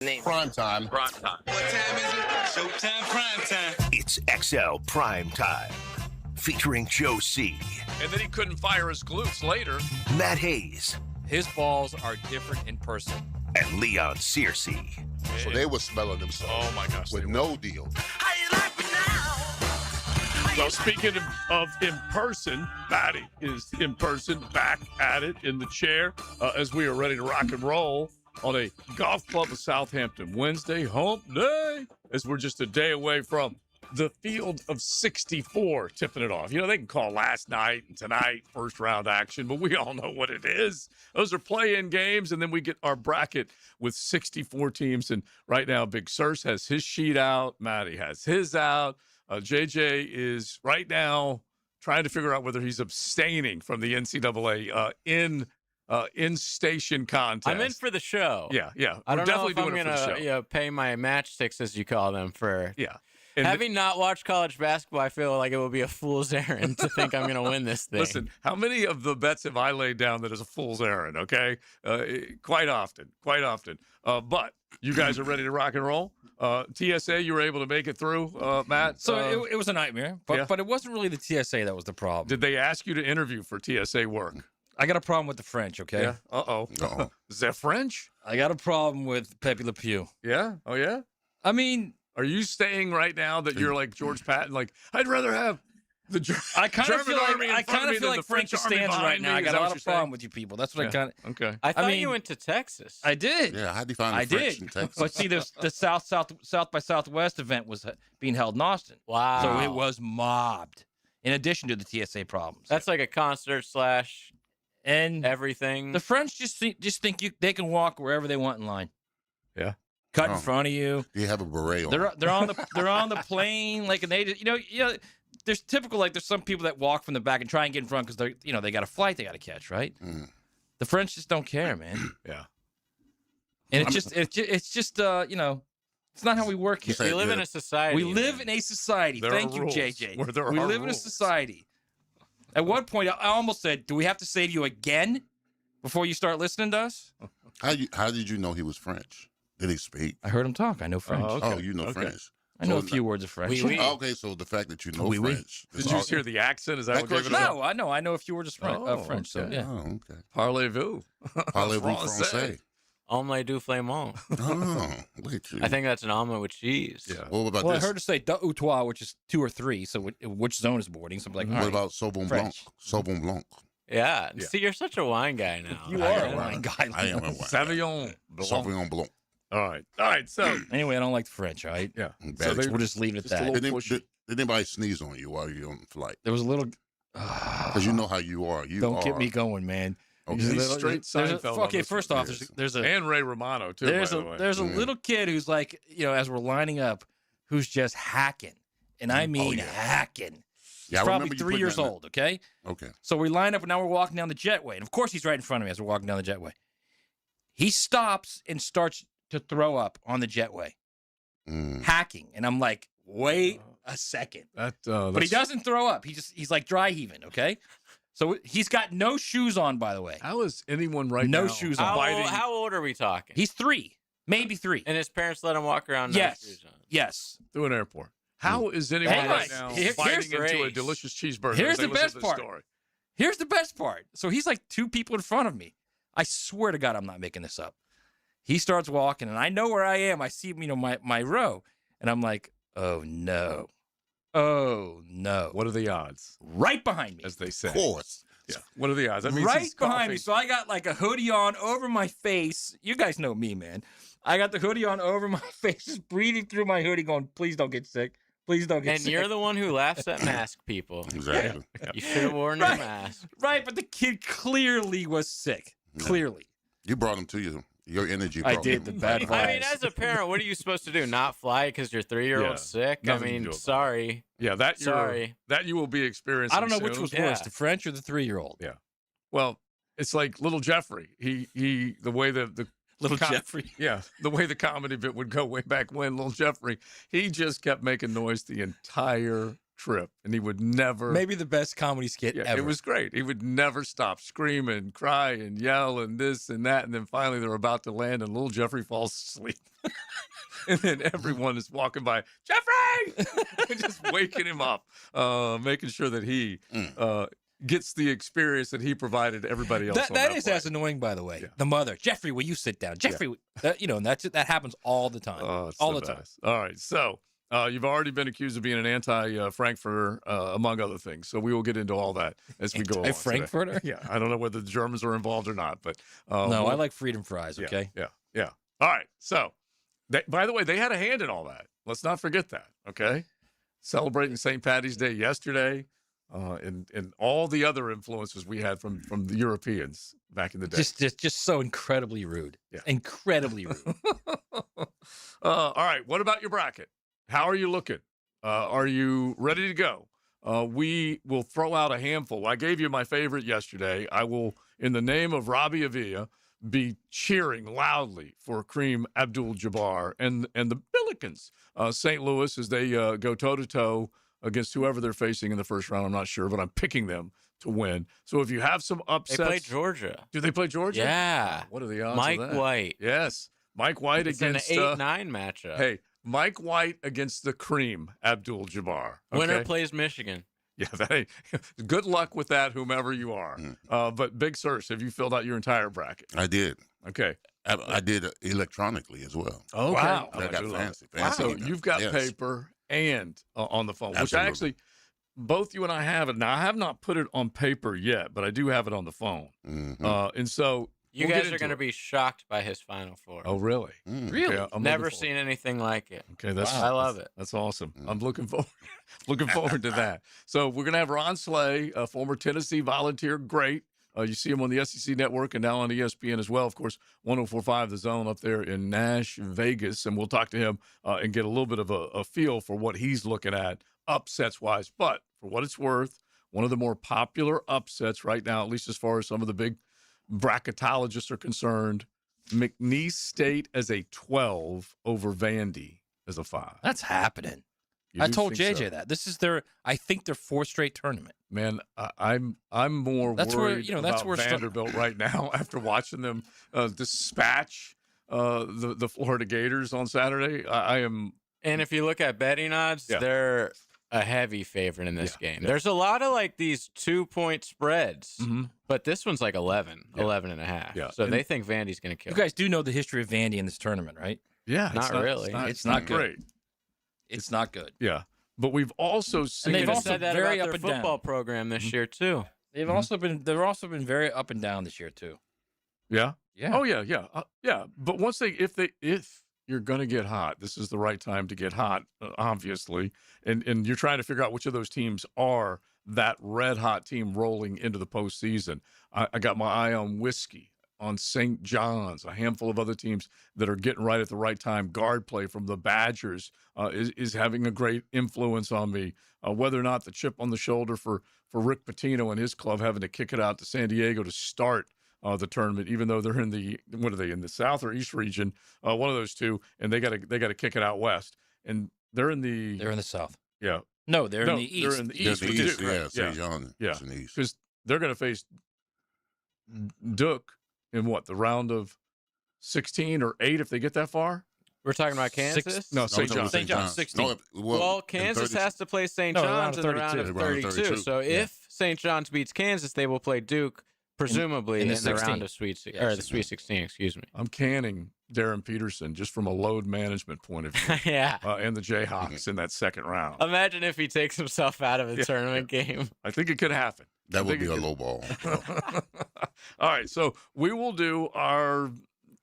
Primetime. Primetime. What time is it? Showtime Primetime. It's XL Primetime, featuring Joe C. And then he couldn't fire his glutes later. Matt Hayes. His balls are different in person. And Leon Searcy. So they were smelling themselves. Oh, my gosh. With no deal. How you like me now? So speaking of in person, Matty is in person, back at it in the chair as we are ready to rock and roll on a golf club of Southampton. Wednesday, hump day, as we're just a day away from the field of 64 tipping it off. You know, they can call last night and tonight first round action, but we all know what it is. Those are play-in games, and then we get our bracket with 64 teams. And right now, Big Surse has his sheet out. Matty has his out. JJ is right now trying to figure out whether he's abstaining from the NCAA in-station contest. I'm in for the show. Yeah. I don't know definitely if I'm doing it for the show. pay my matchsticks, as you call them, for And having not watched college basketball. I feel like it would be a fool's errand to think I'm going to win this thing. Listen, how many of the bets have I laid down that is a fool's errand, okay? Quite often. But you guys are ready to rock and roll? TSA, you were able to make it through, Matt? So it was a nightmare, but it wasn't really the TSA that was the problem. Did they ask you to interview for TSA work? I got a problem with the French, okay? Yeah. Uh-oh. Is that French? I got a problem with Pepe Le Pew. Yeah? Oh, yeah? I mean, are you saying right now that you're like George Patton, like, I'd rather have the I kind of feel German army in like front of me than the Frank French army Costanza right behind now. me? I Is got that a what lot you're of problem saying? with you people. That's what I kind of. Okay. I thought mean, you went to Texas. I did. Yeah, how do you find I the French did. in Texas? But see, the South by Southwest event was being held in Austin. Wow. So it was mobbed. In addition to the TSA problems, That's like a concert / and everything. the French just think they can walk wherever they want in line. Yeah. Cut in front of you. Do you have a beret on? They're on the plane like, and they just, you know there's typical, like, there's some people that walk from the back and try and get in front because they got a flight they got to catch, right? The French just don't care, man. Yeah. And it's just it's not how we work here. We live in a society. We live in a society. There Thank are you, rules JJ. where there We are live in a rules. society. At one point, I almost said, "Do we have to save you again before you start listening to us?" How did you know he was French? Did he speak? I heard him talk. I know French. Oh, okay. Oh, you know Okay. French. I know a So few words of French. Oui, oui. Okay, so the fact that you know Oui, oui. French. Did you just hear the accent? Is that That what gave it question- away? No, I know a few words of French. So okay. yeah. Oh, okay. Parlez-vous. Parlez-vous Français. français? Omelette du Flamand. Oh, look at you. I think that's an omelet with cheese. Yeah. What about Well, this? I heard her say "deux ou trois," which is 2 or 3. So which zone is boarding? So I'm like, all What right. about Sauvignon Blanc? French. Sauvignon Blanc. Yeah. Yeah. See, you're such a wine guy now. You I are am a wine guy. I am a wine. Sauvignon Blanc. Sauvignon Blanc. All right. So, Anyway, I don't like the French. All right. yeah. Bad they We'll just leave it at Just a that. little- Did anybody sneeze on you while you were on the flight? There was a little. Because you know how you are. Don't get me going, man. Okay. There's a He's little- straight there's a- Seinfeld on Okay, this first one. off, there's a And Ray Romano, too, by the way. there's a little kid who's like, as we're lining up, who's just hacking, and I mean hacking. He's Yeah, I probably remember you 3 putting years that in. old. Okay. Okay. So we line up, and now we're walking down the jetway. And, of course, he's right in front of me as we're walking down the jetway. He stops and starts to throw up on the jetway, hacking. And I'm like, wait a second. But But he doesn't throw up. He's like dry heaving, okay? So he's got no shoes on, by the way. How is anyone right No now shoes on. How old are we talking? He's 3, maybe 3. And his parents let him walk around. Yes. No shoes on. Yes. through an airport? How is anyone Hang right on. now Here's biting into a race. delicious cheeseburger? Here's as they the listen best to this part. story? Here's the best part. So he's like 2 people in front of me. I swear to God, I'm not making this up. He starts walking, and I know where I am. I see, my row, and I'm like, oh, no. Oh, no. What are the odds, Right behind me. as they say? Of course. Yeah. What are the odds? That means Right he's behind coughing. me. So I got like a hoodie on over my face. You guys know me, man. I got the hoodie on over my face, just breathing through my hoodie, going, please don't get sick. Please don't get And sick. you're the one who laughs at mask people. Exactly. You should have worn your Right. mask. Right, but the kid clearly was sick. Clearly. You brought him to you. Your energy I brought did, him. the bad I mean, vibes. as a parent, what are you supposed to do? Not fly because your 3-year-old's sick? I Nothing to do mean, about it. sorry. Yeah, Sorry. that you will be experiencing. I don't know which soon. was Yeah. worse, the French or the 3-year-old. Yeah. Well, it's like little Jeffrey. He the way the Little Jeffrey. Yeah, the way the comedy bit would go way back when, little Jeffrey, he just kept making noise the entire trip, and he would never. Maybe the best comedy skit Yeah, ever. it was great. He would never stop screaming, cry, and yell, and this and that. And then finally, they're about to land, and little Jeffrey falls asleep. And then everyone is walking by, Jeffrey, just waking him up, making sure that he gets the experience that he provided everybody else. That is as annoying, by the way. Yeah. The mother, Jeffrey, will you sit down? Jeffrey, and that happens all the time. Oh, all the time. All right, so you've already been accused of being an anti-Frankfurter, among other things. So we will get into all that as we go along. Frankfurter? Yeah, I don't know whether the Germans are involved or not, but No, I like freedom fries. Okay. Yeah. All right, so by the way, they had a hand in all that. Let's not forget that. Okay, celebrating St. Patty's Day yesterday. And all the other influences we had from the Europeans back in the day. Just so incredibly rude. Yeah. Incredibly rude. All right. What about your bracket? How are you looking? Are you ready to go? We will throw out a handful. I gave you my favorite yesterday. I will, in the name of Robbie Avila, be cheering loudly for Kareem Abdul-Jabbar and the Billikens. St. Louis, as they go toe-to-toe against whoever they're facing in the first round. I'm not sure, but I'm picking them to win. So if you have some upsets. They play Georgia. Do they play Georgia? Yeah. What are the odds Mike of that? White. Yes. Mike White It's against an 8-9 matchup. Hey, Mike White against the Kareem Abdul-Jabbar. Okay? Winner plays Michigan. Yeah, good luck with that, whomever you are. But Big Sirs, have you filled out your entire bracket? I did. Okay. I did electronically as well. Okay. Wow. I got fancy. So enough. you've got Yes. paper and on the phone, which Absolutely. I actually, both you and I have it. Now, I have not put it on paper yet, but I do have it on the phone. Mhm. And so You we'll get guys are into going to it. be shocked by his Final Four. Oh, really? Really? Okay, I'm Never looking forward. seen anything like it. Okay, that's I love it. That's awesome. I'm looking forward to that. So we're gonna have Ron Slay, a former Tennessee Volunteer great. You see him on the SEC Network and now on ESPN as well. Of course, 104.5 The Zone up there in Nash, Vegas, and we'll talk to him and get a little bit of a feel for what he's looking at upsets wise. But for what it's worth, one of the more popular upsets right now, at least as far as some of the big bracketologists are concerned, McNeese State as a 12 over Vandy as a 5. That's happening. You I do told think JJ so? that. This is I think their fourth straight tournament. Man, I'm more That's where, worried that's about where Vanderbilt right now after watching them dispatch the Florida Gators on Saturday. I am. And if you look at betting odds, Yeah. they're a heavy favorite in this Yeah, game. yeah. There's a lot of like these 2-point spreads, Mhm. but this one's like 11, Yeah. 11 and a half. Yeah, So and- they think Vandy's going to kill. You guys do know the history of Vandy in this tournament, right? Yeah, Not really. It's not good. great. It's not good. Yeah, but we've also seen. they've They've also said that very about up their and down. football program this Mm-hmm. year too. They've also been very up and down this year too. Yeah. Yeah. Oh yeah, yeah. But once if you're gonna get hot, this is the right time to get hot, obviously. And you're trying to figure out which of those teams are that red hot team rolling into the postseason. I got my eye on Whiskey, on St. John's, a handful of other teams that are getting right at the right time. Guard play from the Badgers is having a great influence on me. Whether or not the chip on the shoulder for Rick Pitino and his club having to kick it out to San Diego to start the tournament, even though they're in the in the South or East region, one of those two, and they got to kick it out west, and they're in the South. yeah No, they're No, in the East. they're in the Yeah, East, the with East, Duke, yeah, right? St. John. Yeah. is in the East. because they're going to face Duke in the round of 16 or 8 if they get that far. We're talking about Kansas. No, No, St. I'm talking John. about St. John's, 16. No, Well, in Kansas 32. has to play St. No, the round John's of in the round of 32. Round of 32. 32. So if St. John's beats Kansas, they will play Duke, presumably in in the the 16. round of the Sweet 16. Excuse me. I'm canning Darren Peterson just from a load management point of view, Yeah. and the Jayhawks in that second round. Imagine if he takes himself out of a tournament game. I think it could happen. That I would think be it a could- low ball. All right, so we will do our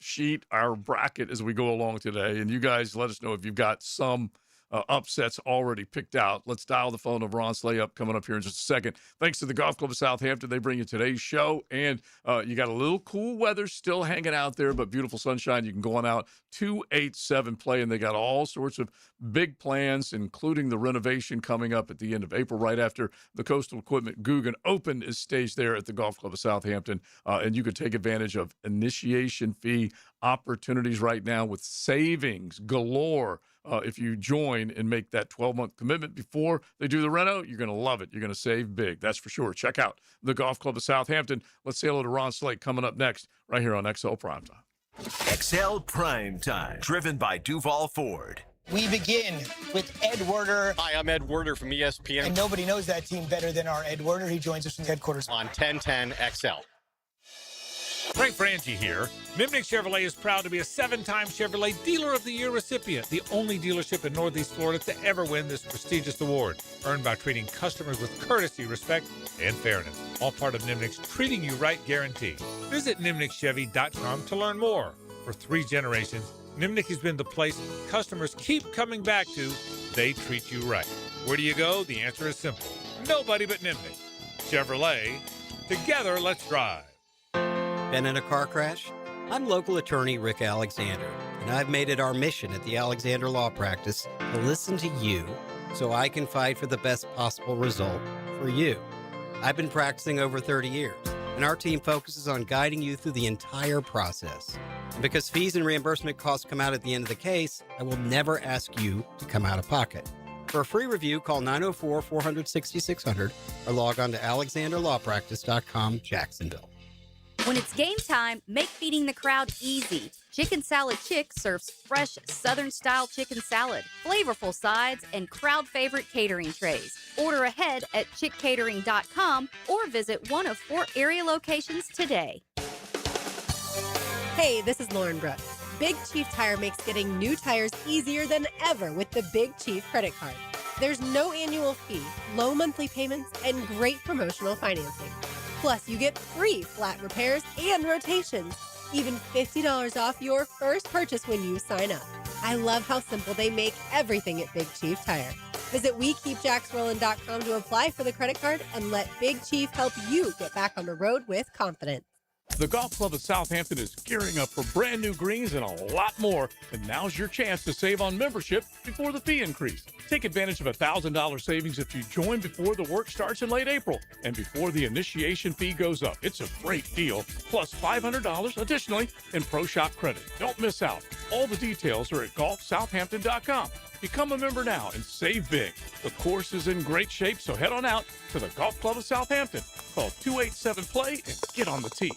sheet, our bracket as we go along today, and you guys let us know if you've got some upsets already picked out. Let's dial the phone of Ron Slay up coming up here in just a second. Thanks to the Golf Club of Southampton, they bring you today's show, and you got a little cool weather still hanging out there, but beautiful sunshine. You can go on out 287 play, and they got all sorts of big plans, including the renovation coming up at the end of April, right after the Coastal Equipment Guggen Open is staged there at the Golf Club of Southampton, and you could take advantage of initiation fee opportunities right now with savings galore. If you join and make that 12-month commitment before they do the reno, you're going to love it. You're going to save big. That's for sure. Check out the Golf Club of Southampton. Let's say hello to Ron Slate coming up next right here on XL Primetime. XL Primetime, driven by Duval Ford. We begin with Ed Werder. Hi, I'm Ed Werder from ESPN. And nobody knows that team better than our Ed Werder. He joins us from headquarters On 1010 XL. Frank Frangie here. Nimnick Chevrolet is proud to be a 7-time Chevrolet Dealer of the Year recipient, the only dealership in Northeast Florida to ever win this prestigious award, earned by treating customers with courtesy, respect, and fairness. All part of Nimnick's Treating You Right guarantee. Visit nimnickchevy.com to learn more. For 3 generations, Nimnick has been the place customers keep coming back to. They treat you right. Where do you go? The answer is simple. Nobody but Nimnick. Chevrolet. Together, let's drive. Been in a car crash? I'm local attorney Rick Alexander, and I've made it our mission at the Alexander Law Practice to listen to you so I can fight for the best possible result for you. I've been practicing over 30 years, and our team focuses on guiding you through the entire process. And because fees and reimbursement costs come out at the end of the case, I will never ask you to come out of pocket. For a free review, call 904-400-6600 or log on to alexanderlawpractice.com, Jacksonville. When it's game time, make feeding the crowd easy. Chicken Salad Chick serves fresh Southern-style chicken salad, flavorful sides, and crowd-favorite catering trays. Order ahead at chickcatering.com or visit one of 4 area locations today. Hey, this is Lauren Brooks. Big Chief Tire makes getting new tires easier than ever with the Big Chief credit card. There's no annual fee, low monthly payments, and great promotional financing. Plus, you get free flat repairs and rotations, even $50 off your first purchase when you sign up. I love how simple they make everything at Big Chief Tire. Visit WeKeepJacksRollin.com to apply for the credit card and let Big Chief help you get back on the road with confidence. The Golf Club of Southampton is gearing up for brand new greens and a lot more, and now's your chance to save on membership before the fee increase. Take advantage of $1,000 savings if you join before the work starts in late April and before the initiation fee goes up. It's a great deal, plus $500 additionally in Pro Shop credit. Don't miss out. All the details are at golfsouthampton.com. Become a member now and save big. The course is in great shape, so head on out to the Golf Club of Southampton. Call 287-PLAY and get on the tee.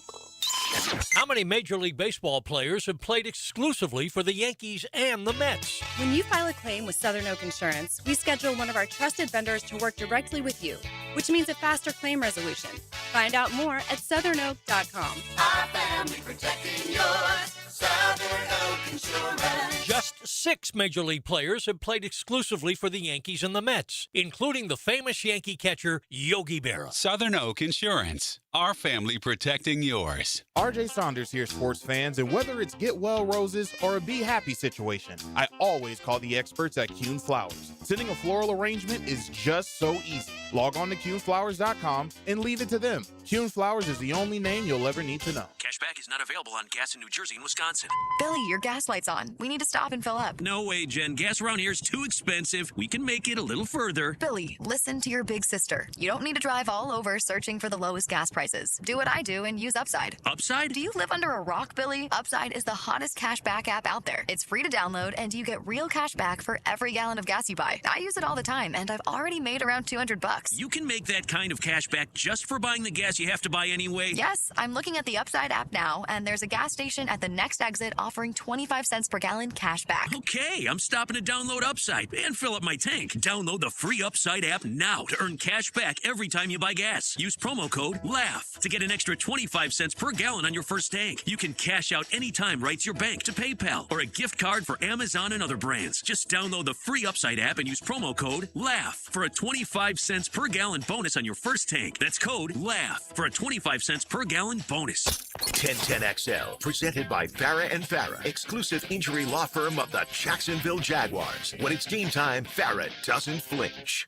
How many Major League Baseball players have played exclusively for the Yankees and the Mets? When you file a claim with Southern Oak Insurance, we schedule one of our trusted vendors to work directly with you, which means a faster claim resolution. Find out more at southernoak.com. Our family protecting yours. Southern Oak Insurance. Just 6 Major League players have played exclusively for the Yankees and the Mets, including the famous Yankee catcher Yogi Berra. Southern Oak Insurance. Our family protecting yours. RJ Saunders here, sports fans, and whether it's get well roses or a be happy situation, I always call the experts at Kuhn Flowers. Sending a floral arrangement is just so easy. Log on to KuhnFlowers.com and leave it to them. Kuhn Flowers is the only name you'll ever need to know. Cashback is not available on gas in New Jersey and Wisconsin. Billy, your gas light's on. We need to stop and fill up. No way, Jen. Gas around here is too expensive. We can make it a little further. Billy, listen to your big sister. You don't need to drive all over searching for the lowest gas prices. Do what I do and use Upside. Upside? Do you live under a rock, Billy? Upside is the hottest cashback app out there. It's free to download, and you get real cash back for every gallon of gas you buy. I use it all the time, and I've already made around $200. You can make that kind of cash back just for buying the gas you have to buy anyway? Yes, I'm looking at the Upside app now, and there's a gas station at the next exit offering 25 cents per gallon cash back. Okay, I'm stopping to download Upside and fill up my tank. Download the free Upside app now to earn cash back every time you buy gas. Use promo code LAUGH to get an extra 25 cents per gallon on your first tank. You can cash out anytime right to your bank, to PayPal, or a gift card for Amazon and other brands. Just download the free Upside app and use promo code LAUGH for a 25 cents per gallon bonus on your first tank. That's code LAUGH for a 25 cents per gallon bonus. 1010XL, presented by Farah and Farah, exclusive injury law firm of the Jacksonville Jaguars. When it's game time, Farah doesn't flinch.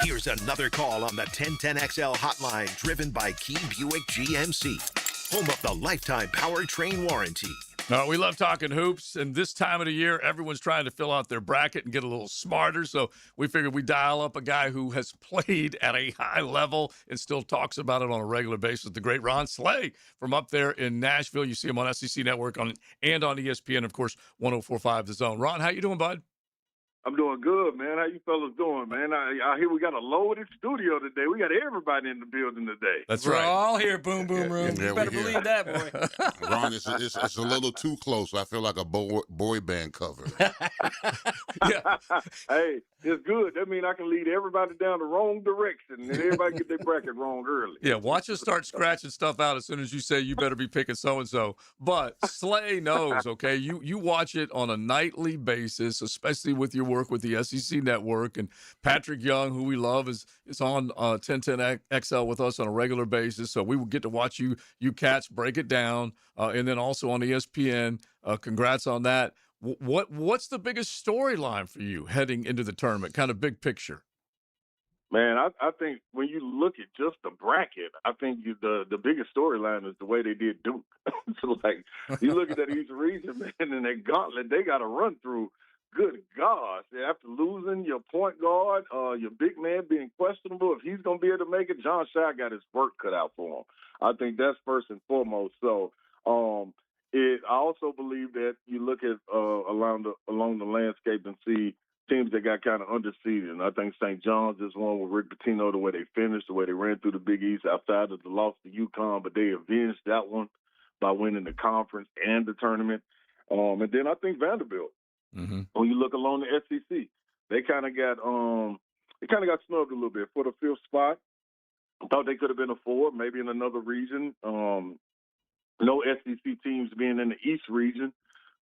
Here's another call on the 1010XL hotline, driven by Key Buick GMC, home of the lifetime powertrain warranty. No, we love talking hoops, and this time of the year, everyone's trying to fill out their bracket and get a little smarter. So we figured we'd dial up a guy who has played at a high level and still talks about it on a regular basis. The great Ron Slay from up there in Nashville. You see him on SEC Network and on ESPN, of course, 104.5 The Zone. Ron, how you doing, bud? I'm doing good, man. How you fellas doing, man? I hear we got a loaded studio today. We got everybody in the building today. That's We're right. all here, boom, boom, room. Yeah, You better we're here. believe that, boy. Ron, it's a little too close. I feel like a boy band cover. Hey, it's good. That means I can lead everybody down the wrong direction, and everybody get their bracket wrong early. Yeah, watch us start scratching stuff out as soon as you say you better be picking so-and-so. But Slay knows, okay? You watch it on a nightly basis, especially with your work with the SEC Network. And Patrick Young, who we love, is on 1010 XL with us on a regular basis. So we will get to watch you cats break it down. And then also on ESPN. Congrats on that. What's the biggest storyline for you heading into the tournament, kind of big picture? Man, I think when you look at just the bracket, I think the biggest storyline is the way they did Duke. So, like, you look at that each region, man, and that gauntlet they got to run through. Good gosh, after losing your point guard, your big man being questionable, if he's going to be able to make it, John Shai got his work cut out for him. I think that's first and foremost. So, I also believe that you look at along the landscape and see teams that got kind of underseeded. And I think St. John's is one with Rick Pitino, the way they finished, the way they ran through the Big East outside of the loss to UConn, but they avenged that one by winning the conference and the tournament. And then I think Vanderbilt. Mm-hmm. When you look along the SEC, they kind of got snubbed a little bit for the fifth spot. I thought they could have been a 4, maybe in another region. No SEC teams being in the East region.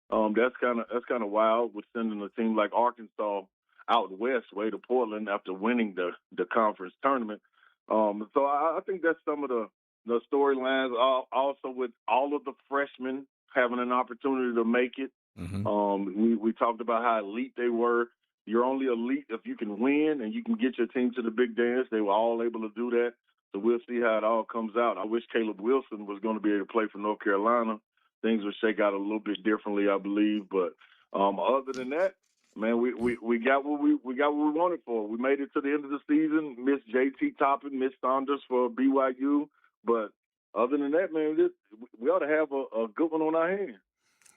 That's kind of wild. With sending a team like Arkansas out west, way to Portland after winning the conference tournament. So I think that's some of the storylines. Also, with all of the freshmen having an opportunity to make it. Mm-hmm. We talked about how elite they were. You're only elite if you can win and you can get your team to the big dance. They were all able to do that. So we'll see how it all comes out. I wish Caleb Wilson was going to be able to play for North Carolina. Things would shake out a little bit differently, I believe. But other than that, man, we got what we wanted for. We made it to the end of the season. Miss JT Toppin, Miss Saunders for BYU. But other than that, man, we ought to have a good one on our hands.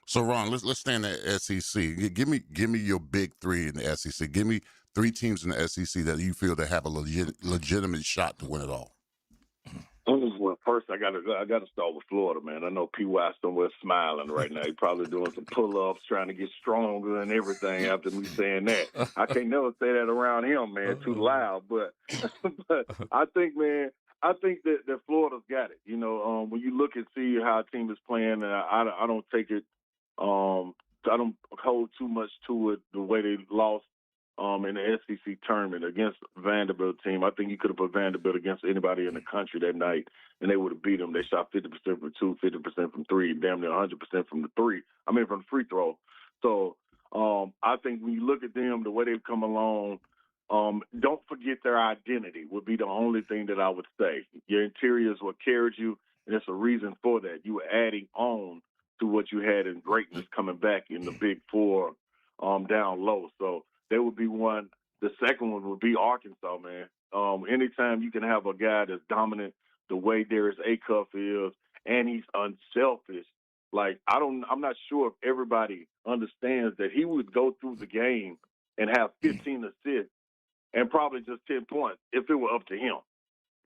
So, Ron, let's stay in the SEC. Give me your big 3 in the SEC. Give me 3 teams in the SEC that you feel that have a legitimate shot to win it all. Well, first I got to start with Florida, man. I know P.Y. somewhere smiling right now. He's probably doing some pull-ups, trying to get stronger and everything after me saying that. I can't never say that around him, man. Too loud. But I think, man, that Florida's got it. You know, when you look and see how a team is playing, and I don't take it. I don't hold too much to it the way they lost in the SEC tournament against Vanderbilt team. I think you could have put Vanderbilt against anybody in the country that night, and they would have beat them. They shot 50% from 2, 50% from 3, damn near 100% from the free throw. So I think when you look at them, the way they've come along, don't forget their identity would be the only thing that I would say. Your interior is what carried you, and there's a reason for that. You were adding on to what you had in greatness coming back in the Big Four down low. So they would be one. The second one would be Arkansas, man. Anytime you can have a guy that's dominant the way Darius Acuff is, and he's unselfish, like I'm not sure if everybody understands that he would go through the game and have 15 assists and probably just 10 points if it were up to him.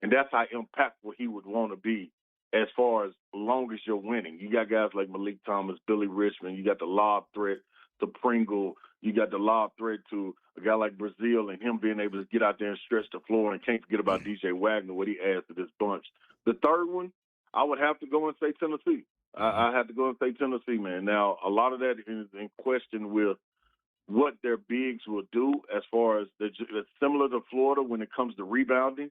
And that's how impactful he would want to be as far as long as you're winning. You got guys like Malik Thomas, Billy Richmond. You got the lob threat to Pringle. You got the lob threat to a guy like Brazil and him being able to get out there and stretch the floor. And can't forget about DJ Wagner, what he adds to this bunch. The third one, I would have to go and say Tennessee. I have to go and say Tennessee, man. Now, a lot of that is in question with what their bigs will do as far as it's similar to Florida when it comes to rebounding.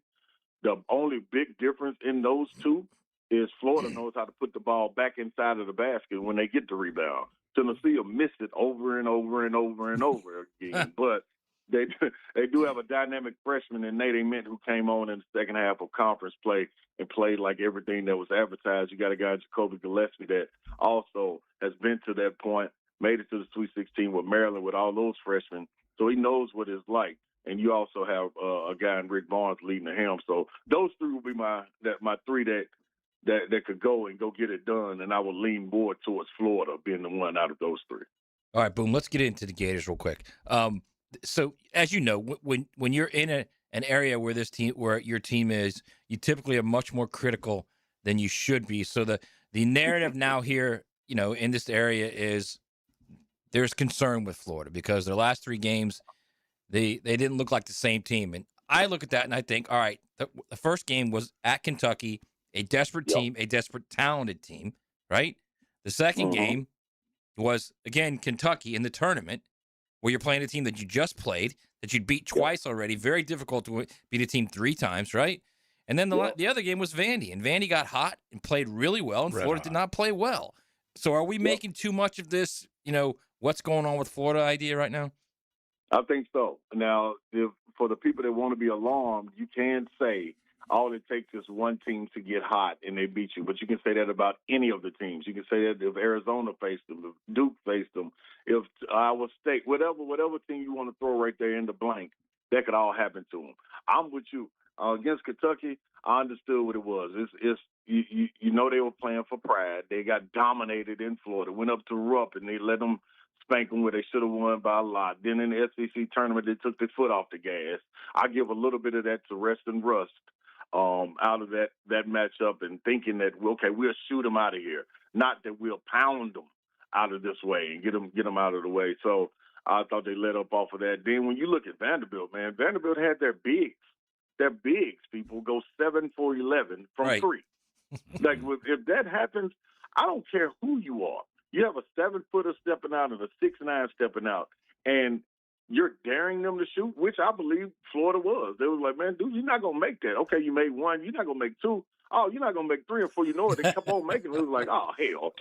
The only big difference in those two is Florida knows how to put the ball back inside of the basket when they get the rebound. Tennessee will miss it over and over and over and over again. But they do have a dynamic freshman in Nate Ament who came on in the second half of conference play and played like everything that was advertised. You got a guy, Jacoby Gillespie, that also has been to that point, made it to the Sweet 16 with Maryland with all those freshmen. So he knows what it's like. And you also have a guy in Rick Barnes leading the helm. So those three will be my three that could go and go get it done. And I would lean more towards Florida being the one out of those three. All right, boom. Let's get into the Gators real quick. So as you know, when you're in an area where your team is, you typically are much more critical than you should be. So the narrative now here, in this area is there's concern with Florida because their last three games, they didn't look like the same team. And I look at that and I think, all right, the first game was at Kentucky, a desperate team, a desperate, talented team, right? The second game was, again, Kentucky in the tournament where you're playing a team that you just played, that you'd beat twice already. Very difficult to beat a team three times, right? And then the other game was Vandy, and Vandy got hot and played really well, and Florida did not play well. So are we making too much of this, what's going on with Florida idea right now? I think so. Now, for the people that want to be alarmed, you can say all it takes is one team to get hot and they beat you. But you can say that about any of the teams. You can say that if Arizona faced them, if Duke faced them, if Iowa State, whatever team you want to throw right there in the blank, that could all happen to them. I'm with you. Against Kentucky, I understood what it was. You know they were playing for pride. They got dominated in Florida, went up to Rupp, and they let them spank them where they should have won by a lot. Then in the SEC tournament, they took their foot off the gas. I give a little bit of that to Rest and Rust out of that matchup and thinking that, okay, we'll shoot them out of here, not that we'll pound them out of this way and get them out of the way. So I thought they let up off of that. Then when you look at Vanderbilt, man, Vanderbilt had their bigs. Their bigs, people, go 7 for 11 from three. Like, if that happens, I don't care who you are. You have a 7-footer stepping out and a 6'9" stepping out, and you're daring them to shoot, which I believe Florida was. They was like, man, dude, you're not going to make that. Okay, you made one. You're not going to make two. Oh, you're not going to make three. And before you know it, they kept on making it. It was like, oh, hell.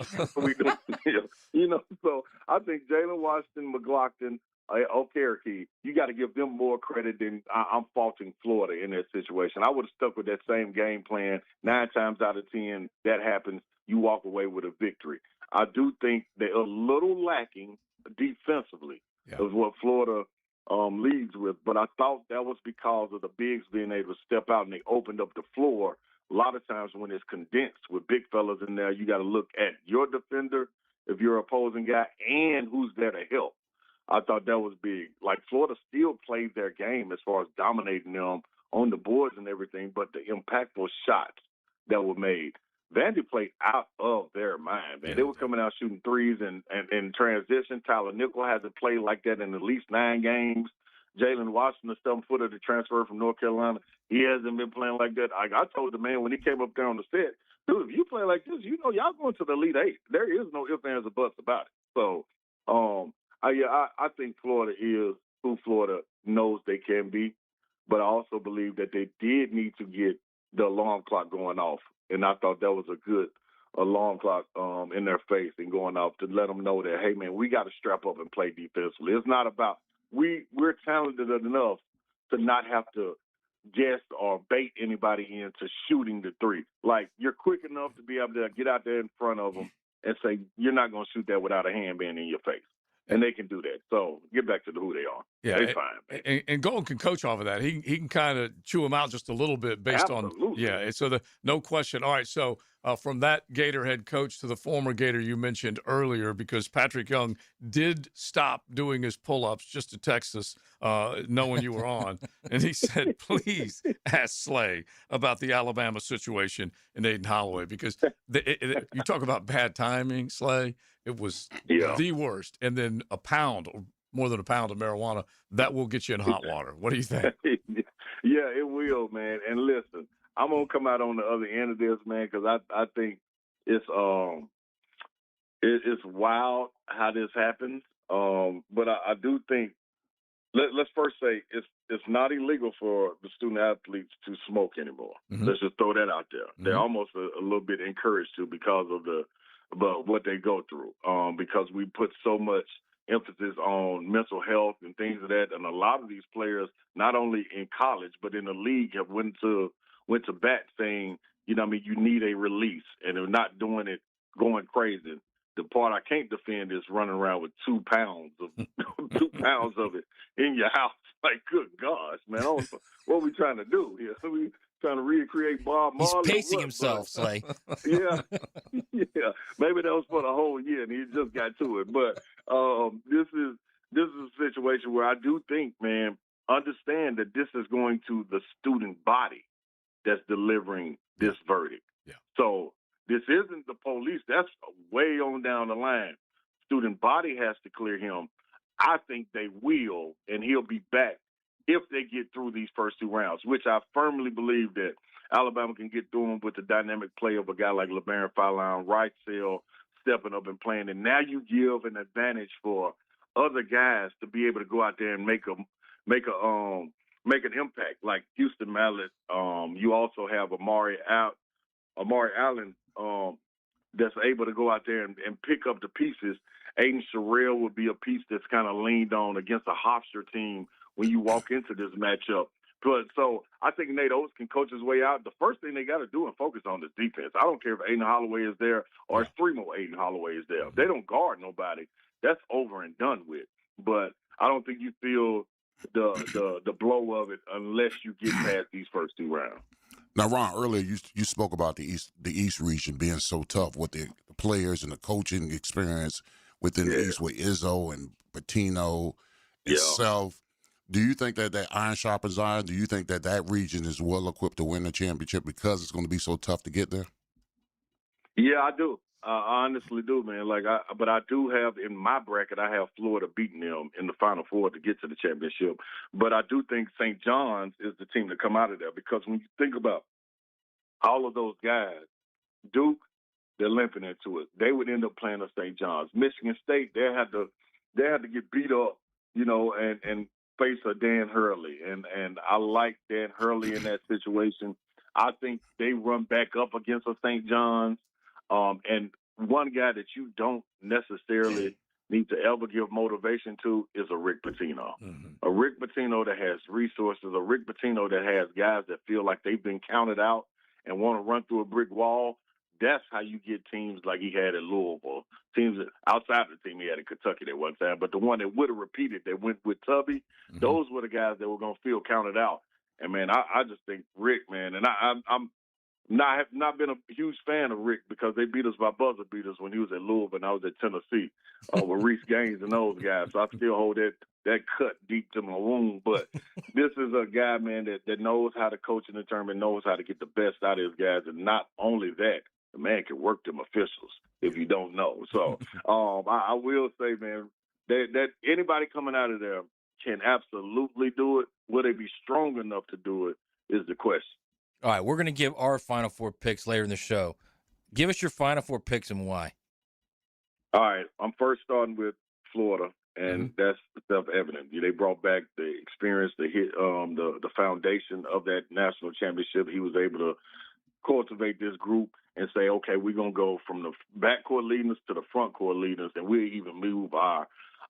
So I think Jalen Washington, McLaughlin, Okereke, you got to give them more credit than I'm faulting Florida in that situation. I would have stuck with that same game plan. 9 times out of 10, that happens. You walk away with a victory. I do think they're a little lacking defensively of what Florida leads with, but I thought that was because of the bigs being able to step out and they opened up the floor. A lot of times when it's condensed with big fellas in there, you got to look at your defender, if you're an opposing guy, and who's there to help. I thought that was big. Like, Florida still played their game as far as dominating them on the boards and everything, but the impactful shots that were made. Vandy played out of their mind, man. They were coming out shooting threes and transition. Tyler Nickel hasn't played like that in at least 9 games. Jalen Washington, the 7-footer to transfer from North Carolina, he hasn't been playing like that. I got the man when he came up there on the set, dude, if you play like this, y'all going to the Elite Eight. There is no ifs, ands, or buts about it. So, I think Florida is who Florida knows they can be, but I also believe that they did need to get the alarm clock going off, and I thought that was a good alarm clock in their face and going off to let them know that, hey, man, we got to strap up and play defensively. It's not about we're talented enough to not have to guess or bait anybody into shooting the three. Like, you're quick enough to be able to get out there in front of them and say, you're not going to shoot that without a hand being in your face. And they can do that. So get back to who they are. Yeah, they're fine. And Golden can coach off of that. He can kind of chew them out just a little bit based on So no question. All right, so from that Gator head coach to the former Gator you mentioned earlier, because Patrick Young did stop doing his pull-ups just to text us, knowing you were on, and he said, "Please ask Slay about the Alabama situation in Aiden Holloway, because you talk about bad timing, Slay. It was the worst. And then a pound, or more than a pound of marijuana, that will get you in hot water. What do you think?" Yeah, it will, man. And listen, I'm going to come out on the other end of this, man, because I think it's wild how this happens. But I do think, let's first say it's not illegal for the student athletes to smoke anymore. Mhm. Let's just throw that out there. They're almost a little bit encouraged to because of what they go through, because we put so much emphasis on mental health and things of that. And a lot of these players, not only in college but in the league, have went to bat saying, you know, what I mean, you need a release, and they're not doing it going crazy. The part I can't defend is running around with 2 pounds of 2 pounds of it in your house. Like, good gosh, man, what are we trying to do here? Are we trying to recreate Bob He's Marley? pacing himself, Slay. Yeah, yeah. Maybe that was for the whole year, and he just got to it. But this is a situation where I do think, man, understand that this is going to the student body that's delivering this verdict. Yeah. So this isn't the police. That's way on down the line. Student body has to clear him. I think they will, and he'll be back if they get through these first 2 rounds, which I firmly believe that Alabama can get through them with the dynamic play of a guy like LeBaron Fallon, Wrightsell stepping up and playing. And now you give an advantage for other guys to be able to go out there and make an impact, like Houston Mallett. You also have Amari Allen that's able to go out there and pick up the pieces. Aiden Sherrill would be a piece that's kind of leaned on against a Hofstra team when you walk into this matchup. But so I think Nate Oates can coach his way out. The first thing they got to do and focus on is defense. I don't care if Aiden Holloway is there or if 3 more Aiden Holloway is there. If they don't guard nobody, that's over and done with. But I don't think you feel the blow of it unless you get past these first 2 rounds. Now, Ron, earlier you spoke about the East region being so tough with the players and the coaching experience within the East with Izzo and Patino and Self. Do you think that iron sharpens iron? Do you think that region is well equipped to win the championship because it's going to be so tough to get there? Yeah, I do. I honestly do, man. But I do have in my bracket, I have Florida beating them in the Final Four to get to the championship. But I do think St. John's is the team to come out of there, because when you think about all of those guys, Duke, they're limping into it. They would end up playing at St. John's. Michigan State, they had to get beat up, you know, and face a Dan Hurley. And I like Dan Hurley in that situation. I think they run back up against a St. John's. And one guy that you don't necessarily need to ever give motivation to is a Rick Pitino. Mm-hmm. A Rick Pitino that has resources, a Rick Pitino that has guys that feel like they've been counted out and want to run through a brick wall. That's how you get teams like he had at Louisville, teams outside of the team he had in Kentucky at one time. But the one that would have repeated, that went with Tubby, those were the guys that were going to feel counted out. And, man, I just think Rick, man, and I'm not been a huge fan of Rick because they beat us by buzzer beaters when he was at Louisville and I was at Tennessee with Reese Gaines and those guys. So I still hold that cut deep to my wound. But this is a guy, man, that knows how to coach in the tournament, knows how to get the best out of his guys. And not only that, the man can work them officials if you don't know. So I will say, man, that anybody coming out of there can absolutely do it. Will they be strong enough to do it is the question. All right, we're going to give our Final Four picks later in the show. Give us your Final Four picks and why. All right, I'm first starting with Florida, and that's self-evident. They brought back the experience, the foundation of that national championship. He was able to cultivate this group and say, okay, we're going to go from the backcourt leaders to the front court leaders, and we'll even move our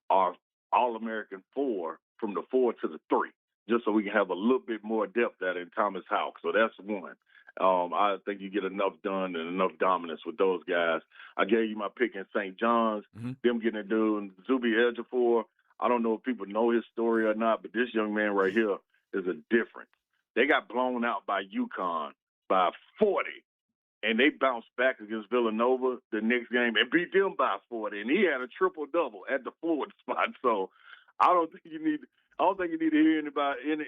All-American 4 from the 4 to the 3. Just so we can have a little bit more depth at it in Thomas Houck. So that's one. I think you get enough done and enough dominance with those guys. I gave you my pick in St. John's, them getting it done. Zuby Ejiofor, I don't know if people know his story or not, but this young man right here is a difference. They got blown out by UConn by 40, and they bounced back against Villanova the next game and beat them by 40, and he had a triple-double at the forward spot. So I don't think you need to hear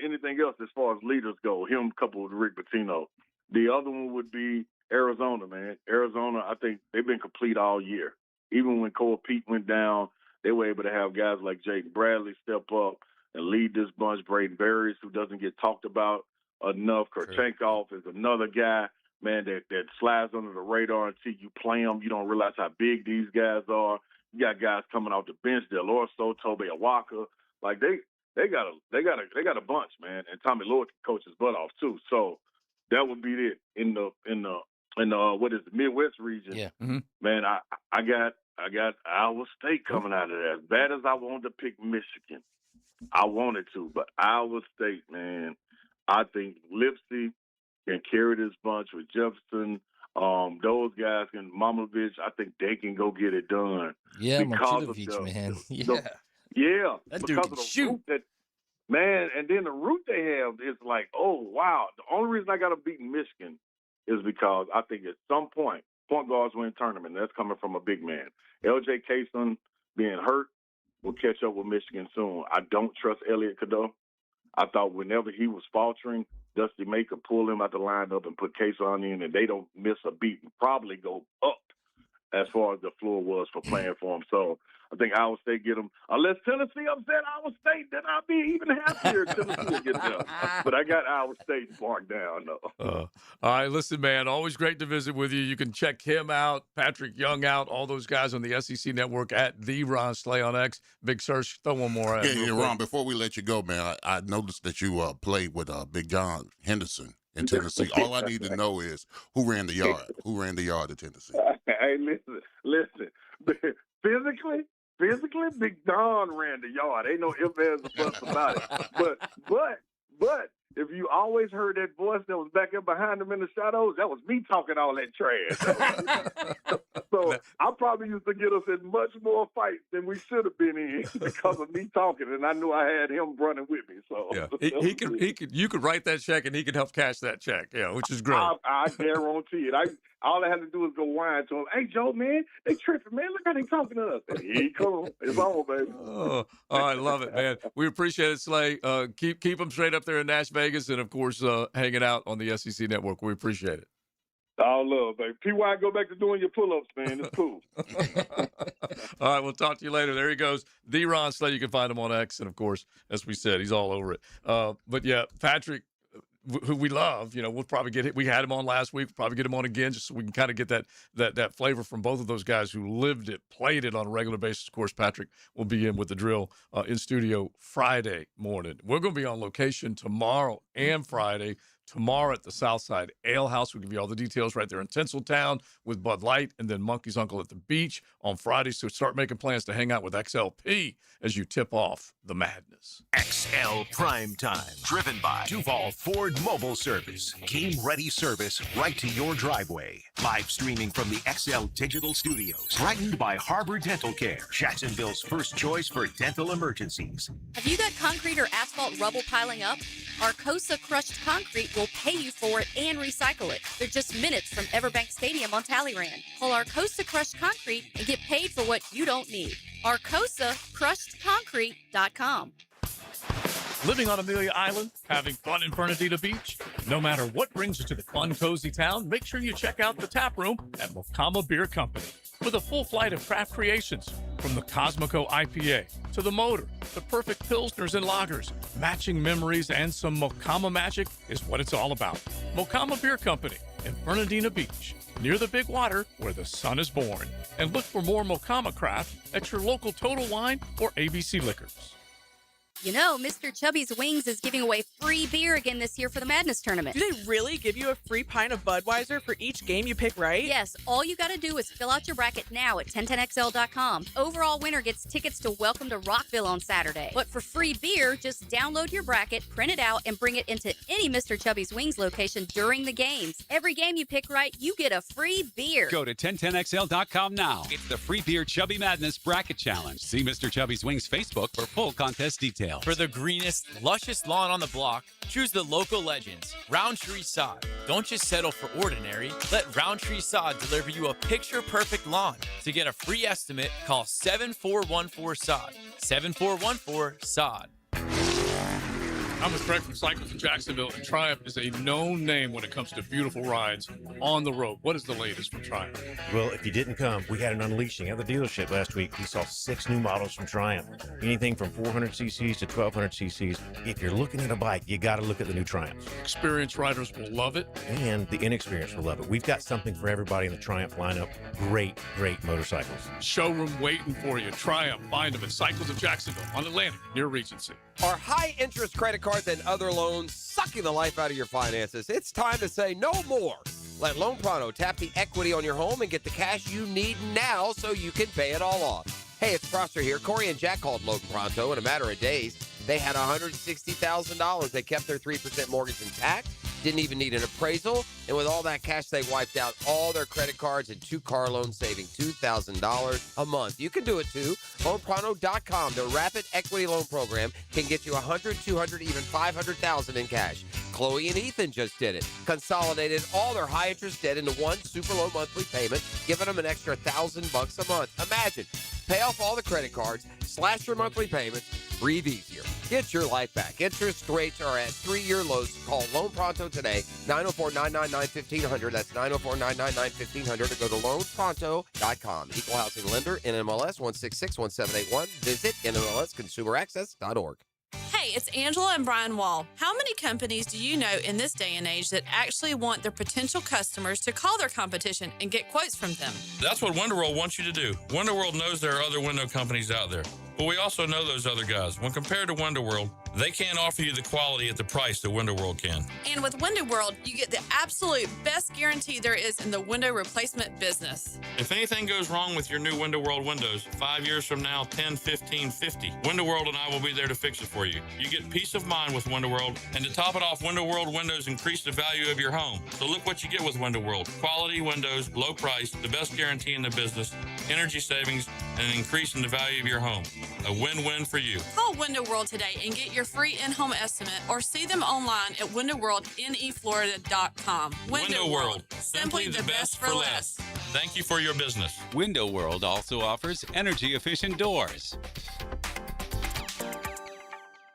anything else as far as leaders go, him coupled with Rick Pitino. The other one would be Arizona, man. Arizona, I think they've been complete all year. Even when Cole Pete went down, they were able to have guys like Jake Bradley step up and lead this bunch. Braden Berries, who doesn't get talked about enough. Kurchenkov is another guy, man, that slides under the radar until you play them. You don't realize how big these guys are. You got guys coming off the bench, Del Orso, Tobe Awaka. Like they got a bunch, man, and Tommy Lloyd can coach his butt off too. So that would be it in the what is the Midwest region. Yeah. Man, I got Iowa State coming out of there. As bad as I wanted to pick Michigan, I wanted to, but Iowa State, man, I think Lipsy can carry this bunch with Jefferson. Those guys and Mamovich, I think they can go get it done. Yeah, because of Martinovich, man. Yeah, That dude because can of the shoot. route that, man, and then the route they have is like, oh, wow. The only reason I got to beat Michigan is because I think at some point guards win tournament. That's coming from a big man. L.J. Cason being hurt will catch up with Michigan soon. I don't trust Elliott Cadeau. I thought whenever he was faltering, Dusty May could pull him out the lineup and put Cason in, and they don't miss a beat and probably go up as far as the floor was for playing for him. So I think Iowa State get them. Unless Tennessee upset Iowa State, then I'll be even happier if Tennessee get them. But I got Iowa State marked down, though. All right, listen, man, always great to visit with you. You can check him out, Patrick Young out, all those guys on the SEC Network at the Ron Slay on X. Big Search, throw one more at Yeah, Ron, before we let you go, man, I noticed that you played with Big John Henderson in Tennessee. All I need to know is who ran the yard? Who ran the yard at Tennessee? Hey, listen. Physically, Big Don ran the yard. Ain't no ifs, ands, or buts about it. But if you always heard that voice that was back up behind him in the shadows, that was me talking all that trash. So I probably used to get us in much more fights than we should have been in because of me talking, and I knew I had him running with me. So yeah, you could write that check, and he could help cash that check. Yeah, which is great. I guarantee it. All I had to do is go whine to him. Hey, Joe, man, they tripping, man. Look how they talking to us. And here he comes. It's on, baby. Oh, I love it, man. We appreciate it, Slay. Keep them straight up there in Nash Vegas, and of course, hanging out on the SEC Network. We appreciate it. All love, baby. PY, go back to doing your pull-ups, man. It's cool. All right, we'll talk to you later. There he goes, the Ron Slay. You can find him on X, and of course, as we said, he's all over it. But yeah, Patrick, who we love, we'll probably get it. We had him on last week. We'll probably get him on again, just so we can kind of get that flavor from both of those guys who lived it, played it on a regular basis. Of course, Patrick will be in with the drill in studio Friday morning. We're going to be on location tomorrow and Friday. Tomorrow at the Southside Ale House. We'll give you all the details right there in Tinseltown with Bud Light, and then Monkey's Uncle at the beach on Friday. So start making plans to hang out with XLP as you tip off the madness. XL Primetime, driven by Duval Ford Mobile Service. Game-ready service right to your driveway. Live streaming from the XL Digital Studios. Brightened by Harbor Dental Care, Jacksonville's first choice for dental emergencies. Have you got concrete or asphalt rubble piling up? Arcosa Crushed Concrete will pay you for it and recycle it. They're just minutes from Everbank Stadium on Talleyrand. Call Arcosa Crushed Concrete and get paid for what you don't need. ArcosaCrushedConcrete.com. Living on Amelia Island, having fun in Bernardino Beach? No matter what brings you to the fun, cozy town, make sure you check out the tap room at Mocama Beer Company. With a full flight of craft creations, from the Cosmico IPA to the Motor, the perfect Pilsners and lagers, matching memories and some Mocama magic is what it's all about. Mocama Beer Company in Bernardino Beach, near the big water where the sun is born. And look for more Mocama craft at your local Total Wine or ABC Liquors. You know, Mr. Chubby's Wings is giving away free beer again this year for the Madness Tournament. Do they really give you a free pint of Budweiser for each game you pick right? Yes, all you got to do is fill out your bracket now at 1010XL.com. Overall winner gets tickets to Welcome to Rockville on Saturday. But for free beer, just download your bracket, print it out, and bring it into any Mr. Chubby's Wings location during the games. Every game you pick right, you get a free beer. Go to 1010XL.com now. It's the Free Beer Chubby Madness Bracket Challenge. See Mr. Chubby's Wings Facebook for full contest details. For the greenest, lushest lawn on the block, choose the local legends, Roundtree Sod. Don't just settle for ordinary. Let Roundtree Sod deliver you a picture-perfect lawn. To get a free estimate, call 7414-SOD. 7414-SOD. I'm with Craig from Cycles in Jacksonville, and Triumph is a known name when it comes to beautiful rides on the road. What is the latest from Triumph? Well, if you didn't come, we had an unleashing at the dealership last week. We saw 6 new models from Triumph, anything from 400 cc's to 1200 cc's. If you're looking at a bike, you got to look at the new Triumphs. Experienced riders will love it. And the inexperienced will love it. We've got something for everybody in the Triumph lineup. Great, great motorcycles. Showroom waiting for you. Triumph. Find them at Cycles of Jacksonville on Atlantic near Regency. Are high-interest credit cards and other loans sucking the life out of your finances? It's time to say no more. Let Loan Pronto tap the equity on your home and get the cash you need now so you can pay it all off. Hey, it's Prosser here. Corey and Jack called Loan Pronto in a matter of days. They had $160,000. They kept their 3% mortgage intact, didn't even need an appraisal, and with all that cash, they wiped out all their credit cards and 2 car loans, saving $2,000 a month. You can do it too. LoanPronto.com, the rapid equity loan program, can get you $100,000, $200,000, even $500,000 in cash. Chloe and Ethan just did it. Consolidated all their high-interest debt into one super low monthly payment, giving them an extra $1,000 a month. Imagine, pay off all the credit cards, slash your monthly payments, breathe easier. Get your life back. Interest rates are at 3-year lows. Call Loan Pronto today, 904-999-1500. That's 904-999-1500. Or go to loanpronto.com. Equal housing lender, NMLS 1661781. Visit NMLSconsumeraccess.org. Hey, it's Angela and Brian Wall. How many companies do you know in this day and age that actually want their potential customers to call their competition and get quotes from them? That's what WonderWorld wants you to do. WonderWorld knows there are other window companies out there, but we also know those other guys. When compared to WonderWorld, they can't offer you the quality at the price that WonderWorld can. And with Window World, you get the absolute best guarantee there is in the window replacement business. If anything goes wrong with your new WonderWorld windows, 5 years from now, 10, 15, 50, WonderWorld and I will be there to fix it for you. You get peace of mind with WonderWorld, and to top it off, WonderWorld windows increase the value of your home. So look what you get with WonderWorld. Quality windows, low price, the best guarantee in the business, energy savings, and an increase in the value of your home. A win-win for you. Call Window World today and get your free in-home estimate, or see them online at windowworldneflorida.com. Window World, simply the best for less. Thank you for your business. Window World also offers energy-efficient doors.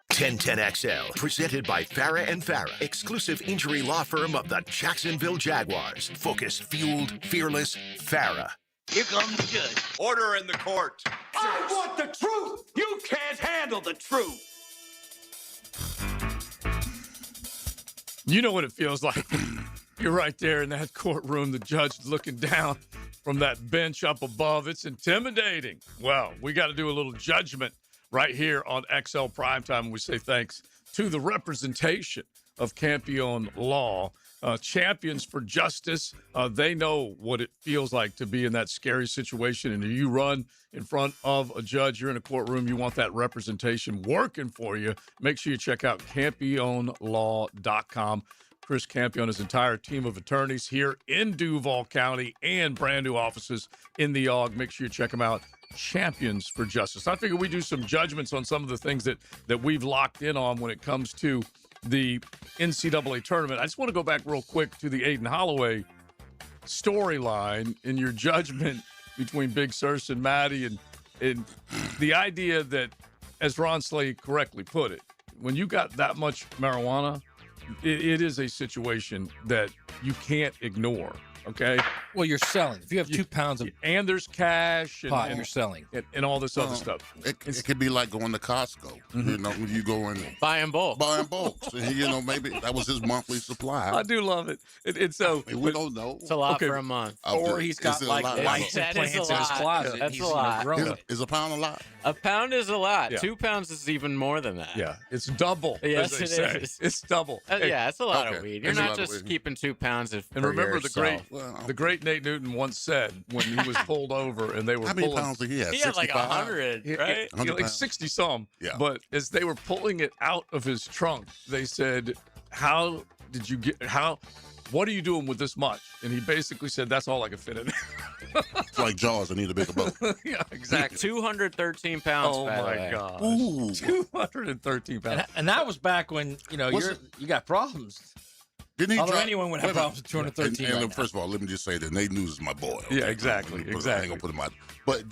1010XL, presented by Farah and Farah, exclusive injury law firm of the Jacksonville Jaguars. Focused, fueled, fearless, Farah. Here comes the judge. Order in the court. I want the truth. You can't handle the truth. You know what it feels like. You're right there in that courtroom, the judge looking down from that bench up above. It's intimidating. Well, we got to do a little judgment right here on XL Primetime. We say thanks to the representation of Campione Law. Champions for justice. They know what it feels like to be in that scary situation. And if you run in front of a judge, you're in a courtroom, you want that representation working for you, make sure you check out CampioneLaw.com. Chris Campione, his entire team of attorneys here in Duval County and brand new offices in the AUG. Make sure you check them out. Champions for Justice. I figure we do some judgments on some of the things that we've locked in on when it comes to the NCAA tournament. I just want to go back real quick to the Aiden Holloway storyline in your judgment between Big Sur and Maddie, and the idea that, as Ron Slay correctly put it, when you got that much marijuana, it is a situation that you can't ignore. Okay. Well, you're selling. If you have 2 pounds of and there's cash and you're selling and all this other stuff. It could be like going to Costco. Mm-hmm. You know, when you go in buying bulk. And, you know, maybe that was his monthly supply. I do love it. And so we don't know. It's a lot for a month. Or he's got like lights and plants in his closet. That's a lot. Is a pound a lot? A pound is a lot. Yeah. 2 pounds is even more than that. Yeah, it's double. Yes, as they it say. is. It's double. Yeah, it's a lot of weed. You're It's a not lot of just weed. keeping 2 pounds of. And remember yourself. the great Nate Newton once said when he was pulled over and they were How many pulling, pounds did he have? He had like 65? 100, right? he had like 60 some. Yeah. But as they were pulling it out of his trunk, they said, "How did you get? What are you doing with this much?" And he basically said, "That's all I can fit in there." It's like Jaws. I need a bigger boat. Yeah, exactly. 213 pounds. Oh by the my way. God. Ooh. 213 pounds. And that was back when, you got problems. Didn't he Although drop- anyone would have Wait a problems with 213 And right now. first of all, let me just say that Nate News is my boy. Okay? Yeah, exactly, I ain't exactly. gonna put him out. But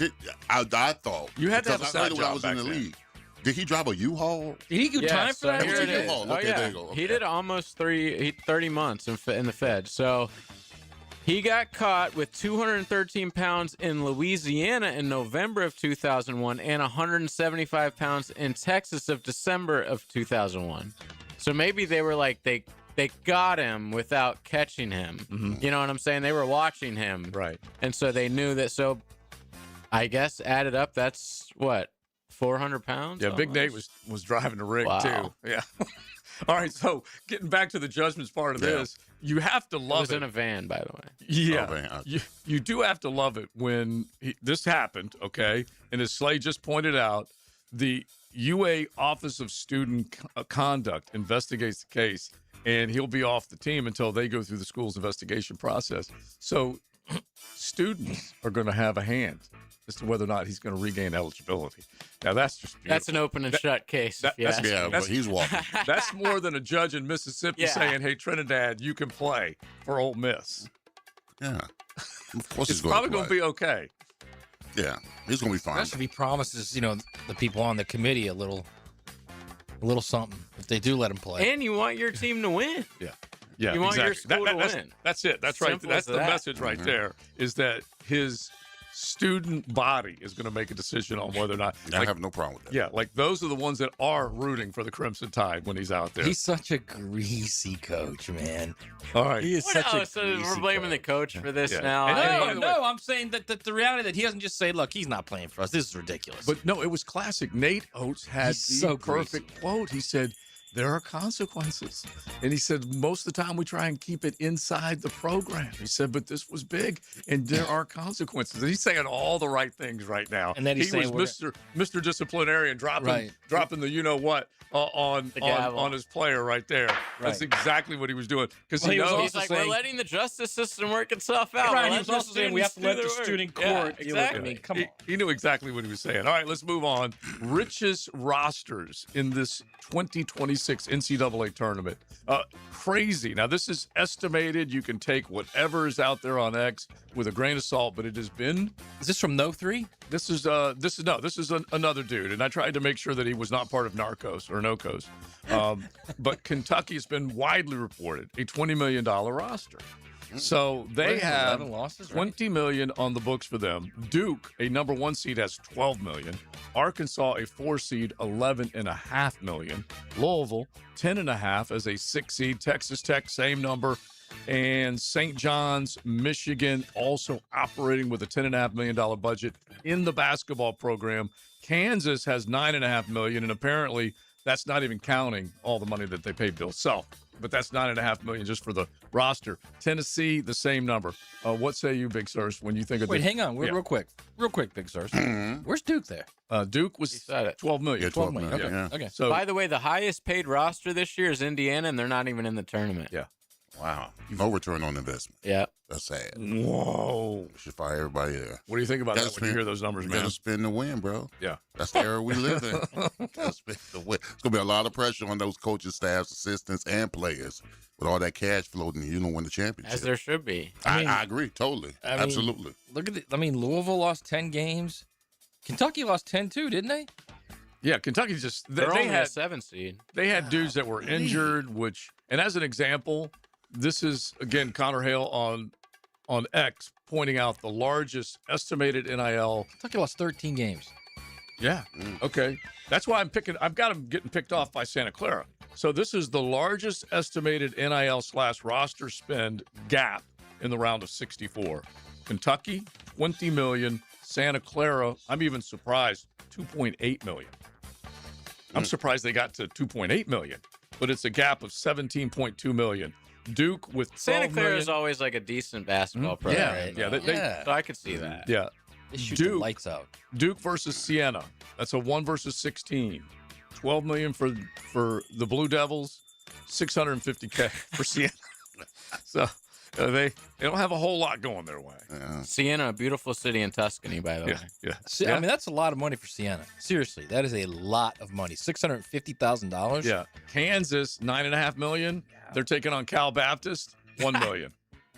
I thought You had to have a because side later when I job was back in the then. league. Did he drive a U-Haul? Did he get time for that? Here was it a is. U-Haul. Oh, Okay, yeah. there you go. He did almost 30 months in the Fed. So he got caught with 213 pounds in Louisiana in November of 2001 and 175 pounds in Texas of December of 2001. So maybe they were like, they got him without catching him. Mm-hmm. You know what I'm saying? They were watching him. Right. And so they knew that. So I guess added up, that's what? 400 pounds? Yeah, Big almost? Nate was driving the rig, Wow. too. Yeah. All right, so getting back to the judgments part of this, you have to love It was in a van, by the way. Yeah, Oh, man. you do have to love it when this happened, okay? And as Slay just pointed out, the UA Office of Student Conduct investigates the case, and he'll be off the team until they go through the school's investigation process. So students are going to have a hand as to whether or not he's going to regain eligibility. Now, that's just beautiful. That's an open and shut case. But he's walking. That's more than a judge in Mississippi saying, hey, Trinidad, you can play for Ole Miss. Yeah. Of course It's he's going probably to going to be okay. Yeah, he's going to be fine. Especially if he promises, the people on the committee a little something if they do let him play. And you want your team to win. Yeah, You want your exactly. school to win. That's it. That's right. Simple That's as the that. message right there, is that his student body is going to make a decision on whether or not. I have no problem with that. Yeah, like those are the ones that are rooting for the Crimson Tide when he's out there. He's such a greasy coach, man. All right. He is What such a else? So greasy we're blaming the coach for this now. No, I'm saying that the reality that he doesn't just say, look, he's not playing for us. This is ridiculous. But no, it was classic. Nate Oates had He's the so perfect quote. He said, there are consequences. And he said, most of the time we try and keep it inside the program. He said, but this was big and there are consequences. And he's saying all the right things right now. And then he's he saying was Mr. Disciplinarian dropping the you-know-what on his player right there. That's exactly what he was doing. Because Well, he he was knows. also He's like, saying- we're letting the justice system work itself out. Right, We'll he let was the also saying we have to students let do the their student work. court deal with it. I mean, come on. He knew exactly what he was saying. All right, let's move on. Richest rosters in this 2026 NCAA tournament. Crazy. Now, this is estimated. You can take whatever is out there on X with a grain of salt, but it has been. Is this from No 3? This is another dude, and I tried to make sure that he was not part of Narcos or Nocos. But Kentucky has been widely reported a $20 million roster. So they have 11 losses, right? $20 million on the books for them. Duke, a number 1 seed, has $12 million. Arkansas, a 4 seed, $11.5 million. Louisville, $10.5 as a 6 seed. Texas Tech, same number. And St. John's, Michigan, also operating with a $10.5 million budget in the basketball program. Kansas has $9.5 million, and apparently that's not even counting all the money that they paid Bill Self. But that's $9.5 million just for the roster. Tennessee, the same number. What say you, Big Sirs, when you think of Wait, hang on. Real quick, Big Sirs. Where's Duke there? Duke was $12 million. Yeah, $12 million. Okay. Yeah. Okay. So, By the way, the highest paid roster this year is Indiana, and they're not even in the tournament. Yeah. Wow. No return on investment. Yeah. That's sad. Whoa. Should fire everybody there. What do you think about that when you hear those numbers, You man? gotta spend the win, bro. Yeah. That's the era we live in. Gotta spend the win. It's gonna be a lot of pressure on those coaches, staffs, assistants, and players with all that cash floating. You don't win the championship. As there should be. I agree totally. Absolutely. Look at Louisville lost 10 games. Kentucky lost 10 too, didn't they? Yeah, Kentucky just They're they only had a 7 seed. They had dudes that were injured, and as an example, this is again Connor Hale on X pointing out the largest estimated NIL. Kentucky lost 13 games. Yeah. Okay. That's why I've got them getting picked off by Santa Clara. So this is the largest estimated NIL/roster spend gap in the round of 64. Kentucky, $20 million. Santa Clara, I'm even surprised, $2.8 million. I'm surprised they got to $2.8 million, but it's a gap of $17.2 million. Duke with $12 Santa Clara million. is always like a decent basketball program. Yeah. So I could see that. Yeah. They shoot the lights out. Duke versus Siena. That's a 1 versus 16. $12 million for the Blue Devils, $650K for Siena. So they don't have a whole lot going their way. Siena, a beautiful city in Tuscany, by the way. Yeah. I mean, that's a lot of money for Siena. Seriously, that is a lot of money. $650,000. Yeah. Kansas, $9.5 million. They're taking on Cal Baptist, $1 million.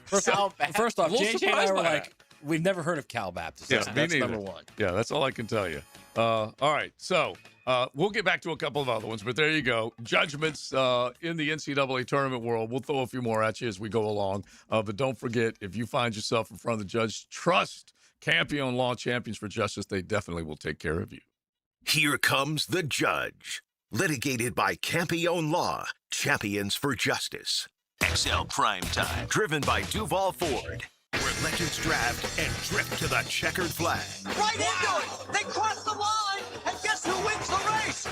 First off, A little JJ and I surprised were by like, we've never heard of Cal Baptist. Yeah, That's, me that's neither. number one. Yeah, that's all I can tell you. All right, so we'll get back to a couple of other ones, but there you go. Judgments in the NCAA tournament world. We'll throw a few more at you as we go along. But don't forget, if you find yourself in front of the judge, trust Campione Law Champions for Justice. They definitely will take care of you. Here comes the judge. Litigated by Campione Law, Champions for Justice. XL Primetime. Driven by Duval Ford. Where legends draft and drift to the checkered flag. Right into it! They crossed the line, and guess who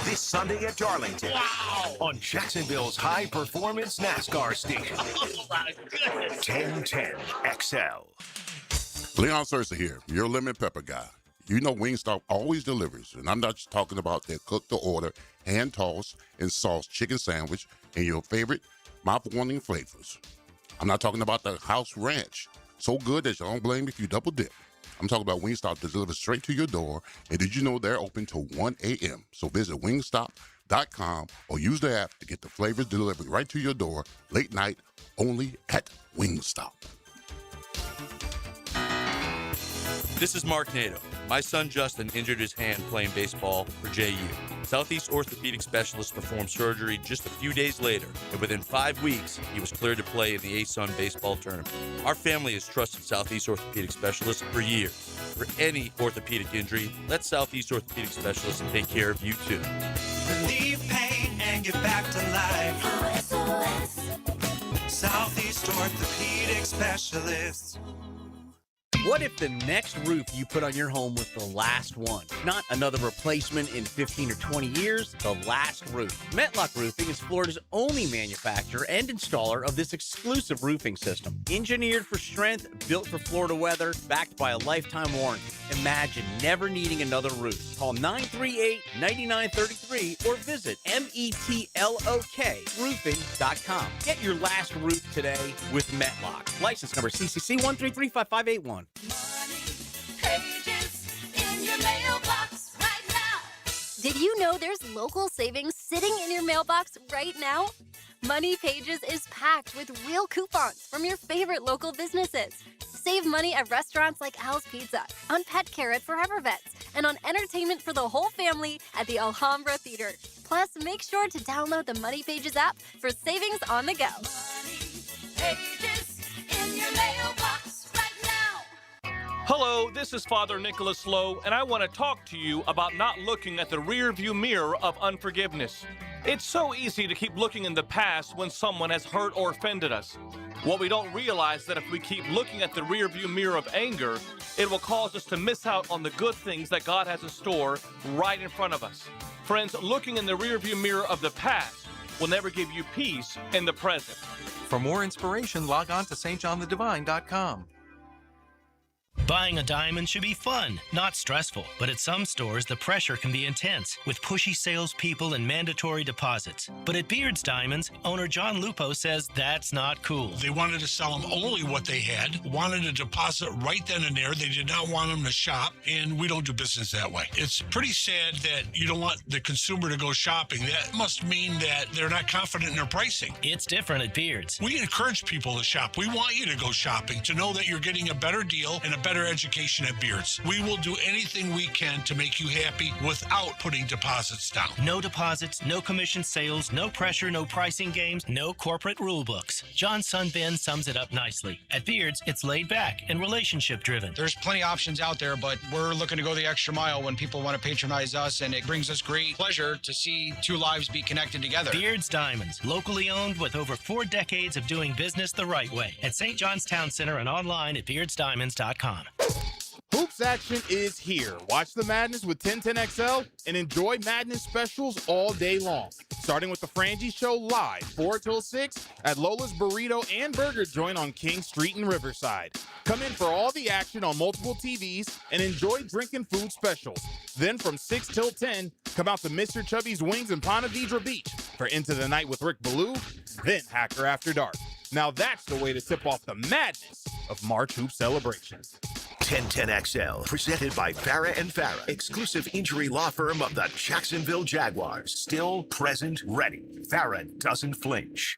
this Sunday at Darlington. Wow! On Jacksonville's high performance NASCAR station. Oh, my goodness. 1010 XL. Leon Sersa here, your lemon pepper guy. You know Wingstop always delivers, and I'm not just talking about their cook-to-order, hand-tossed, and sauce chicken sandwich and your favorite mouth-watering flavors. I'm not talking about the house ranch, so good that you don't blame if you double dip. I'm talking about Wingstop that delivers straight to your door, and did you know they're open till 1 a.m.? So visit wingstop.com or use the app to get the flavors delivered right to your door, late night, only at Wingstop. This is Mark Nato. My son Justin injured his hand playing baseball for JU. Southeast Orthopedic Specialist performed surgery just a few days later, and within 5 weeks, he was cleared to play in the ASUN baseball tournament. Our family has trusted Southeast Orthopedic Specialists for years. For any orthopedic injury, let Southeast Orthopedic Specialists take care of you too. Relieve pain and get back to life. Southeast Orthopedic Specialists. What if the next roof you put on your home was the last one? Not another replacement in 15 or 20 years, the last roof. Metlock Roofing is Florida's only manufacturer and installer of this exclusive roofing system. Engineered for strength, built for Florida weather, backed by a lifetime warranty. Imagine never needing another roof. Call 938-9933 or visit metlokroofing.com. Get your last roof today with Metlock. License number CCC 1335581. Pages in your mailbox right now. Did you know there's local savings sitting in your mailbox right now? Money Pages is packed with real coupons from your favorite local businesses. Save money at restaurants like Al's Pizza, on pet care at Forever Vets, and on entertainment for the whole family at the Alhambra Theater. Plus, make sure to download the Money Pages app for savings on the go. Money Pages in your mailbox right now. Hello, this is Father Nicholas Lowe, and I want to talk to you about not looking at the rearview mirror of unforgiveness. It's so easy to keep looking in the past when someone has hurt or offended us. What we don't realize that if we keep looking at the rearview mirror of anger, it will cause us to miss out on the good things that God has in store right in front of us. Friends, looking in the rearview mirror of the past will never give you peace in the present. For more inspiration, log on to stjohnthedivine.com. Buying a diamond should be fun, not stressful. But at some stores, the pressure can be intense, with pushy salespeople and mandatory deposits. But at Beard's Diamonds, owner John Lupo says that's not cool. They wanted to sell them only what they had, wanted a deposit right then and there. They did not want them to shop, and we don't do business that way. It's pretty sad that you don't want the consumer to go shopping. That must mean that they're not confident in their pricing. It's different at Beard's. We encourage people to shop. We want you to go shopping, to know that you're getting a better deal and a better education at Beard's. We will do anything we can to make you happy without putting deposits down. No deposits, no commission sales, no pressure, no pricing games, no corporate rule books. John's son Ben sums it up nicely. At Beard's, it's laid back and relationship driven. There's plenty of options out there, but we're looking to go the extra mile when people want to patronize us, and it brings us great pleasure to see two lives be connected together. Beard's Diamonds, locally owned with over 4 decades of doing business the right way. At St. John's Town Center and online at beardsdiamonds.com. Hoops action is here. Watch the madness with 1010XL and enjoy madness specials all day long. Starting with the Frangie Show live 4 till 6 at Lola's Burrito and Burger Joint on King Street in Riverside. Come in for all the action on multiple TVs and enjoy drink and food specials. Then from 6 till 10, come out to Mr. Chubby's Wings in Ponte Vedra Beach for Into the Night with Rick Ballou, then Hacker After Dark. Now that's the way to tip off the madness of March Hoop celebrations. 1010XL, presented by Farah and Farah, exclusive injury law firm of the Jacksonville Jaguars. Still, present, ready. Farah doesn't flinch.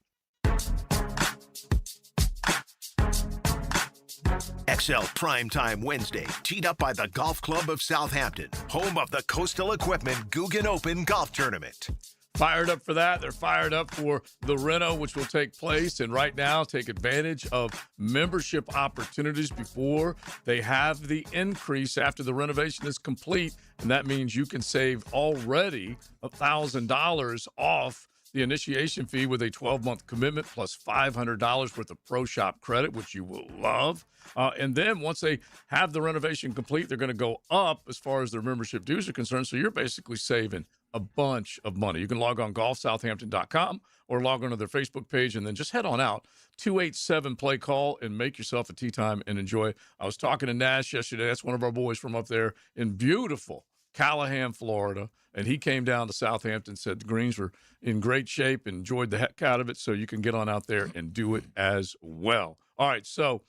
XL Primetime Wednesday, teed up by the Golf Club of Southampton, home of the Coastal Equipment Guggen Open Golf Tournament. Fired up for that. They're fired up for the Reno, which will take place. And right now, take advantage of membership opportunities before they have the increase after the renovation is complete. And that means you can save already $1,000 off the initiation fee with a 12-month commitment plus $500 worth of Pro Shop credit, which you will love. And then once they have the renovation complete, they're going to go up as far as their membership dues are concerned. So you're basically saving a bunch of money. You can log on golfsouthampton.com or log on to their Facebook page and then just head on out. 287 play call and make yourself a tee time and enjoy. I was talking to Nash yesterday. That's one of our boys from up there in beautiful Callahan, Florida. And he came down to Southampton, said the greens were in great shape, enjoyed the heck out of it. So you can get on out there and do it as well. All right. So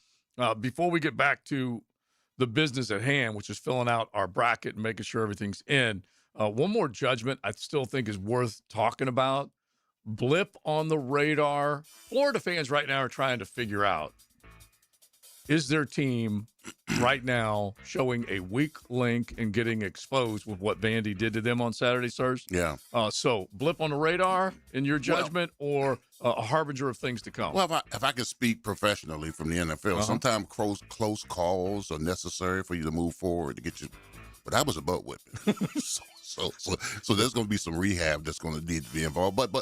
before we get back to the business at hand, which is filling out our bracket and making sure everything's in, one more judgment I still think is worth talking about. Blip on the radar. Florida fans right now are trying to figure out, is their team right now showing a weak link and getting exposed with what Vandy did to them on Saturday, sirs? Yeah. So blip on the radar in your judgment, or a harbinger of things to come? Well, if I could speak professionally from the NFL, sometimes close calls are necessary for you to move forward to get you. But that was a butt whipping. So there's going to be some rehab that's going to need to be involved. But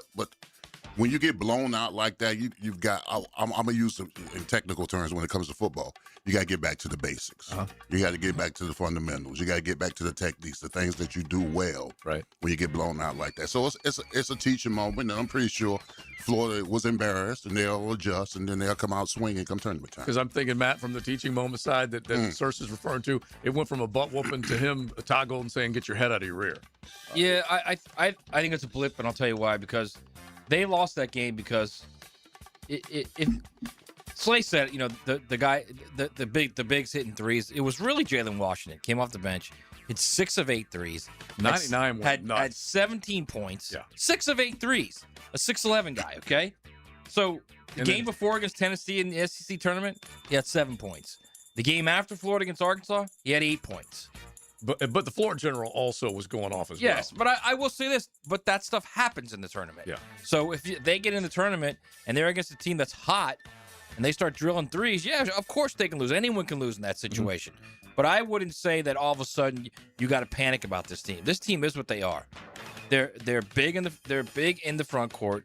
when you get blown out like that, you've got. I'm going to use them in technical terms when it comes to football. You got to get back to the basics. You got to get back to the fundamentals. You got to get back to the techniques, the things that you do well. Right. When you get blown out like that, so it's a teaching moment, and I'm pretty sure Florida was embarrassed, and they'll adjust, and then they'll come out swinging come tournament time. Because I'm thinking, Matt, from the teaching moment side that Circe is referring to, it went from a butt whooping to him toggling saying, "Get your head out of your rear." Yeah, I think it's a blip, and I'll tell you why. Because they lost that game because Slay said, the guy, the bigs hitting threes. It was really Jalen Washington. Came off the bench, hit 6 of 8 threes. 99 had 17 points. Yeah. 6 of 8 threes. A 6'11" guy. Okay, so the game before against Tennessee in the SEC tournament, he had 7 points. The game after Florida against Arkansas, he had 8 points. But the floor in general also was going off as well. Yes, but I will say this, but that stuff happens in the tournament. Yeah. So if they get in the tournament and they're against a team that's hot and they start drilling threes, yeah, of course they can lose. Anyone can lose in that situation. But I wouldn't say that all of a sudden you got to panic about this team. This team is what they are. They're big in the front court.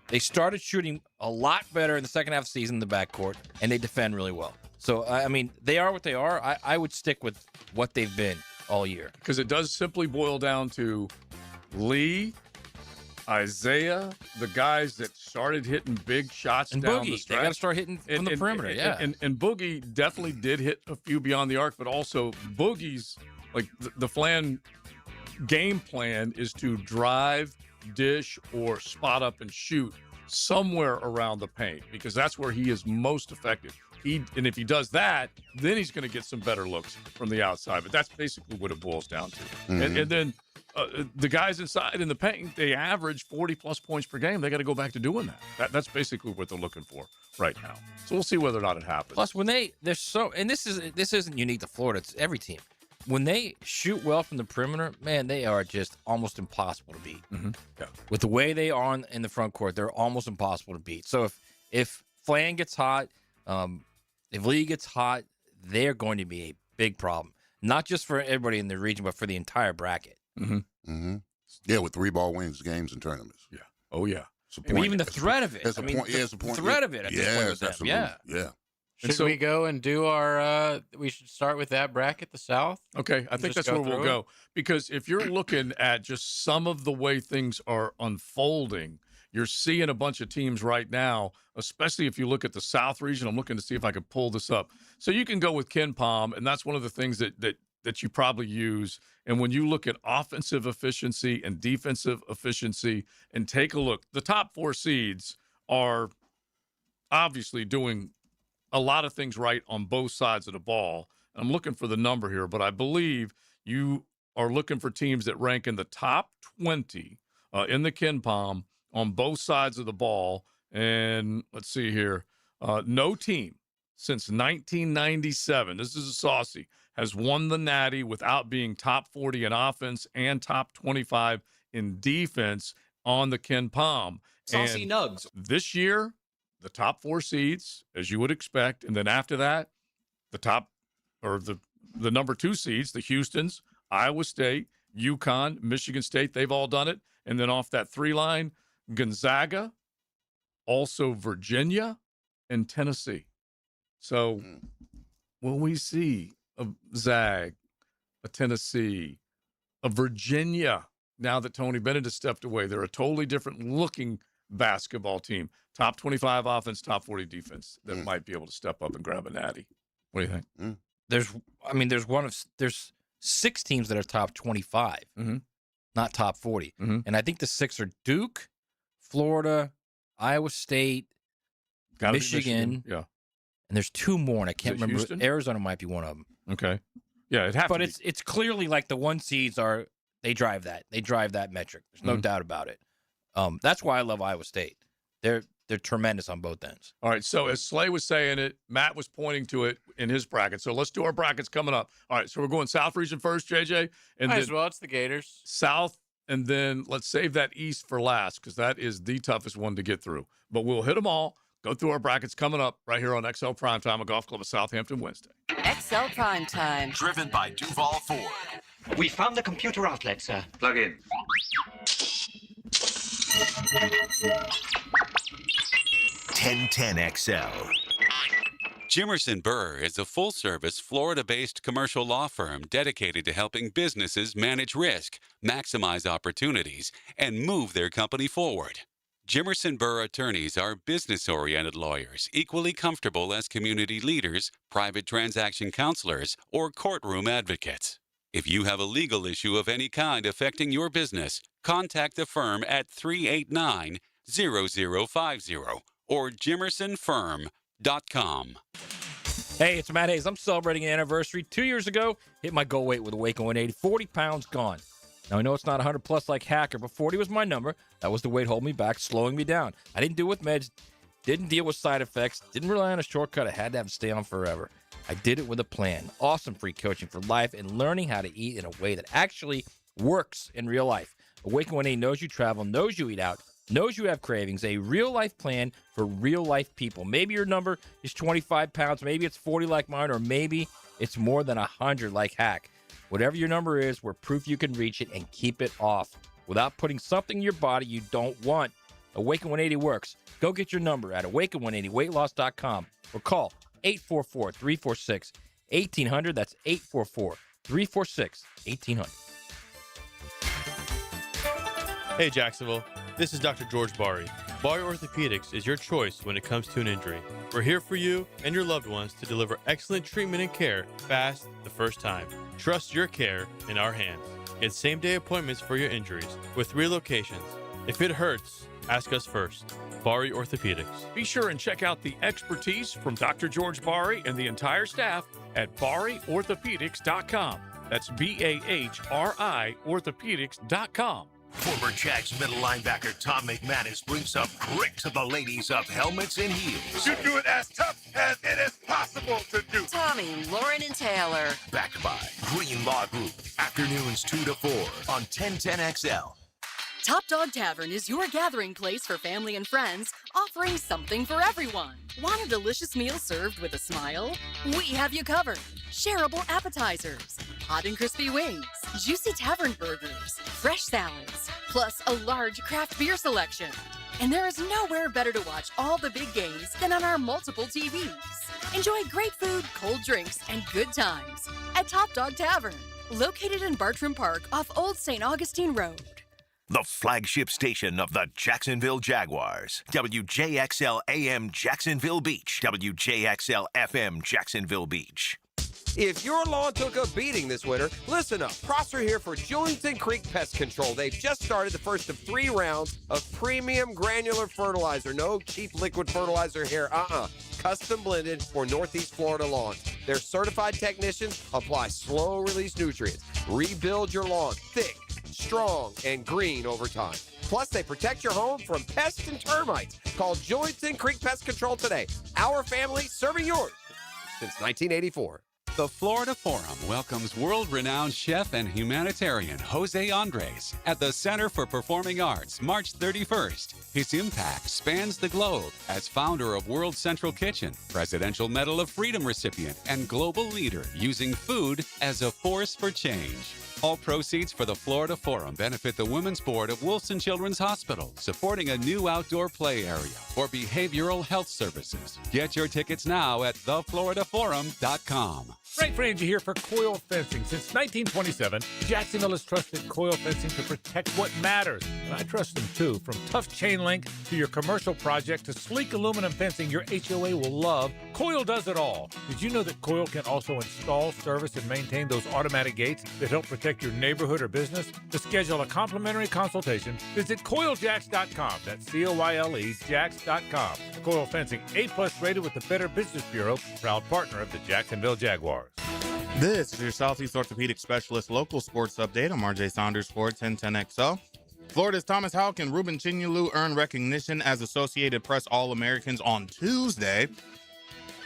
They started shooting a lot better in the second half of the season in the back court, and they defend really well. So I mean, they are what they are. I would stick with what they've been all year. Because it does simply boil down to Lee, Isaiah, the guys that started hitting big shots and down Boogie. the stretch. They got to start hitting from the perimeter, And Boogie definitely did hit a few beyond the arc, but also Boogie's, like, the Flan game plan is to drive, dish, or spot up and shoot somewhere around the paint, because that's where he is most effective. And if he does that, then he's going to get some better looks from the outside. But that's basically what it boils down to. And then the guys inside in the paint, they average 40-plus points per game. They got to go back to doing that. That's basically what they're looking for right now. So we'll see whether or not it happens. Plus, when they're so, and this isn't unique to Florida. It's every team. When they shoot well from the perimeter, man, they are just almost impossible to beat. Yeah. With the way they are in the front court, they're almost impossible to beat. So if Flan gets hot, if Lee gets hot, they're going to be a big problem. Not just for everybody in the region, but for the entire bracket. Yeah, with 3-ball wins games and tournaments. Yeah. Oh, yeah. Even the threat of it. It's a point. Yeah, it's a point. The threat of it. Yes, absolutely. Yeah. Should we go and do our we should start with that bracket, the South? Okay, I think that's where we'll go. Because if you're looking at just some of the way things are unfolding, you're seeing a bunch of teams right now, especially if you look at the South region. I'm looking to see if I can pull this up. So you can go with Ken Palm, and that's one of the things that you probably use. And when you look at offensive efficiency and defensive efficiency, and take a look, the top 4 seeds are obviously doing a lot of things right on both sides of the ball. I'm looking for the number here, but I believe you are looking for teams that rank in the top 20 in the Ken Palm on both sides of the ball. And let's see here. No team since 1997, this is a saucy, has won the Natty without being top 40 in offense and top 25 in defense on the Ken Palm. Saucy Nugs. This year, the top 4 seeds, as you would expect. And then after that, the number 2 seeds, the Houstons, Iowa State, UConn, Michigan State, they've all done it. And then off that 3 line, Gonzaga, also Virginia, and Tennessee. So when we see a Zag, a Tennessee, a Virginia now that Tony Bennett has stepped away. They're a totally different looking basketball team. Top 25 offense, top 40 defense that might be able to step up and grab a natty. What do you think? There's 6 teams that are top 25, not top 40. And I think the 6 are Duke, Florida, Iowa State, Michigan. Yeah. And there's 2 more, and I can't remember. Houston? Arizona might be one of them. Okay. Yeah, it has But to be. it's clearly like the 1 seeds are, they drive that. They drive that metric. There's no doubt about it. That's why I love Iowa State. They're tremendous on both ends. All right, so as Slay was saying it, Matt was pointing to it in his bracket. So let's do our brackets coming up. All right, so we're going South region first, JJ. And Might then as well. It's the Gators. South, and then let's save that East for last because that is the toughest one to get through. But we'll hit them all, go through our brackets coming up right here on XL Primetime, a golf club of Southampton Wednesday. XL Primetime. Driven by Duval Ford. We found the computer outlet, sir. Plug in. 1010 XL. Jimerson Burr is a full-service, Florida-based commercial law firm dedicated to helping businesses manage risk, maximize opportunities, and move their company forward. Jimerson Burr attorneys are business-oriented lawyers, equally comfortable as community leaders, private transaction counselors, or courtroom advocates. If you have a legal issue of any kind affecting your business, contact the firm at 389-0050 or jimersonfirm.com. Hey, it's Matt Hayes. I'm celebrating an anniversary. 2 years ago, hit my goal weight with a Waco 180, 40 pounds gone. Now, I know it's not 100 plus like Hacker, but 40 was my number. That was the weight holding me back, slowing me down. I didn't deal with meds, didn't deal with side effects, didn't rely on a shortcut I had to have to stay on forever. I did it with a plan. Awesome free coaching for life and learning how to eat in a way that actually works in real life. Awaken 180 knows you travel, knows you eat out, knows you have cravings, a real-life plan for real-life people. Maybe your number is 25 pounds, maybe it's 40 like mine, or maybe it's more than 100 like Hack. Whatever your number is, we're proof you can reach it and keep it off without putting something in your body you don't want. Awaken 180 works. Go get your number at awaken180weightloss.com or call 844-346-1800. That's 844-346-1800. Hey, Jacksonville. This is Dr. George Bari. Bari Orthopedics is your choice when it comes to an injury. We're here for you and your loved ones to deliver excellent treatment and care fast the first time. Trust your care in our hands. Get same-day appointments for your injuries with 3 locations. If it hurts, ask us first. Bari Orthopedics. Be sure and check out the expertise from Dr. George Bari and the entire staff at BariOrthopedics.com. That's BAHRI Orthopedics.com. Former Jags middle linebacker Tom McManus brings some grit to the ladies of helmets and heels. You do it as tough as it is possible to do. Tommy, Lauren, and Taylor. Backed by Green Law Group. Afternoons 2 to 4 on 1010 XL. Top Dog Tavern is your gathering place for family and friends, offering something for everyone. Want a delicious meal served with a smile? We have you covered. Shareable appetizers, hot and crispy wings, juicy tavern burgers, fresh salads, plus a large craft beer selection. And there is nowhere better to watch all the big games than on our multiple TVs. Enjoy great food, cold drinks, and good times at Top Dog Tavern, located in Bartram Park off Old St. Augustine Road. The flagship station of the Jacksonville Jaguars. WJXL AM Jacksonville Beach. WJXL FM Jacksonville Beach. If your lawn took a beating this winter, listen up. Prosser here for Julington Creek Pest Control. They've just started the first of 3 rounds of premium granular fertilizer. No cheap liquid fertilizer here. Custom blended for Northeast Florida lawns. Their certified technicians apply slow-release nutrients. Rebuild your lawn thick, strong, and green over time. Plus, they protect your home from pests and termites. Call Julington Creek Pest Control today. Our family serving yours since 1984. The Florida Forum welcomes world-renowned chef and humanitarian Jose Andres at the Center for Performing Arts March 31st. His impact spans the globe as founder of World Central Kitchen, Presidential Medal of Freedom recipient, and global leader using food as a force for change. All proceeds for the Florida Forum benefit the Women's Board of Wilson Children's Hospital, supporting a new outdoor play area for behavioral health services. Get your tickets now at thefloridaforum.com. Frank Frangie here for Coil Fencing. Since 1927, Jacksonville has trusted Coil Fencing to protect what matters. And I trust them too. From tough chain link to your commercial project to sleek aluminum fencing your HOA will love, Coil does it all. Did you know that Coil can also install, service, and maintain those automatic gates that help protect your neighborhood or business? To schedule a complimentary consultation, visit CoilJacks.com. That's COYLE Jacks.com. Coil Fencing, A+ rated with the Better Business Bureau, proud partner of the Jacksonville Jaguars. This is your Southeast Orthopedic Specialist local sports update. I'm RJ Saunders for 1010XL. Florida's Thomas Houck and Ruben Chinyelu earned recognition as Associated Press All-Americans on Tuesday,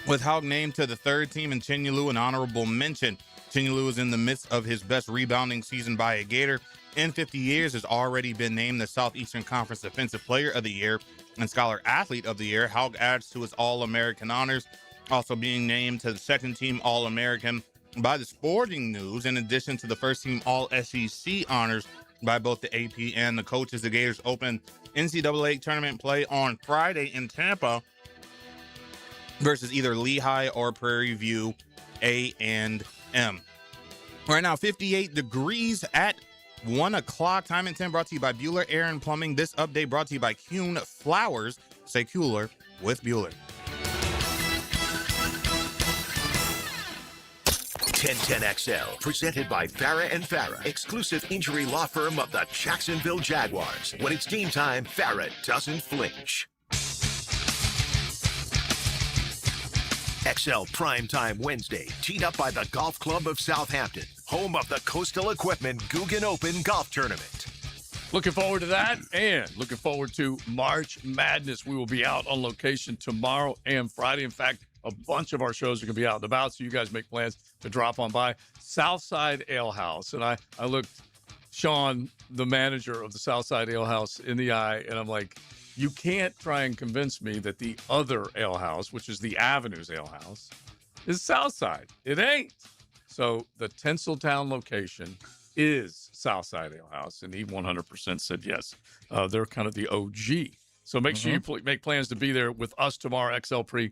with Houck named to the third team and Chinyelu an honorable mention. Chinyelu is in the midst of his best rebounding season by a Gator in 50 years, has already been named the Southeastern Conference Defensive Player of the Year and Scholar Athlete of the Year. Houck adds to his All-American honors, also being named to the second team All-American by the Sporting News, in addition to the first team All-SEC honors by both the AP and the coaches. The Gators open NCAA tournament play on Friday in Tampa versus either Lehigh or Prairie View A&M. Right now, 58 degrees at 1 o'clock. Time and 10 brought to you by Bueller Air and Plumbing. This update brought to you by Kuhn Flowers. Say cooler with Bueller. 1010XL, presented by Farah and Farah, exclusive injury law firm of the Jacksonville Jaguars. When it's game time, Farah doesn't flinch. XL Primetime Wednesday, teed up by the Golf Club of Southampton, home of the Coastal Equipment Guggen Open Golf Tournament. Looking forward to that, and looking forward to March Madness. We will be out on location tomorrow and Friday. In fact, a bunch of our shows are going to be out and about, so you guys make plans to drop on by Southside Ale House. And I looked Sean, the manager of the Southside Ale House, in the eye, and I'm like, you can't try and convince me that the other ale house, which is the Avenues Ale House, is Southside. It ain't. So the Tinseltown location is Southside Ale House, and he 100% said yes. They're kind of the OG. So make sure you make plans to be there with us tomorrow, XLP,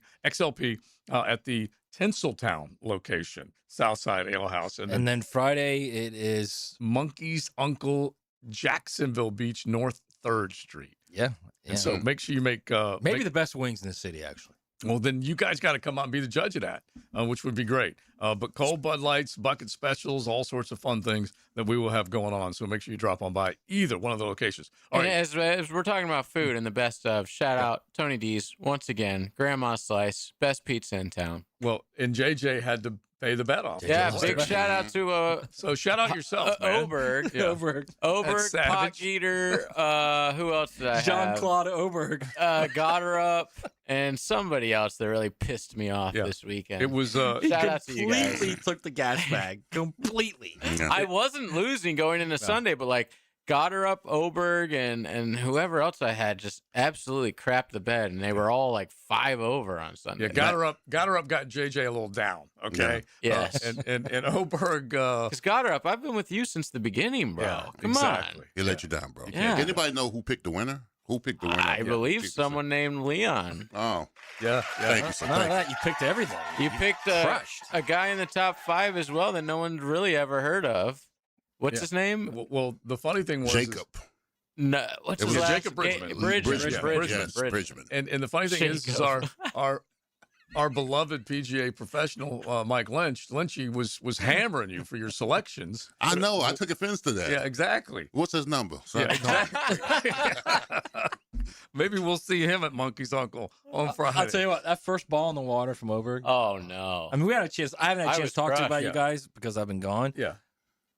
at the Tinseltown location, Southside Ale House. And then Friday, it is Monkey's Uncle, Jacksonville Beach, North 3rd Street. Yeah. And so make sure you make... maybe the best wings in the city, actually. Well, then you guys got to come out and be the judge of that, which would be great. But cold Bud Lights, bucket specials, all sorts of fun things that we will have going on. So make sure you drop on by either one of the locations. All and right. as we're talking about food and the best of, shout out Tony D's once again, Grandma's Slice, best pizza in town. Well, and JJ had to pay the bet off. Yeah, big shout out to so shout out yourself, man. Oberg. Yeah. Oberg, Pot Eater, who else did I have? Jean-Claude Oberg. Got her up, and somebody else that really pissed me off this weekend. It was shout out to you guys. Completely took the gas bag. Completely. I wasn't losing going into Sunday, but like got her up, Oberg, and whoever else I had just absolutely crapped the bed, and they were all like 5 over on Sunday. Yeah, got her up, got JJ a little down. Okay. Yeah. Yes. And Oberg. Because got her up. I've been with you since the beginning, bro. Yeah, Come on. He let you down, bro. Yeah. Anybody know who picked the winner? Who picked the winner? I believe someone named Leon. Oh, yeah. Thank you, sir. None of that. You picked everything. You picked a guy in the top 5 as well that no one's really ever heard of. What's his name? Well, the funny thing was Jacob. No, what's his last Jacob Bridgman. Bridgman. And the funny thing is our beloved PGA professional Mike Lynchy was hammering you for your selections. I know. I took offense to that. Yeah, exactly. What's his number? Yeah, exactly. Maybe we'll see him at Monkey's Uncle on Friday. I'll tell you what, that first ball in the water from Oberg. Oh no! I mean, we had a chance. I haven't had a chance to talk to you about Yeah. you guys because I've been gone. Yeah.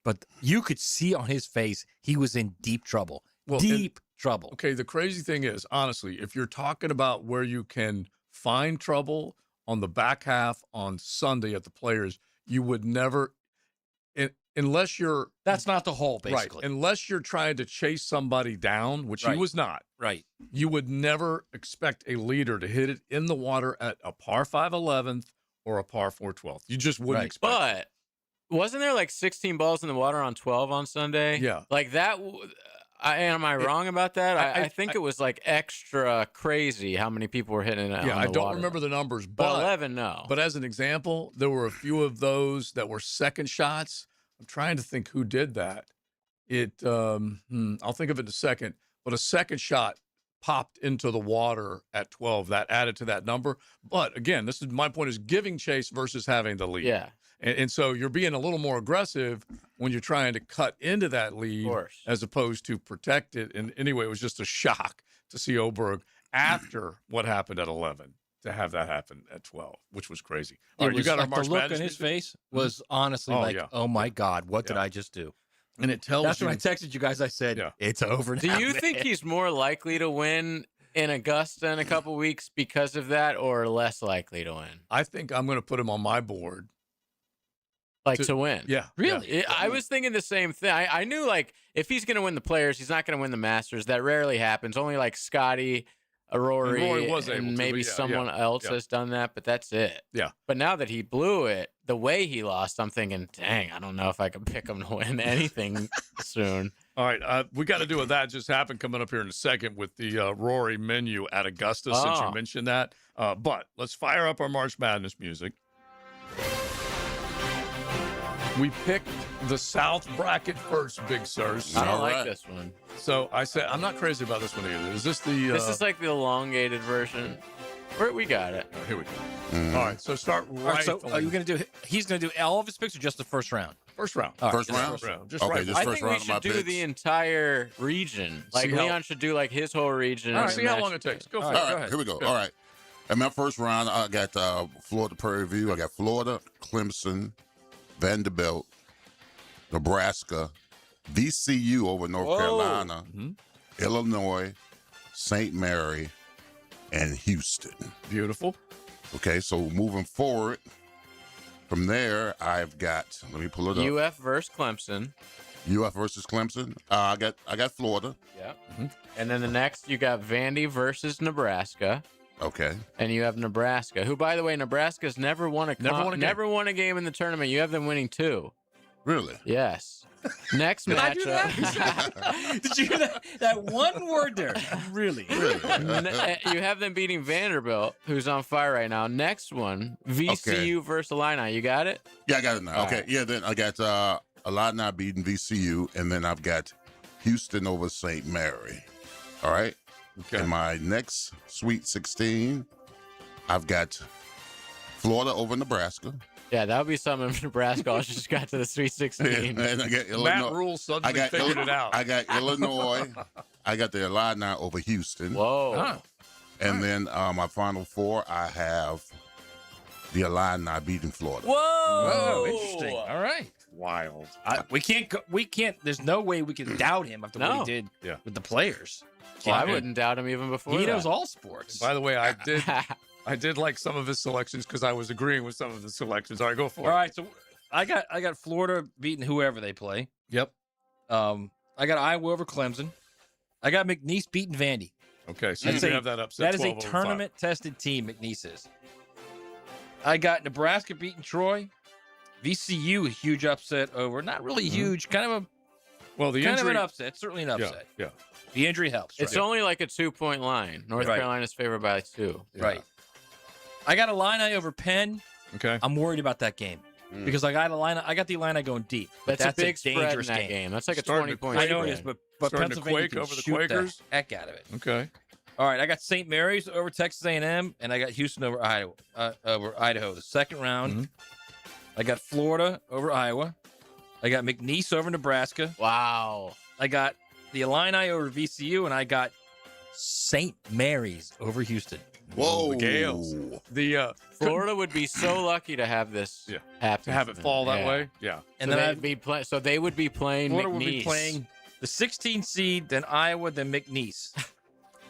But you could see on his face he was in deep trouble. Well, Deep trouble. Okay, the crazy thing is, honestly, if you're talking about where you can find trouble on the back half on Sunday at the Players, you would never, unless you're... That's not the hole, basically. Right, unless you're trying to chase somebody down, which he was not. Right. You would never expect a leader to hit it in the water at a par 5 11th or a par 4 12th. You just wouldn't expect it. But wasn't there like 16 balls in the water on 12 on Sunday? Yeah. Like that. Am I wrong about that? I think it was like extra crazy how many people were hitting it. Yeah, I don't remember the numbers, but 11, no. But as an example, there were a few of those that were second shots. I'm trying to think who did that. I'll think of it in a second. But a second shot popped into the water at 12. That added to that number. But again, this is my point: is giving chase versus having the lead. Yeah. And so you're being a little more aggressive when you're trying to cut into that lead as opposed to protect it. And anyway, it was just a shock to see Oberg after what happened at 11 to have that happen at 12, which was crazy. All right, you got our March the look Madness on his music? face was honestly oh my God, what did I just do? And it tells That's you. when I texted you guys. I said, it's over now. Do you think he's more likely to win in Augusta in a couple weeks because of that, or less likely to win? I think I'm going to put him on my board. To win. Yeah. Really? Yeah. I was thinking the same thing. I knew, like, if he's going to win the Players, he's not going to win the Masters. That rarely happens. Only, like, Scotty, Rory was able and to, maybe but someone else has done that, but that's it. Yeah. But now that he blew it, the way he lost, I'm thinking, dang, I don't know if I could pick him to win anything soon. All right, we got to do with that just happened coming up here in a second with the Rory menu at Augusta, since you mentioned that. But let's fire up our March Madness music. We picked the South bracket first, Big Sirs. I don't like this one. So I said, I'm not crazy about this one either. Is this the... This is like the elongated version. We got it. Oh, here we go. All right, so start right. All right, so are you going to do? He's going to do all of his picks or just the first round? First round. All right, First round? Just okay, right. just I first think round we of my should do picks. the entire region. Like, Leon should do, like, his whole region. All right, and see how match- long it takes. Go for All it. Go right, ahead. here we go. Go. All right. In my first round, I got Florida Prairie View. I got Florida, Clemson, Vanderbilt, Nebraska, VCU over North Carolina, Illinois, St. Mary, and Houston. Beautiful. Okay, so moving forward, from there, I've got, let me pull it up. UF versus Clemson. UF versus Clemson. I got Florida. Yeah. And then the next, you got Vandy versus Nebraska. Okay. And you have Nebraska, who, by the way, Nebraska's never won a game in the tournament. You have them winning 2. Really? Yes. Next Did I do matchup. Did you hear that one word there? Really? You have them beating Vanderbilt, who's on fire right now. Next one, VCU versus Illini. You got it? Yeah, I got it now. Okay. Yeah, then I got Illini beating VCU, and then I've got Houston over St. Mary. All right? Okay. In my next Sweet 16, I've got Florida over Nebraska. Yeah, that would be something if Nebraska also just got to the Sweet 16. And I got Illinois. Matt Rule suddenly figured it out. I got Illinois. I got the Illini over Houston. Whoa. And then my final 4, I have the Illini beating Florida. Whoa. Interesting. All right. Wild. We can't. There's no way we can doubt him after what he did with the players. Well, I wouldn't doubt him even before. He knows all sports. By the way, I did like some of his selections because I was agreeing with some of the selections. All right, go for it. All right, so I got Florida beating whoever they play. Yep. I got Iowa over Clemson. I got McNeese beating Vandy. Okay, so you have that upset. That is a 12 over 5. tournament-tested team, McNeese is. I got Nebraska beating Troy. VCU, a huge upset over. Not really huge, kind of an upset. Certainly an upset. Yeah. The injury helps. It's only like a 2-point line. North Carolina's favored by 2. Yeah. Right. I got Illini over Penn. Okay. I'm worried about that game because I got the Illini going deep. That's a big spread in dangerous that game. That's like a 20-point I know spread. it is, but Starting to Pennsylvania quake can over the shoot Quakers? the heck out of it. Okay. All right, I got St. Mary's over Texas A&M, and I got Houston over Idaho. The second round, I got Florida over Iowa. I got McNeese over Nebraska. Wow. I got the Illini over VCU, and I got St. Mary's over Houston. Whoa. The Gales. Florida would be so lucky to have this happen. To have it fall that way? Yeah. And so then so they would be playing Florida McNeese. would be playing the 16th seed, then Iowa, then McNeese.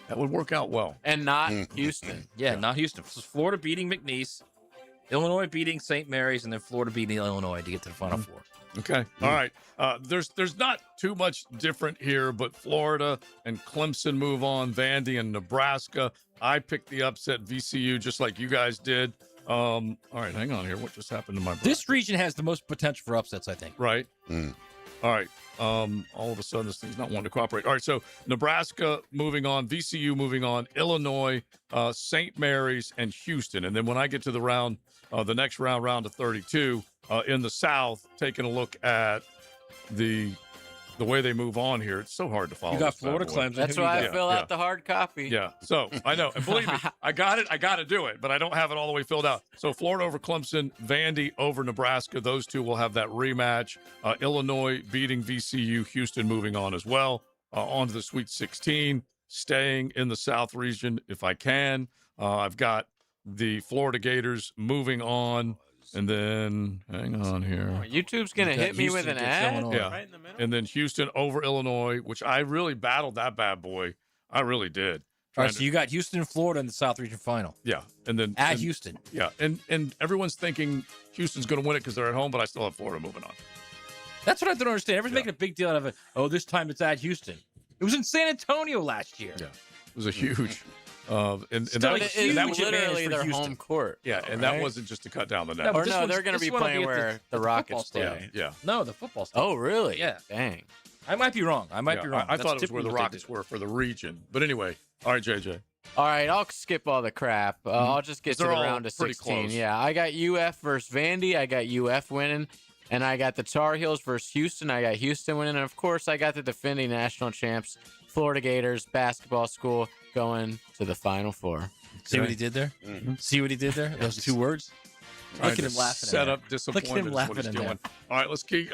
That would work out well. And not Houston. Yeah, not Houston. So Florida beating McNeese, Illinois beating St. Mary's, and then Florida beating Illinois to get to the Final Four. Okay. All right. There's not too much different here, but Florida and Clemson move on. Vandy and Nebraska. I picked the upset VCU just like you guys did. All right, hang on here. What just happened to my brain? This region has the most potential for upsets, I think. Right. All right. All of a sudden, this thing's not wanting to cooperate. All right, so Nebraska moving on, VCU moving on, Illinois, St. Mary's, and Houston. And then when I get to the next round of 32, in the South, taking a look at the way they move on here, it's so hard to follow. You got this bad Florida boy. Clemson. That's why I fill out the hard copy. Yeah. So I know. And believe me, I got it. I got to do it, but I don't have it all the way filled out. So Florida over Clemson, Vandy over Nebraska. Those two will have that rematch. Illinois beating VCU, Houston moving on as well. On to the Sweet 16, staying in the South region if I can. I've got the Florida Gators moving on. And then, hang on here. Oh, YouTube's going to hit me with an ad? Yeah. Right in the middle? And then Houston over Illinois, which I really battled that bad boy. I really did. All right, so you got Houston and Florida in the South Region Final. Yeah. And then at Houston. Yeah. And everyone's thinking Houston's going to win it because they're at home, but I still have Florida moving on. That's what I don't understand. Everyone's making a big deal out of it. Oh, this time it's at Houston. It was in San Antonio last year. Yeah. It was a huge. And Still, that was literally their home court. Yeah, and that wasn't just to cut down the net. Or no, they're going to be playing where the Rockets play. Yeah. No, the football stadium. Oh, really? Yeah. Dang. I might be wrong. I might be wrong. I thought it was where the Rockets were for the region. But anyway, all right, JJ. All right, I'll skip all the crap. I'll just get to the round of 16. Close. Yeah, I got UF versus Vandy. I got UF winning. And I got the Tar Heels versus Houston. I got Houston winning. And, of course, I got the defending national champs, Florida Gators basketball school, going to the Final Four. See what he did there? Mm-hmm. See what he did there? Those two words? Look at him laughing. Set up disappointment. Look at him laughing what he's in doing. All right, let's keep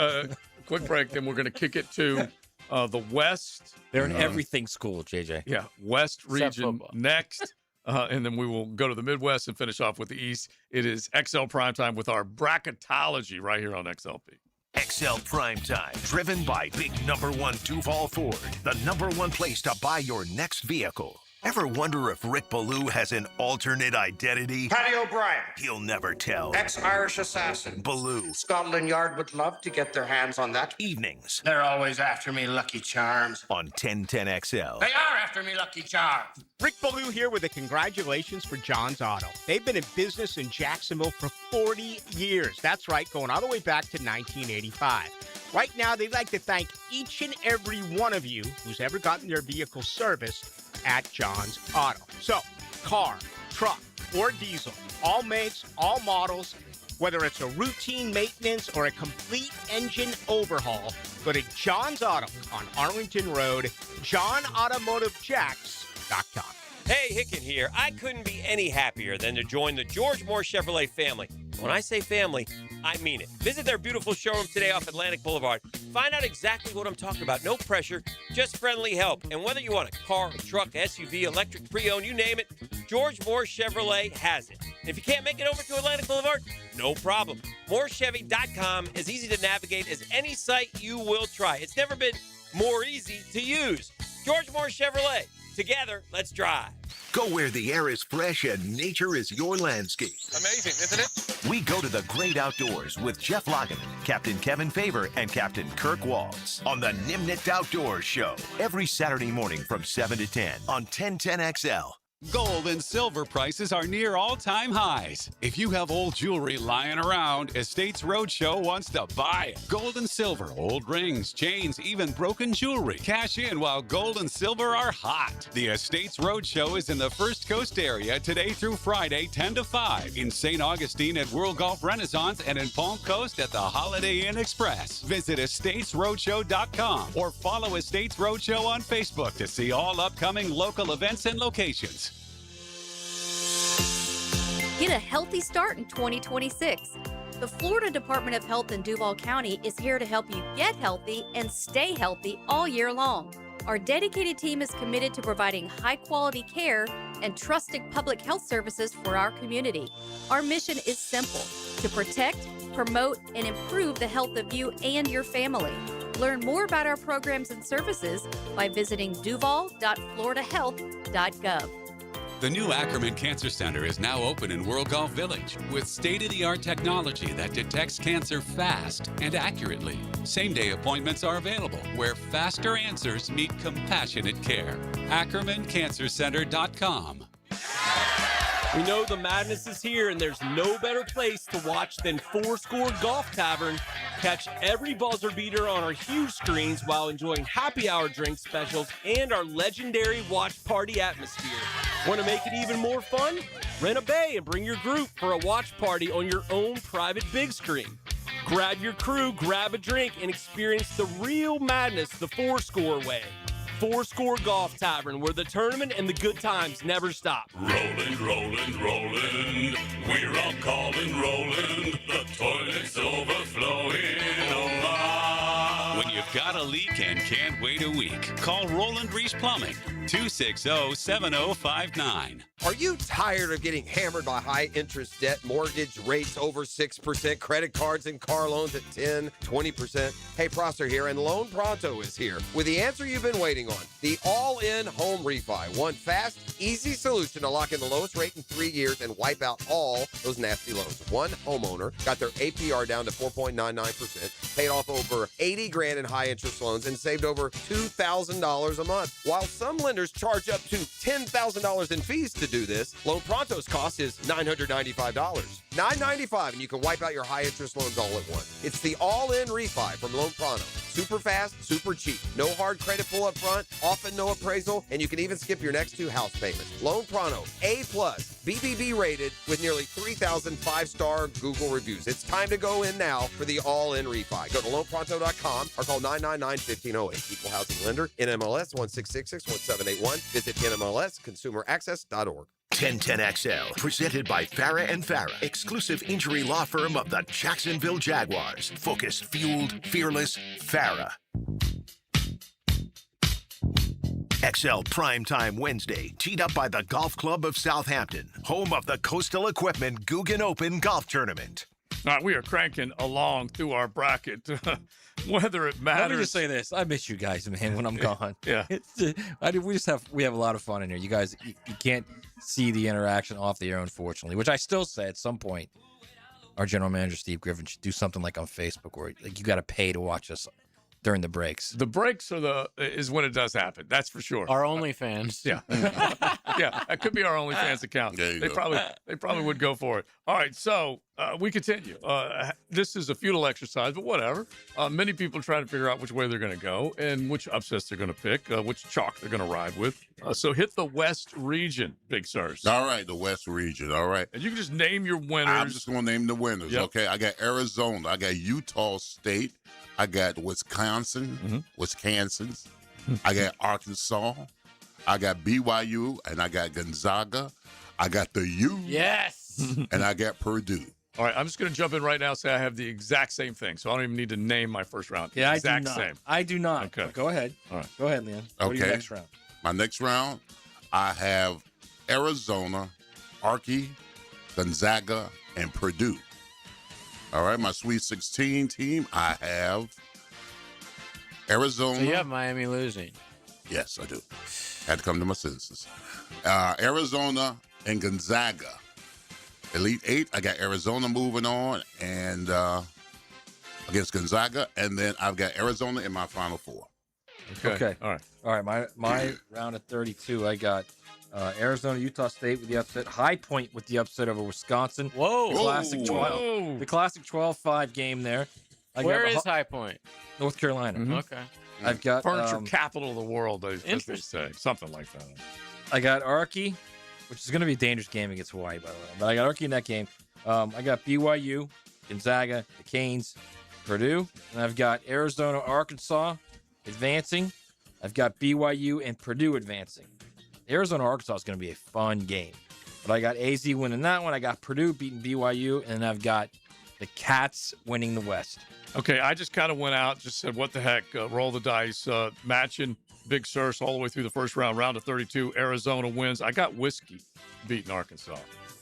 quick break. Then we're going to kick it to the West. They're in everything school, JJ. Yeah, West region next. And then we will go to the Midwest and finish off with the East. It is XL Primetime with our bracketology right here on XLP. XL Primetime, driven by big #1 Duval Ford, the #1 place to buy your next vehicle. Ever wonder if Rick Ballou has an alternate identity? Paddy O'Brien. He'll never tell. Ex-Irish assassin. Ballou. Scotland Yard would love to get their hands on that. Evenings. They're always after me, Lucky Charms. On 1010XL. They are after me, Lucky Charms. Rick Ballou here with a congratulations for John's Auto. They've been in business in Jacksonville for 40 years. That's right, going all the way back to 1985. Right now, they'd like to thank each and every one of you who's ever gotten their vehicle serviced at John's Auto. So, car, truck, or diesel, all makes, all models, whether it's a routine maintenance or a complete engine overhaul, go to John's Auto on Arlington Road, johnautomotivejacks.com. Hey, Hicken here. I couldn't be any happier than to join the George Moore Chevrolet family. When I say family, I mean it. Visit their beautiful showroom today off Atlantic Boulevard. Find out exactly what I'm talking about. No pressure, just friendly help. And whether you want a car, a truck, SUV, electric, pre-owned, you name it, George Moore Chevrolet has it. And if you can't make it over to Atlantic Boulevard, no problem. MooreChevy.com is easy to navigate as any site you will try. It's never been more easy to use. George Moore Chevrolet. Together, let's drive. Go where the air is fresh and nature is your landscape. Amazing, isn't it? We go to the great outdoors with Jeff Logan, Captain Kevin Favor, and Captain Kirk Waltz on the Nimnit Outdoors Show every Saturday morning from 7 to 10 on 1010XL. Gold and silver prices are near all-time highs. If you have old jewelry lying around, Estates Roadshow wants to buy it. Gold and silver, old rings, chains, even broken jewelry. Cash in while gold and silver are hot. The Estates Roadshow is in the First Coast area today through Friday, 10 to 5. In St. Augustine at World Golf Renaissance and in Palm Coast at the Holiday Inn Express. Visit estatesroadshow.com or follow Estates Roadshow on Facebook to see all upcoming local events and locations. Get a healthy start in 2026. The Florida Department of Health in Duval County is here to help you get healthy and stay healthy all year long. Our dedicated team is committed to providing high-quality care and trusted public health services for our community. Our mission is simple: to protect, promote, and improve the health of you and your family. Learn more about our programs and services by visiting duval.floridahealth.gov. The new Ackerman Cancer Center is now open in World Golf Village with state-of-the-art technology that detects cancer fast and accurately. Same-day appointments are available where faster answers meet compassionate care. AckermanCancerCenter.com. We know the madness is here, and there's no better place to watch than Fourscore Golf Tavern Catch every buzzer beater on our huge screens while enjoying happy hour drink specials and our legendary watch party atmosphere. Want to make it even more fun? Rent a bay and bring your group for a watch party on your own private big screen. Grab your crew, grab a drink, and experience the real madness the Fourscore way. Fourscore Golf Tavern, where the tournament and the good times never stop. Roland, Roland, Roland, we're all calling Roland. The toilet's overflowing, oh my. When you've got a leak and can't wait a week, call Roland Reese Plumbing, 260-7059. Are you tired of getting hammered by high-interest debt, mortgage rates over 6%, credit cards and car loans at 10, 20%? Hey, Prosser here, and Loan Pronto is here with the answer you've been waiting on, the all-in home refi. One fast, easy solution to lock in the lowest rate in 3 years and wipe out all those nasty loans. One homeowner got their APR down to 4.99%, paid off over $80 grand in high-interest loans, and saved over $2,000 a month. While some lenders charge up to $10,000 in fees to do this, Loan Pronto's cost is $995. $995, and you can wipe out your high-interest loans all at once. It's the all-in refi from Loan Pronto. Super fast, super cheap. No hard credit pull up front, often no appraisal, and you can even skip your next 2 house payments. Loan Pronto, A+, BBB rated with nearly 3,000 5-star Google reviews. It's time to go in now for the all-in refi. Go to loanpronto.com or call 999-1508. Equal housing lender, NMLS 16661-781. Visit NMLSconsumeraccess.org. 1010XL, presented by Farah and Farah, exclusive injury law firm of the Jacksonville Jaguars. Focused, fueled, fearless, Farah. XL Primetime Wednesday, teed up by the Golf Club of Southampton, home of the Coastal Equipment Guggen Open Golf Tournament. All right, we are cranking along through our bracket. Whether it matters. Let me just say this: I miss you guys, man. When I'm gone, yeah. We have a lot of fun in here. You guys, you can't see the interaction off the air, unfortunately. Which I still say at some point, our general manager Steve Griffin should do something like on Facebook, where like you got to pay to watch us during the breaks. The breaks is when it does happen. That's for sure. Our OnlyFans. Yeah, yeah, that could be our OnlyFans account. They probably would go for it. All right, so we continue. This is a futile exercise, but whatever. Many people are trying to figure out which way they're going to go and which upsets they're going to pick, which chalk they're going to ride with. So hit the West region, Big Sirs. All right, the West region. All right. And you can just name your winners. I'm just going to name the winners, okay? I got Arizona. I got Utah State. I got Wisconsin. I got Arkansas. I got BYU, and I got Gonzaga. I got the U. Yes. And I got Purdue. All right, I'm just going to jump in right now and say I have the exact same thing, so I don't even need to name my first round. Yeah, exact I do not. same. I do not. Okay. Go ahead. All right. Go ahead, Leon. Okay. What are your next round? My next round, I have Arizona, Arky, Gonzaga, and Purdue. All right, my Sweet 16 team, I have Arizona. So you have Miami losing. Yes, I do. Had to come to my senses. Arizona and Gonzaga. Elite 8, I got Arizona moving on and against Gonzaga, and then I've got Arizona in my Final Four. Okay. All right. My round of 32, I got Arizona, Utah State with the upset. High Point with the upset over Wisconsin. Whoa. The classic 12-5 game there. Where is High Point? North Carolina. Mm-hmm. Okay. I've got furniture capital of the world, as they say. Something like that. I got Arky, which is going to be a dangerous game against Hawaii, by the way. But I got Arky in that game. I got BYU, Gonzaga, the Canes, Purdue, and I've got Arizona, Arkansas advancing. I've got BYU and Purdue advancing. Arizona, Arkansas is going to be a fun game. But I got AZ winning that one. I got Purdue beating BYU, and I've got the Cats winning the West. Okay, I just kind of went out, just said, what the heck, roll the dice, matching Big Sirs all the way through the first round, round of 32. Arizona wins. I got Whiskey beating Arkansas.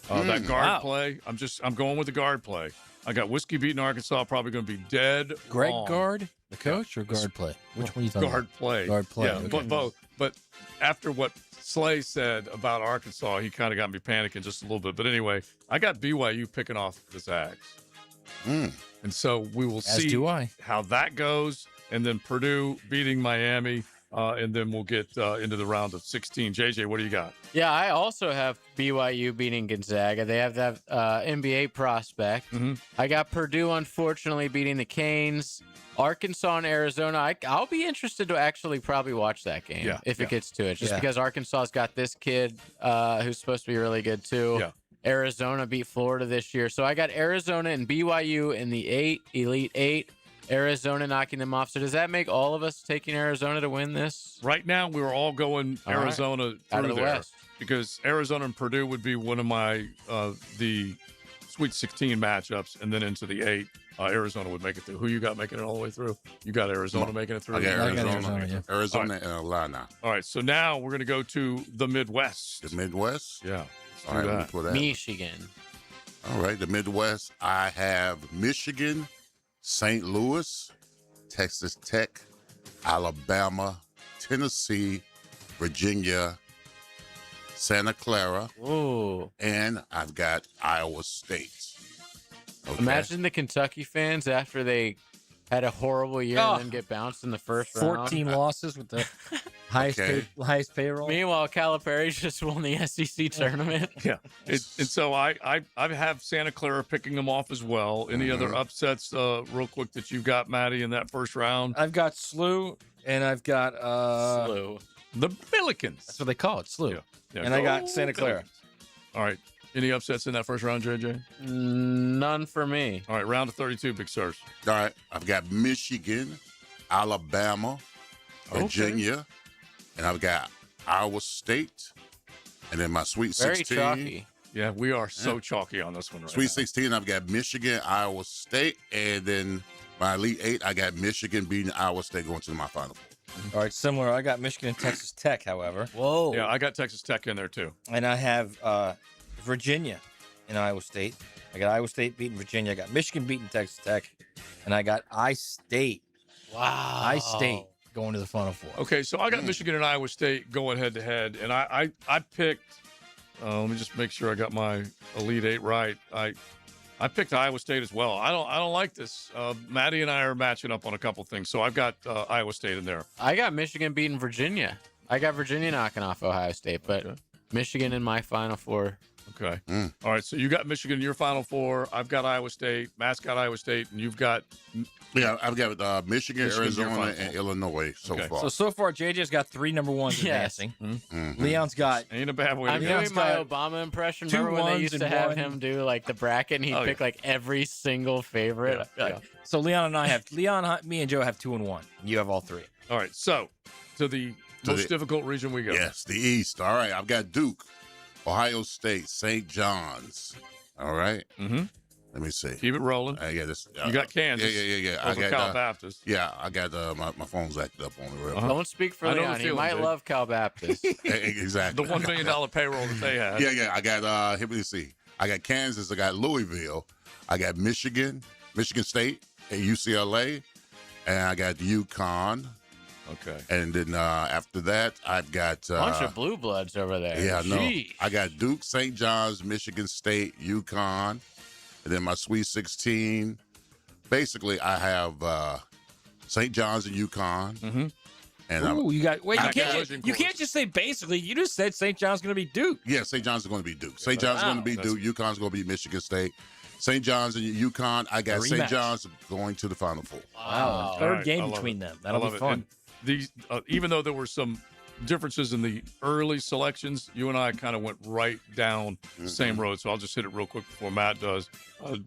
That guard play, I'm going with the guard play. I got Whiskey beating Arkansas, probably going to be dead Greg wrong. Guard, the coach, or guard play? Which one are you talking Guard about? play. Guard play. Yeah, okay. but both. But after what Slay said about Arkansas, he kind of got me panicking just a little bit. But anyway, I got BYU picking off the Zags. And so we will see how that goes. And then Purdue beating Miami. and then we'll get into the round of 16. JJ, what do you got? Yeah, I also have BYU beating Gonzaga. They have that NBA prospect. I got Purdue, unfortunately, beating the Canes. Arkansas and Arizona. I'll be interested to actually probably watch that game if it gets to it, just because Arkansas's got this kid who's supposed to be really good too. Yeah. Arizona beat Florida this year. So I got Arizona and BYU in the Elite Eight. Arizona knocking them off. So does that make all of us taking Arizona to win this? Right now, we were all going Arizona out through of the there West, because Arizona and Purdue would be one of my the Sweet 16 matchups, and then into the 8. Arizona would make it through. Who you got making it all the way through? You got Arizona making it through? I got Arizona. Arizona And Atlanta. All right, so now we're going to go to the Midwest. The Midwest? Yeah. All right, let's put that. Michigan. All right, the Midwest. I have Michigan, St. Louis, Texas Tech, Alabama, Tennessee, Virginia, Santa Clara, and I've got Iowa State. Okay. Imagine the Kentucky fans after they had a horrible year and then get bounced in the first round. 14 losses with the highest payroll. Meanwhile, Calipari's just won the SEC tournament. Yeah. And so I have Santa Clara picking them off as well. Any other upsets real quick that you've got, Maddie, in that first round? I've got SLU, and I've got SLU. The Billikens. That's what they call it, SLU. Yeah, and I got Santa Clara. All right. Any upsets in that first round, JJ? None for me. All right, round of 32, Big Sirs. All right, I've got Michigan, Alabama, Virginia, and I've got Iowa State, and then my Sweet 16. Very chalky. Yeah, we are so chalky on this one right Sweet now. 16, I've got Michigan, Iowa State, and then my Elite 8, I got Michigan beating Iowa State going to my Final Four. All right, similar. I got Michigan and Texas Tech, however. Whoa. Yeah, I got Texas Tech in there too. And I have Virginia and Iowa State. I got Iowa State beating Virginia. I got Michigan beating Texas Tech. And I got I-State. Wow. I-State going to the Final Four. Okay, so I got Michigan and Iowa State going head-to-head, and I picked let me just make sure I got my Elite 8 right. I picked Iowa State as well. I don't like this. Maddie and I are matching up on a couple things, so I've got Iowa State in there. I got Michigan beating Virginia. I got Virginia knocking off Ohio State, but Michigan in my Final Four. Okay. All right, so you got Michigan in your Final Four. I've got Iowa State. Matt's got Iowa State, and you've got... Yeah, I've got Michigan, Michigan, Arizona, and Illinois so far. So far, JJ's got 3 number ones advancing. Leon's got... Ain't a bad way to I'm go. doing my Obama impression. two Remember when they ones used to and have one? him do like the bracket and he'd pick like every single favorite? So Leon and I have... me and Joe have 2 and 1. You have all 3. All right, so to the most difficult region we go. Yes, the East. All right, I've got Duke, Ohio State, St. John's. All right. Mm-hmm. Let me see. Keep it rolling. Yeah, this. You got Kansas. Yeah. Over Cal Baptist. Yeah, I got my phone's acted up on the real. Don't speak for Leon. He might love Cal Baptist. Exactly. The $1 million payroll that they had. Yeah. I got let me see. I got Kansas. I got Louisville. I got Michigan State, and UCLA, and I got UConn. Okay. And then after that, I've got bunch of blue bloods over there. Yeah, I know. Sheesh. I got Duke, St. John's, Michigan State, UConn, and then my Sweet 16. Basically, I have St. John's and UConn. Mm-hmm. And Ooh, you can't just say basically. You just said St. John's going to be Duke. Yeah, St. John's is going to be Duke. St. John's is going to be Duke. UConn's going to be Michigan State. St. John's and UConn, I got St. John's going to the Final Four. Wow. Third game between them. That'll be fun. These, even though there were some differences in the early selections, you and I kind of went right down the same road. So I'll just hit it real quick before Matt does.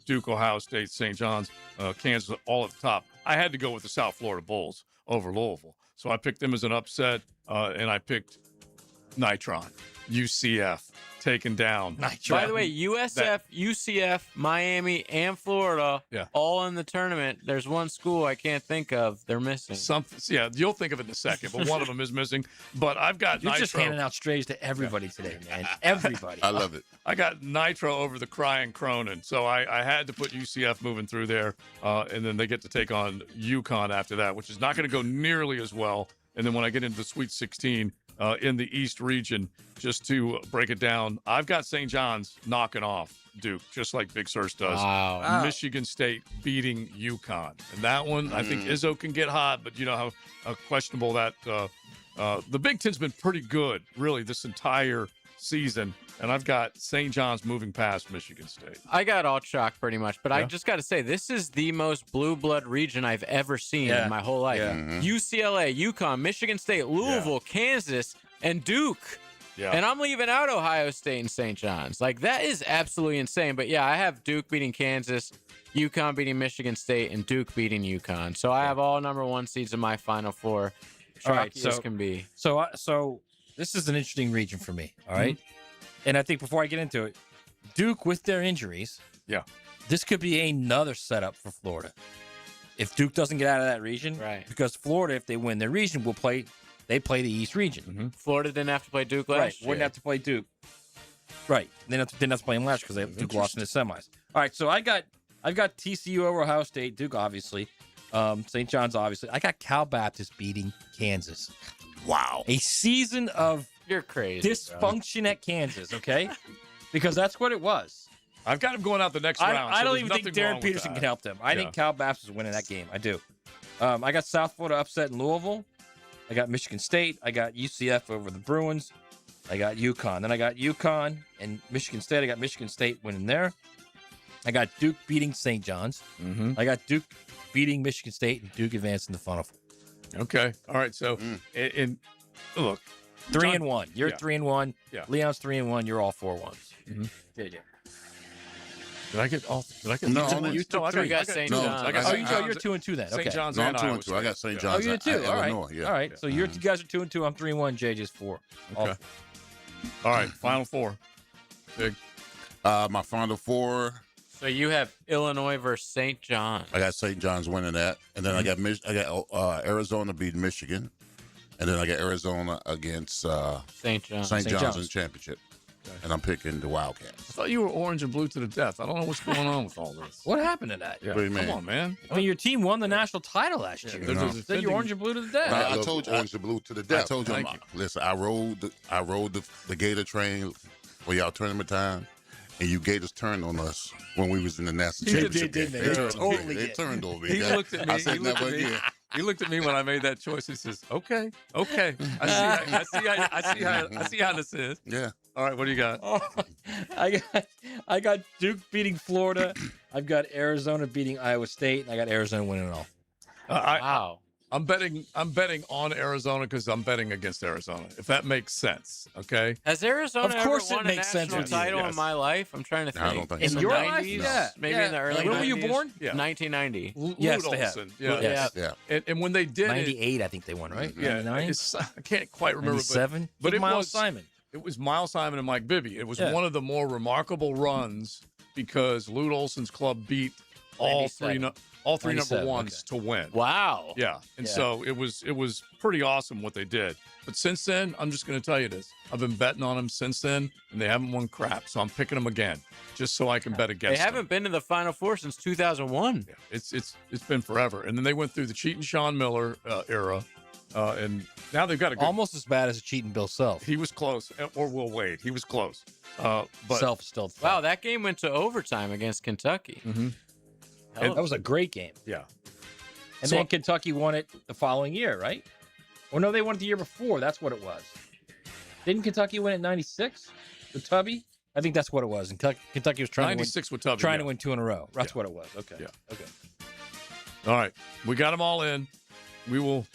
Duke, Ohio State, St. John's, Kansas, all at the top. I had to go with the South Florida Bulls over Louisville. So I picked them as an upset, and I picked Nitron, UCF, taken down. Nitron. By the way, USF, UCF, Miami, and Florida, all in the tournament. There's one school I can't think of. They're missing. Yeah, you'll think of it in a second, but one of them is missing. But I've got You're Nitro. just handing out strays to everybody today, man. Everybody. I love it. I got Nitro over the crying Cronin, so I had to put UCF moving through there, and then they get to take on UConn after that, which is not going to go nearly as well. And then when I get into the Sweet 16 in the East region, just to break it down, I've got St. John's knocking off Duke, just like Big Sirs does. Wow. Michigan State beating UConn. And that one, I think Izzo can get hot, but you know how questionable that The Big Ten's been pretty good, really, this entire season, and I've got St. John's moving past Michigan State. I got all chalk pretty much, but I Yeah. just got to say, this is the most blue blood region I've ever seen in my whole life. UCLA, UConn, Michigan State, Louisville, Kansas, and Duke. Yeah. And I'm leaving out Ohio State and St. John's. Like, that is absolutely insane. But yeah, I have Duke beating Kansas, UConn beating Michigan State, and Duke beating UConn. So I have all number 1 seeds in my Final Four. All right, Chalky as can be. So this is an interesting region for me. All right? And I think before I get into it, Duke with their injuries, this could be another setup for Florida. If Duke doesn't get out of that region, because Florida, if they win their region, they play the East region. Florida didn't have to play Duke last year. Wouldn't have to play Duke. Right. They didn't have to play him last because Duke lost in the semis. All right, so I've got TCU over Ohio State, Duke obviously, St. John's obviously. I got Cal Baptist beating Kansas. Wow. A season of You're crazy, dysfunction at Kansas, okay? Because that's what it was. I've got him going out the next round. I so don't there's even think nothing wrong Darren with Peterson that. can help them. I think Cal Baptist is winning that game. I do. I got South Florida upset in Louisville. I got Michigan State. I got UCF over the Bruins. I got UConn. Then I got UConn and Michigan State. I got Michigan State winning there. I got Duke beating St. John's. I got Duke beating Michigan State and Duke advancing the Final Four. Okay. All right. So, look, 3-1. You're Yeah. 3-1. Yeah. Leon's 3-1. You're all 4-1s. Did I get all? Did I get? No, you no, I got, got St. no, John's. I got you're 2-2 then. St. Okay. John's No, I'm and 2 Iowa and 2. I got St. State. John's. Oh, you did too. All right. Illinois, yeah. All right. So you guys are 2-2. I'm 3-1. JJ's 4. Okay. All right. Final Four. Big. My Final Four. So you have Illinois versus St. John's. I got St. John's winning that, and then I got Arizona beating Michigan, and then I got Arizona against St. John's. St. John's in the championship, and I'm picking the Wildcats. I thought you were orange and blue to the death. I don't know what's going on with all this. What happened to that? Yeah. What do you mean? Come on, man. I mean, your team won the national title last year. there's a Said defending- you're orange and blue to the death. I told you orange and blue to the death. I told you, Thank you. listen, I rode the Gator train for y'all tournament time. And you Gators turned on us when we was in the national championship. didn't game. they? They turned- Totally they did. turned on me. He looked at me. I said, he looked never at me. again. He looked at me when I made that choice. He says, "Okay, okay, I see how this is." Yeah. All right, what do you got? I got Duke beating Florida. I've got Arizona beating Iowa State, and I got Arizona winning it all. Wow. I'm betting on Arizona because I'm betting against Arizona. If that makes sense, okay. Has Arizona Of course ever it won makes a sense national with you. title Yes. in my life? I'm trying to think. I don't think in so. the Your 90s? life? Yeah. Maybe Yeah. in the early When were you 90s? born? Yeah. 1990. Yes, Lute they have. Olson. Yeah. Yes. Yeah. And when they did 98, I think they won, right? yeah, 99? I can't quite remember. 97? But it Miles was Simon. It was Miles Simon and Mike Bibby. It was Yeah. one of the more remarkable runs because Lute Olson's club beat all three 97. number 97, ones to win. Wow. Yeah, and Yeah. so it was pretty awesome what they did. But since then, I'm just going to tell you this: I've been betting on them since then, and they haven't won crap. So I'm picking them again, just so I can bet They against. haven't been to the Final Four since 2001. them. It's been forever, and then they went through the cheating Sean Miller era, and now they've got a good. Almost as bad as a cheating Bill Self. He was close, or Will Wade. He was close, but Self still. Wow, that game went to overtime against Kentucky. That was a great game. yeah. And So- then Kentucky won it the following year, right? Or no, they won it the year before. That's what it was. Didn't Kentucky win it in 96 with Tubby? I think that's what it was. And Kentucky was trying 96 with Tubby, to yeah. win 2 in a row. That's Yeah. what it was. Okay. Yeah. Okay. All right, we got them all in. We will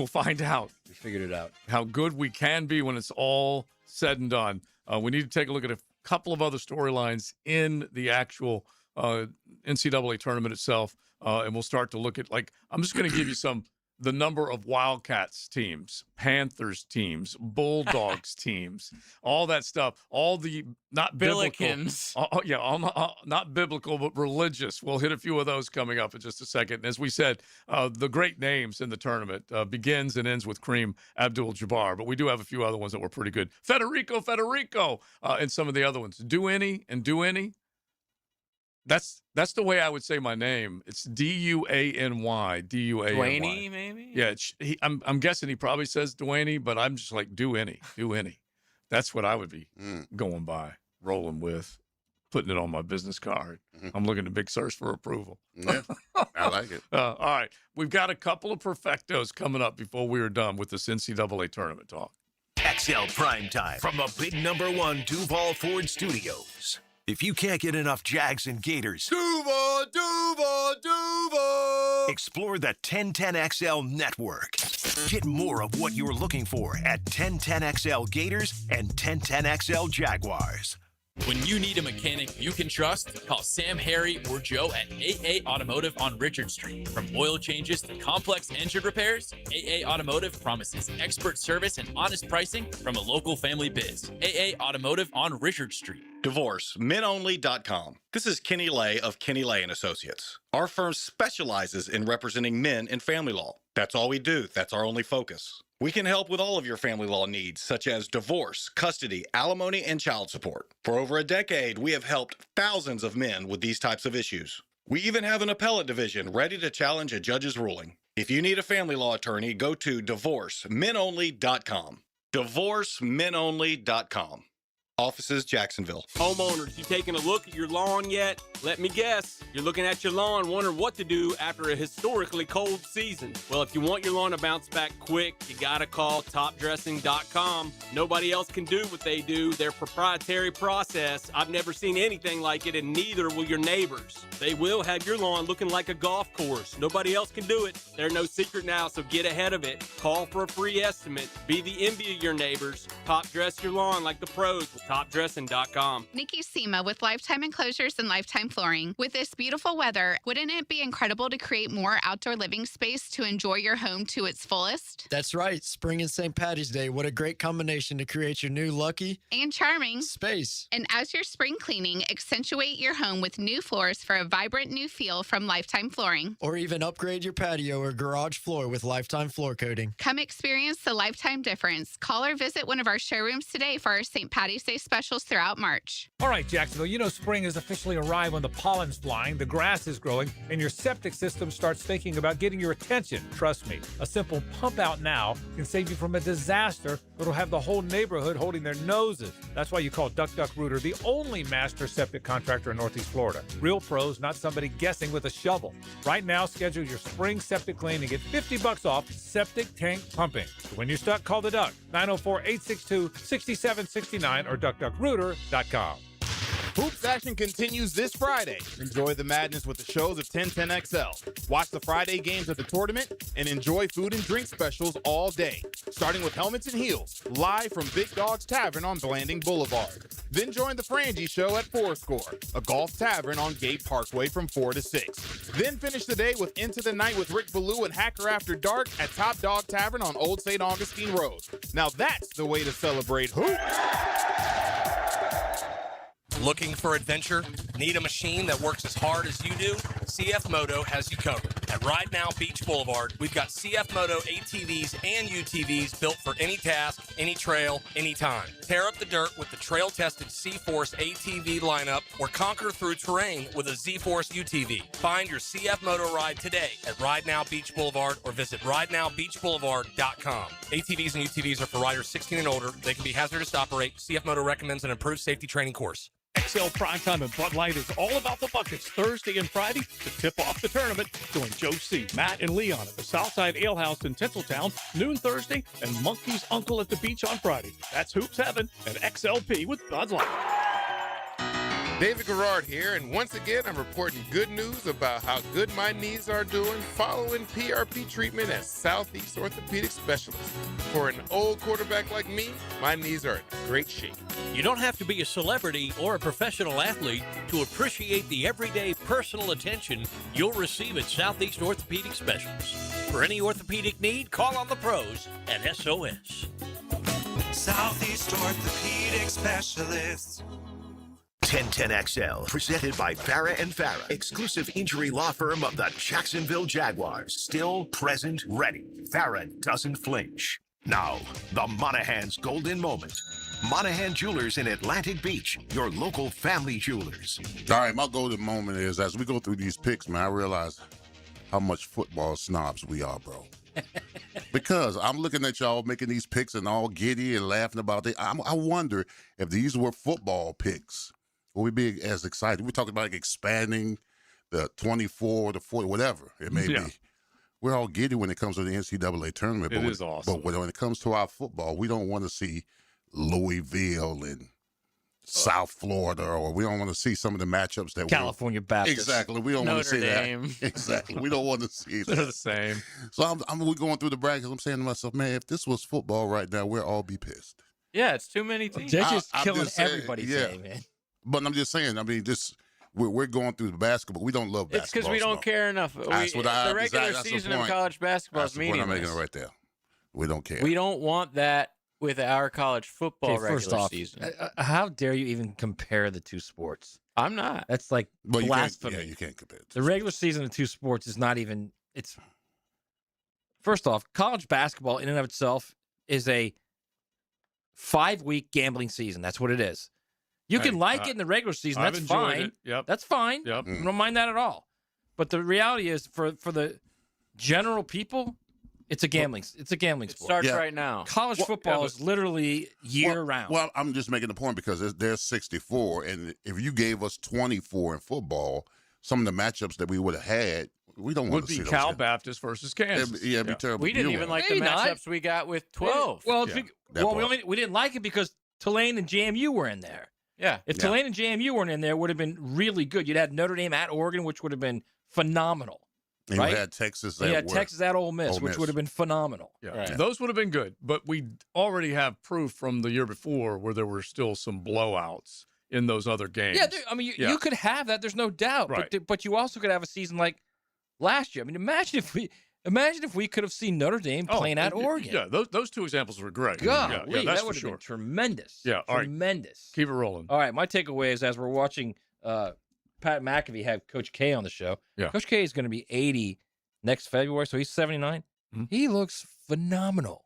find out. We figured it out. How good we can be when it's all said and done. We need to take a look at a couple of other storylines in the actual NCAA tournament itself, and we'll start to look at, like, I'm just going to give you the number of Wildcats teams, Panthers teams, Bulldogs teams, all that stuff, all the not Billikens. biblical, not biblical, but religious. We'll hit a few of those coming up in just a second. And as we said, the great names in the tournament begins and ends with Kareem Abdul-Jabbar, but we do have a few other ones that were pretty good. Federico, and some of the other ones. Do any. That's the way I would say my name. It's D-U-A-N-Y. D-U-A-N-Y. Dwayne, maybe? Yeah, I'm guessing he probably says Dwayne, but I'm just like, do any. That's what I would be going by, rolling with. putting it on my business card. I'm looking to Big Sur's for approval. Yeah, I like it. All right. We've got a couple of perfectos coming up before we are done with this NCAA tournament talk. XL Primetime from the big #1 Duval Ford Studios. If you can't get enough Jags and Gators, Duval! explore the 1010XL network. Get more of what you're looking for at 1010XL Gators and 1010XL Jaguars. When you need a mechanic you can trust, call Sam, Harry, or Joe at AA Automotive on Richard Street. From oil changes to complex engine repairs, AA Automotive promises expert service and honest pricing from a local family biz. AA Automotive on Richard Street. DivorceMenOnly.com. This is Kenny Lay of Kenny Lay & Associates. Our firm specializes in representing men in family law. That's all we do. That's our only focus. We can help with all of your family law needs, such as divorce, custody, alimony, and child support. For over a decade, we have helped thousands of men with these types of issues. We even have an appellate division ready to challenge a judge's ruling. If you need a family law attorney, go to DivorceMenOnly.com. DivorceMenOnly.com. Offices, Jacksonville. Homeowners, you taking a look at your lawn yet? Let me guess. You're looking at your lawn wondering what to do after a historically cold season. Well, if you want your lawn to bounce back quick, you gotta call topdressing.com. Nobody else can do what they do. Their proprietary process. I've never seen anything like it, and neither will your neighbors. They will have your lawn looking like a golf course. Nobody else can do it. They're no secret now, so get ahead of it. Call for a free estimate. Be the envy of your neighbors. Top dress your lawn like the pros with topdressing.com. Nikki Sema with Lifetime Enclosures and Lifetime Flooring. With this beautiful weather, wouldn't it be incredible to create more outdoor living space to enjoy your home to its fullest? That's right. Spring and St. Patty's Day. What a great combination to create your new lucky and charming space. And as you're spring cleaning, accentuate your home with new floors for a vibrant new feel from Lifetime Flooring. Or even upgrade your patio or garage floor with Lifetime Floor Coating. Come experience the Lifetime difference. Call or visit one of our showrooms today for our St. Patty's Day specials throughout March. All right, Jacksonville, you know spring has officially arrived when the pollen's flying, the grass is growing, and your septic system starts thinking about getting your attention. Trust me, a simple pump out now can save you from a disaster that'll have the whole neighborhood holding their noses. That's why you call Duck Duck Rooter the only master septic contractor in Northeast Florida. Real pros, not somebody guessing with a shovel. Right now, schedule your spring septic clean and get $50 off septic tank pumping. So when you're stuck, call the Duck, 904-862-6769 or duckduckrooter.com. Hoops action continues this Friday. Enjoy the madness with the shows of 1010XL. Watch the Friday games of the tournament and enjoy food and drink specials all day. Starting with Helmets and Heels, live from Big Dog's Tavern on Blanding Boulevard. Then join the Frangie Show at Fourscore, a golf tavern on Gate Parkway from 4 to 6. Then finish the day with Into the Night with Rick Ballou and Hacker After Dark at Top Dog Tavern on Old St. Augustine Road. Now that's the way to celebrate hoops. Looking for adventure? Need a machine that works as hard as you do? CF Moto has you covered. At Ride Now Beach Boulevard, we've got CF Moto ATVs and UTVs built for any task, any trail, anytime. Tear up the dirt with the trail-tested C-Force ATV lineup or conquer through terrain with a Z-Force UTV. Find your CF Moto ride today at Ride Now Beach Boulevard or visit ridenowbeachboulevard.com. ATVs and UTVs are for riders 16 and older. They can be hazardous to operate. CF Moto recommends an improved safety training course. XL Primetime and Bud Light is all about the buckets Thursday and Friday to tip off the tournament. Join Joe C., Matt, and Leon at the Southside Ale House in Tinseltown, noon Thursday, and Monkey's Uncle at the beach on Friday. That's Hoops Heaven and XLP with Bud Light. David Garrard here, and once again, I'm reporting good news about how good my knees are doing following PRP treatment at Southeast Orthopedic Specialists. For an old quarterback like me, my knees are in great shape. You don't have to be a celebrity or a professional athlete to appreciate the everyday personal attention you'll receive at Southeast Orthopedic Specialists. For any orthopedic need, call on the pros at SOS. Southeast Orthopedic Specialists. 1010XL, presented by Farah and Farah, exclusive injury law firm of the Jacksonville Jaguars. Still, present, ready. Farah doesn't flinch. Now, the Monahan's golden moment. Monahan Jewelers in Atlantic Beach, your local family jewelers. All right, my golden moment is as we go through these picks, man, I realize how much football snobs we are, bro. Because I'm looking at y'all making these picks and all giddy and laughing about it. I wonder if these were football picks. Will we be as excited? We're talking about like expanding the 24, the 40, whatever it may be. We're all giddy when it comes to the NCAA tournament. It is awesome. But when it comes to our football, we don't want to see Louisville and South Florida, or we don't want to see some of the matchups that California Baptist. Exactly. We don't want to see Dame. that. Exactly. We don't want to see that. They're the same. So we're going through the brackets. I'm saying to myself, man, if this was football right now, we'd all be pissed. Yeah, it's too many teams. They're just I'm killing just saying, everybody yeah. today, man. But I'm just saying, I mean, we're going through the basketball. We don't love basketball. It's because we don't care enough. That's what the regular season of college basketball is meaningless. That's what I'm making right there. We don't care. We don't want that with our college football regular first off, season. How dare you even compare the two sports? I'm not. That's like blasphemy. You can't compare it. The regular season of two sports is not even. It's first off, college basketball in and of itself is a 5-week gambling season. That's what it is. You can like it in the regular season. I've That's enjoyed fine. it. Yep. That's fine. Yep. I don't mind that at all. But the reality is, for the general people, it's a gambling. It's a gambling sport. Starts right now. College football is literally year round. Well, I'm just making the point because there's 64, and if you gave us 24 in football, some of the matchups that we would have had, we don't want Would to see be those Cal games. Baptist versus Kansas. It'd be terrible. We didn't even like the matchups we got with 12. Well, Yeah. we didn't like it because Tulane and JMU were in there. Yeah. If Tulane and JMU weren't in there, it would have been really good. You'd had Notre Dame at Oregon, which would have been phenomenal. And right? you had Texas. You had Texas at Ole Miss, which would have been phenomenal. Yeah, Right. those would have been good. But we already have proof from the year before where there were still some blowouts in those other games. Yeah, you could have that. There's no doubt. Right. But you also could have a season like last year. I mean, imagine if we could have seen Notre Dame playing at Oregon. Yeah, those two examples were great. God, that's that for would have sure. been tremendous. Yeah, all right. Tremendous. Keep it rolling. All right, my takeaway is as we're watching Pat McAfee have Coach K on the show. Yeah. Coach K is going to be 80 next February, so he's 79. Mm-hmm. He looks phenomenal.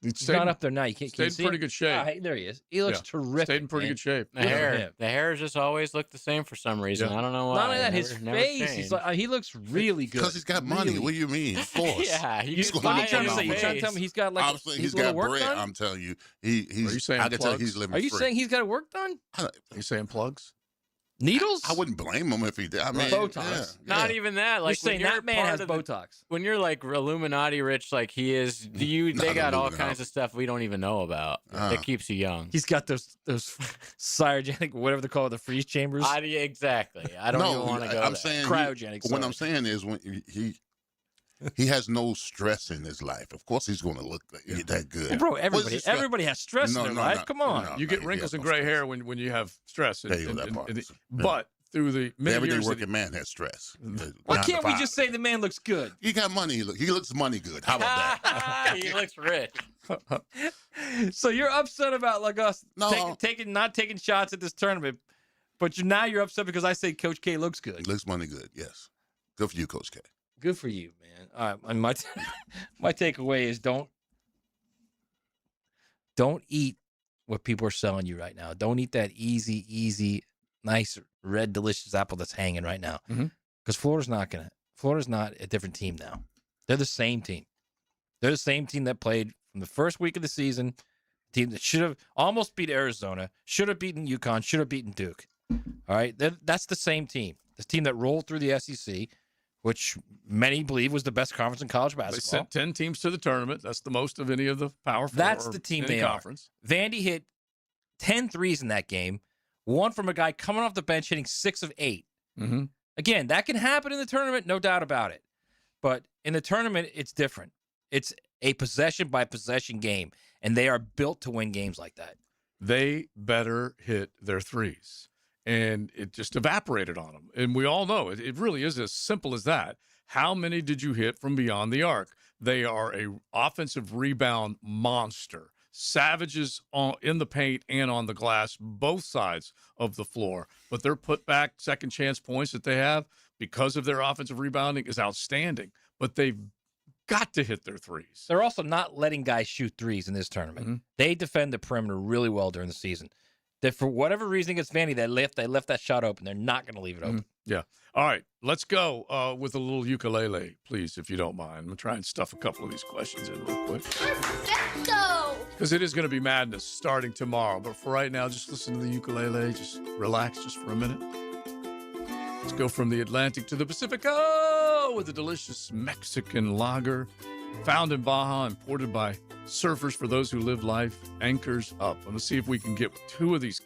He's not up there now. You can't stayed in see pretty him? good shape. Ah, there he is. He looks terrific. Stayed in pretty man. good shape. The hair just always looked the same for some reason. Yeah. I don't know why. Not only that, his Never face. changed. He's like, he looks really good. Because he's got money. Really. What do you mean? Of course. Yeah, he's can going buy to Trying to look say, you trying to tell me he's got like I'm saying he's he's got work bread. done? I'm telling you, he's. Are you saying I can tell plugs? he's living Are you free. saying he's got work done? Are you saying plugs? Needles? I wouldn't blame him if he did. I mean, Botox. Not even that. Like You're saying when you're that man part has of the- Botox. When you're like Illuminati rich, like he is, they Not got all Illuminati. kinds of stuff we don't even know about that keeps you young. He's got those cryogenic, whatever they call it, the freeze chambers. Exactly. I don't even want to go. I'm there. saying Cryogenic. What I'm saying is when he has no stress in his life. Of course, he's going to look that good. Well, bro, What's the stress? everybody has stress in their life. Come on. You get wrinkles and gray hair when you have stress. There you go, that part. But through the many Everyday years, working man has stress. Why can't we just say the man looks good? He got money. He looks money good. How about that? He looks rich. So you're upset about like us No. not taking shots at this tournament, but you're upset because I say Coach K looks He good. looks money good. Yes. Good for you, Coach K. Good for you, man. All right, and my my takeaway is don't eat what people are selling you right now. Don't eat that easy, nice red delicious apple that's hanging right now. Because Florida's not a different team now. They're the same team. They're the same team that played from the first week of the season. Team that should have almost beat Arizona, should have beaten UConn, should have beaten Duke. All right, that's the same team. The team that rolled through the SEC, which many believe was the best conference in college they basketball. sent 10 teams to the tournament. That's the most of any of the Power Four. That's or the team any they conference. are. Vandy hit 10 threes in that game, one from a guy coming off the bench hitting 6 of 8. Mm-hmm. Again, that can happen in the tournament, no doubt about it. But in the tournament, it's different. It's a possession-by-possession game, and they are built to win games like that. They better hit their threes. And it just evaporated on them. And we all know it really is as simple as that. How many did you hit from beyond the arc? They are a offensive rebound monster. Savages in the paint and on the glass, both sides of the floor. But their putback second chance points that they have because of their offensive rebounding is outstanding. But they've got to hit their threes. They're also not letting guys shoot threes in this tournament. Mm-hmm. They defend the perimeter really well during the season. That for whatever reason against Vandy, they left that shot open. They're not going to leave it open. Yeah. All right. Let's go with a little ukulele, please, if you don't mind. I'm going to try and stuff a couple of these questions in real quick. Let's go. because it is going to be madness starting tomorrow. But for right now, just listen to the ukulele. Just relax just for a minute. Let's go from the Atlantic to the Pacific. Oh, with a delicious Mexican lager found in Baja, imported by surfers for those who live life. Anchors up. I'm going to see if we can get 2 of these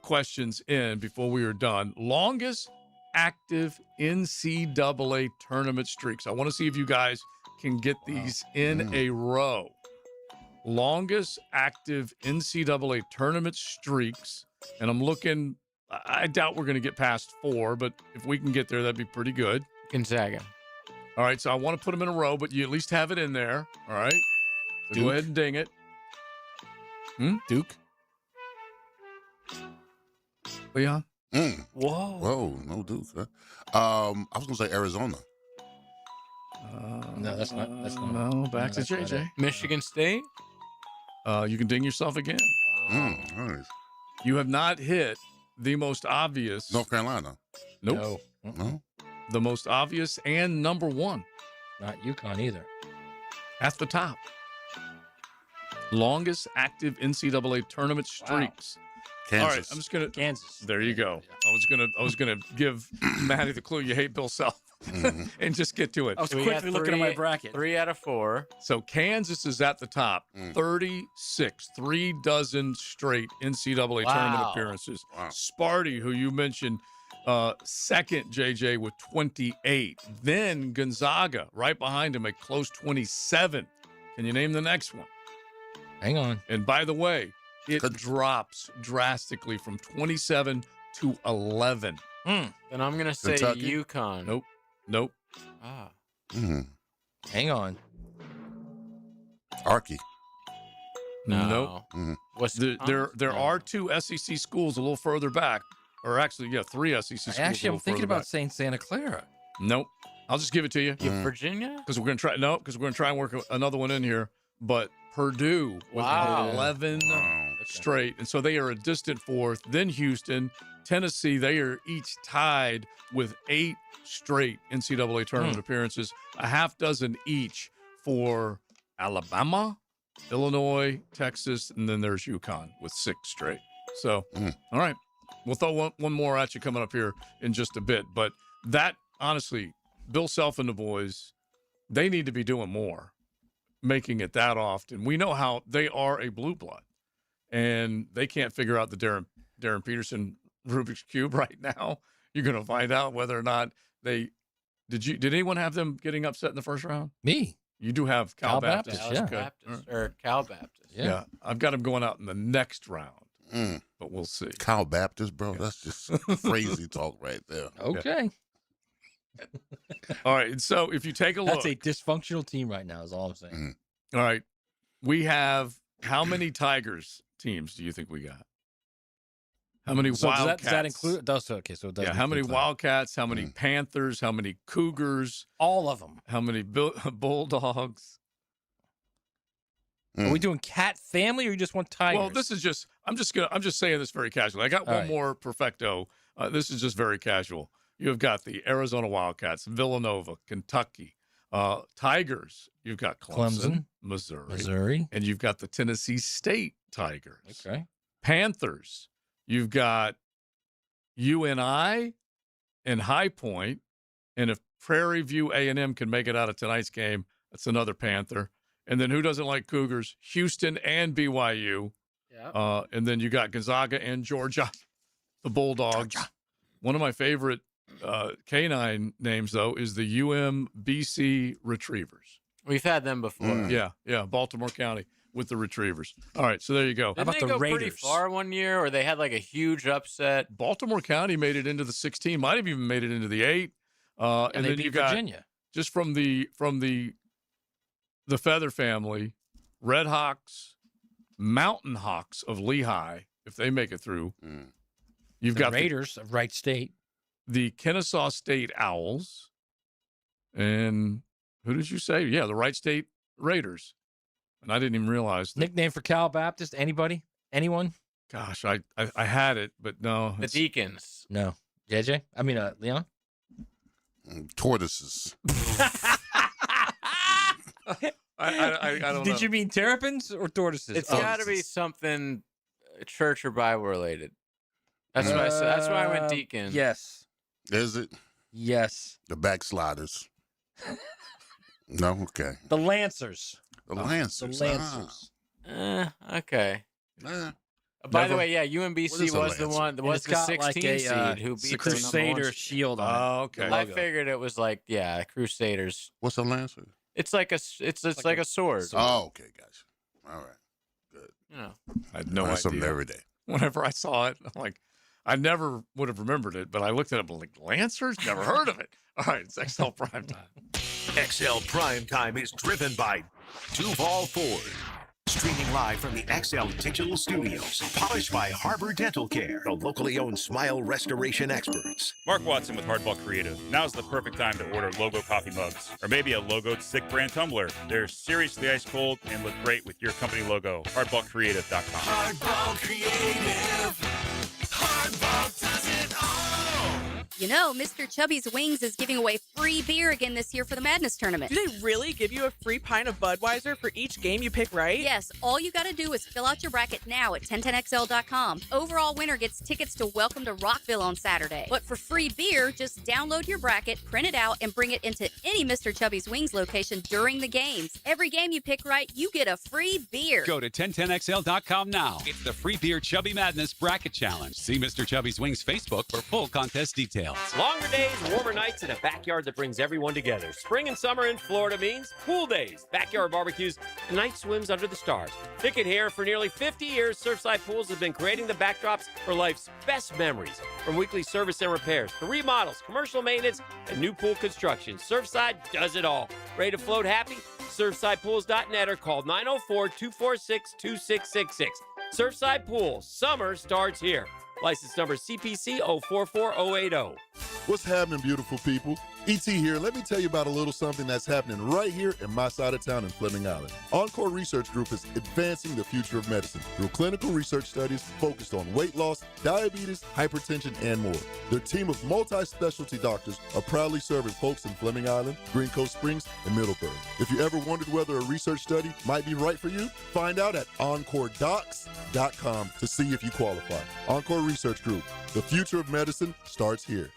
questions in before we are done. Longest active NCAA tournament streaks. I want to see if you guys can get these in a row. Longest active NCAA tournament streaks. And I'm looking, I doubt we're going to get past 4, but if we can get there, that'd be pretty good. Gonzaga. All right, so I want to put them in a row, but you at least have it in there. All right. So go ahead and ding it. Duke. Leon? Whoa, no Duke. Huh? I was going to say Arizona. No, that's not. No, back to JJ. Michigan State. You can ding yourself again. Nice. You have not hit the most obvious. North Carolina. Nope. No. The most obvious and number 1. Not UConn either. At the top. Longest active NCAA tournament streaks. Kansas. All right, I'm just gonna Kansas. There you go. I was gonna give Maddie the clue. You hate Bill Self, and just get to it. I was quickly looking at my bracket. 3 out of 4. So Kansas is at the top. 36, 3 dozen straight NCAA tournament appearances. Wow. Sparty, who you mentioned, second, JJ, with 28. Then Gonzaga, right behind him, a close 27. Can you name the next one? Hang on. And by the way, it drops drastically from 27 to 11. Then I'm going to say Kentucky? UConn. Nope. Hang on. Archie. Nope. There No. are 2 SEC schools a little further back. Or actually, 3 SEC schools. I'm thinking about saying Santa Clara. Nope. I'll just give it to you. Virginia? Because we're going to try and work another one in here. But Purdue with 11 straight. And so they are a distant 4th. Then Houston, Tennessee, they are each tied with 8 straight NCAA tournament appearances, a half dozen each for Alabama, Illinois, Texas, and then there's UConn with 6 straight. So, all right. We'll throw one more at you coming up here in just a bit. But that, honestly, Bill Self and the boys, they need to be doing more, making it that often. We know how they are a blue blood, and they can't figure out the Darren Peterson Rubik's Cube right now. You're going to find out whether or not they did anyone have them getting upset in the first round? Me. You do have Cal Baptist. Cal Baptist. Yeah. I've got them going out in the next round. But we'll see. Cal Baptist, bro. That's just crazy talk right there. Okay. All right. And so if you take a look. That's a dysfunctional team right now, is all I'm saying. All right. We have how many Tigers teams do you think we got? How many Wildcats? Does that include? Okay, so it does. How many Wildcats? How many Panthers? How many Cougars? All of them. How many Bulldogs? Are we doing cat family, or you just want Tigers? Well, this is just. I'm just saying this very casually. I got one more perfecto. This is just very casual. You've got the Arizona Wildcats, Villanova, Kentucky, Tigers. You've got Clemson, Missouri, and you've got the Tennessee State Tigers. Okay. Panthers. You've got UNI and High Point, and if Prairie View A&M can make it out of tonight's game, that's another Panther. And then who doesn't like Cougars? Houston and BYU. Yeah. And then you got Gonzaga and Georgia, the Bulldogs. One of my favorite canine names, though, is the UMBC Retrievers. We've had them before. Yeah, Baltimore County with the Retrievers. All right, so there you go. Didn't they go pretty far one year, or they had like a huge upset? Baltimore County made it into the 16, might have even made it into the 8. And then you got Virginia. Just from the Feather family, Red Hawks, Mountain Hawks of Lehigh, if they make it through. You've got Raiders of Wright State, the Kennesaw State Owls, and who did you say? Yeah, the Wright State Raiders. And I didn't even realize that. Nickname for Cal Baptist? Anybody? Anyone? Gosh, I had it, but no. The Deacons. No. JJ? I mean, Leon? Tortoises. I don't know. Did you mean terrapins or tortoises? It's got to be something church or Bible related. That's why I said. That's why I went deacon. Yes. Is it? Yes. The backsliders. No? Okay. The Lancers. The Lancers. The Lancers. Okay. By the way, yeah, UMBC was the one. Was the 16 seed who beat the Crusader shield on it. Oh, okay. I figured it was like Crusaders. What's a Lancer? It's like a like a sword. Oh, okay, gotcha. All right, good. You know, I had no Learn idea. something every day. Whenever I saw it, I'm like, I never would have remembered it, but I looked at it, I'm like, Lancers? Never heard of it. All right, it's XL Primetime. XL Primetime is driven by Duval Ford. Streaming live from the XL Digital Studios. Polished by Harbor Dental Care, the locally owned smile restoration experts. Mark Watson with Hardball Creative. Now's the perfect time to order logo coffee mugs, or maybe a logoed stick brand tumbler. They're seriously ice cold and look great with your company logo. HardballCreative.com. Hardball Creative. Hardball does it all. You know, Mr. Chubby's Wings is giving away free beer again this year for the Madness Tournament. Do they really give you a free pint of Budweiser for each game you pick right? Yes, all you got to do is fill out your bracket now at 1010XL.com. Overall winner gets tickets to Welcome to Rockville on Saturday. But for free beer, just download your bracket, print it out, and bring it into any Mr. Chubby's Wings location during the games. Every game you pick right, you get a free beer. Go to 1010XL.com now. It's the Free Beer Chubby Madness Bracket Challenge. See Mr. Chubby's Wings Facebook for full contest details. Longer days, warmer nights, and a backyard that brings everyone together. Spring and summer in Florida means pool days, backyard barbecues, and night swims under the stars. Picket here. For nearly 50 years, Surfside Pools have been creating the backdrops for life's best memories. From weekly service and repairs to remodels, commercial maintenance, and new pool construction, Surfside does it all. Ready to float happy? SurfsidePools.net or call 904-246-2666. Surfside Pools. Summer starts here. License number CPC 044080. What's happening, beautiful people? E.T. here. Let me tell you about a little something that's happening right here in my side of town in Fleming Island. Encore Research Group is advancing the future of medicine through clinical research studies focused on weight loss, diabetes, hypertension, and more. Their team of multi-specialty doctors are proudly serving folks in Fleming Island, Green Coast Springs, and Middleburg. If you ever wondered whether a research study might be right for you, find out at EncoreDocs.com to see if you qualify. Encore Research Group. The future of medicine starts here.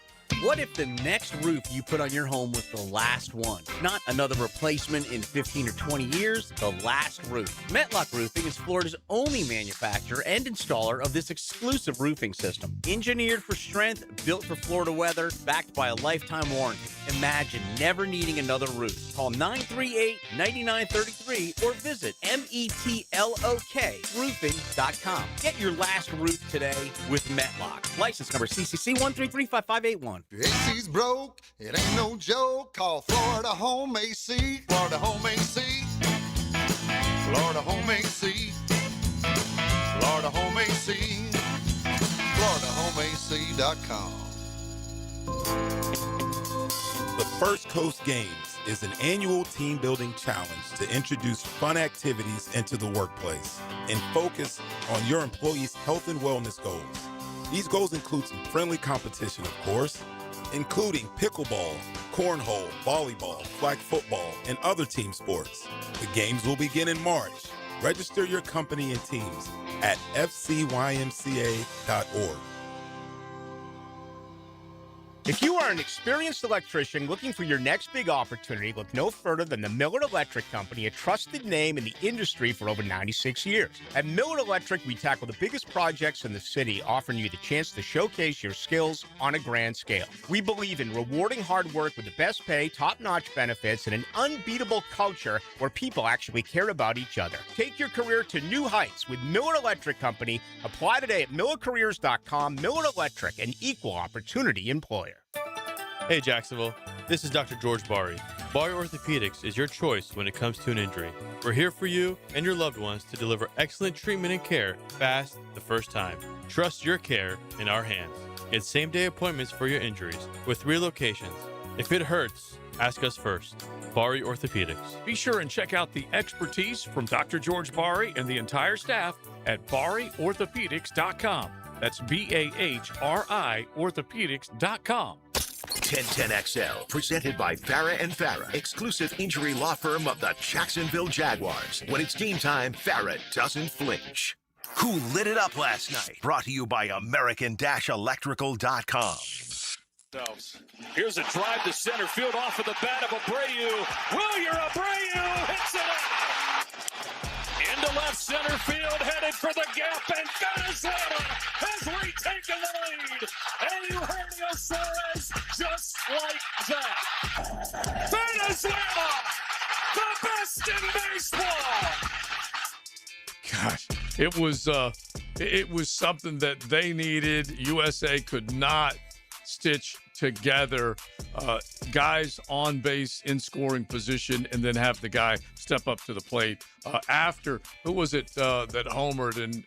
What if the next roof you put on your home was the last one? Not another replacement in 15 or 20 years, the last roof. Metlock Roofing is Florida's only manufacturer and installer of this exclusive roofing system. Engineered for strength, built for Florida weather, backed by a lifetime warranty. Imagine never needing another roof. Call 938-9933 or visit METLOKroofing.com. Get your last roof today with Metlock. License number CCC 1335581. AC's broke, it ain't no joke. Call Florida Home AC. Florida Home AC. Florida Home AC. Florida Home AC. FloridaHomeAC.com. The First Coast Games is an annual team building challenge to introduce fun activities into the workplace and focus on your employees' health and wellness goals. These goals include some friendly competition, of course, including pickleball, cornhole, volleyball, flag football, and other team sports. The games will begin in March. Register your company and teams at fcymca.org. If you are an experienced electrician looking for your next big opportunity, look no further than the Miller Electric Company, a trusted name in the industry for over 96 years. At Miller Electric, we tackle the biggest projects in the city, offering you the chance to showcase your skills on a grand scale. We believe in rewarding hard work with the best pay, top-notch benefits, and an unbeatable culture where people actually care about each other. Take your career to new heights with Miller Electric Company. Apply today at millercareers.com. Miller Electric, an equal opportunity employer. Hey Jacksonville, this is Dr. George Bari. Bari Orthopedics is your choice when it comes to an injury. We're here for you and your loved ones to deliver excellent treatment and care fast the first time. Trust your care in our hands. Get same-day appointments for your injuries with 3 locations. If it hurts, ask us first. Bari Orthopedics. Be sure and check out the expertise from Dr. George Bari and the entire staff at BariOrthopedics.com. That's BAHRI Orthopedics.com. 1010XL, presented by Farrah and Farrah, exclusive injury law firm of the Jacksonville Jaguars. When it's game time, Farrah doesn't flinch. Who lit it up last night? Brought to you by American-Electrical.com. Here's a drive to center field off of the bat of Abreu. Wilyer Abreu hits it out. Into left center field, headed for the gap, and Venezuela has retaken the lead. And Eugenio Suarez just like that. Venezuela, the best in baseball. Gosh, it was something that they needed. USA could not stitch together guys on base in scoring position and then have the guy step up to the plate. After, who was it that homered? And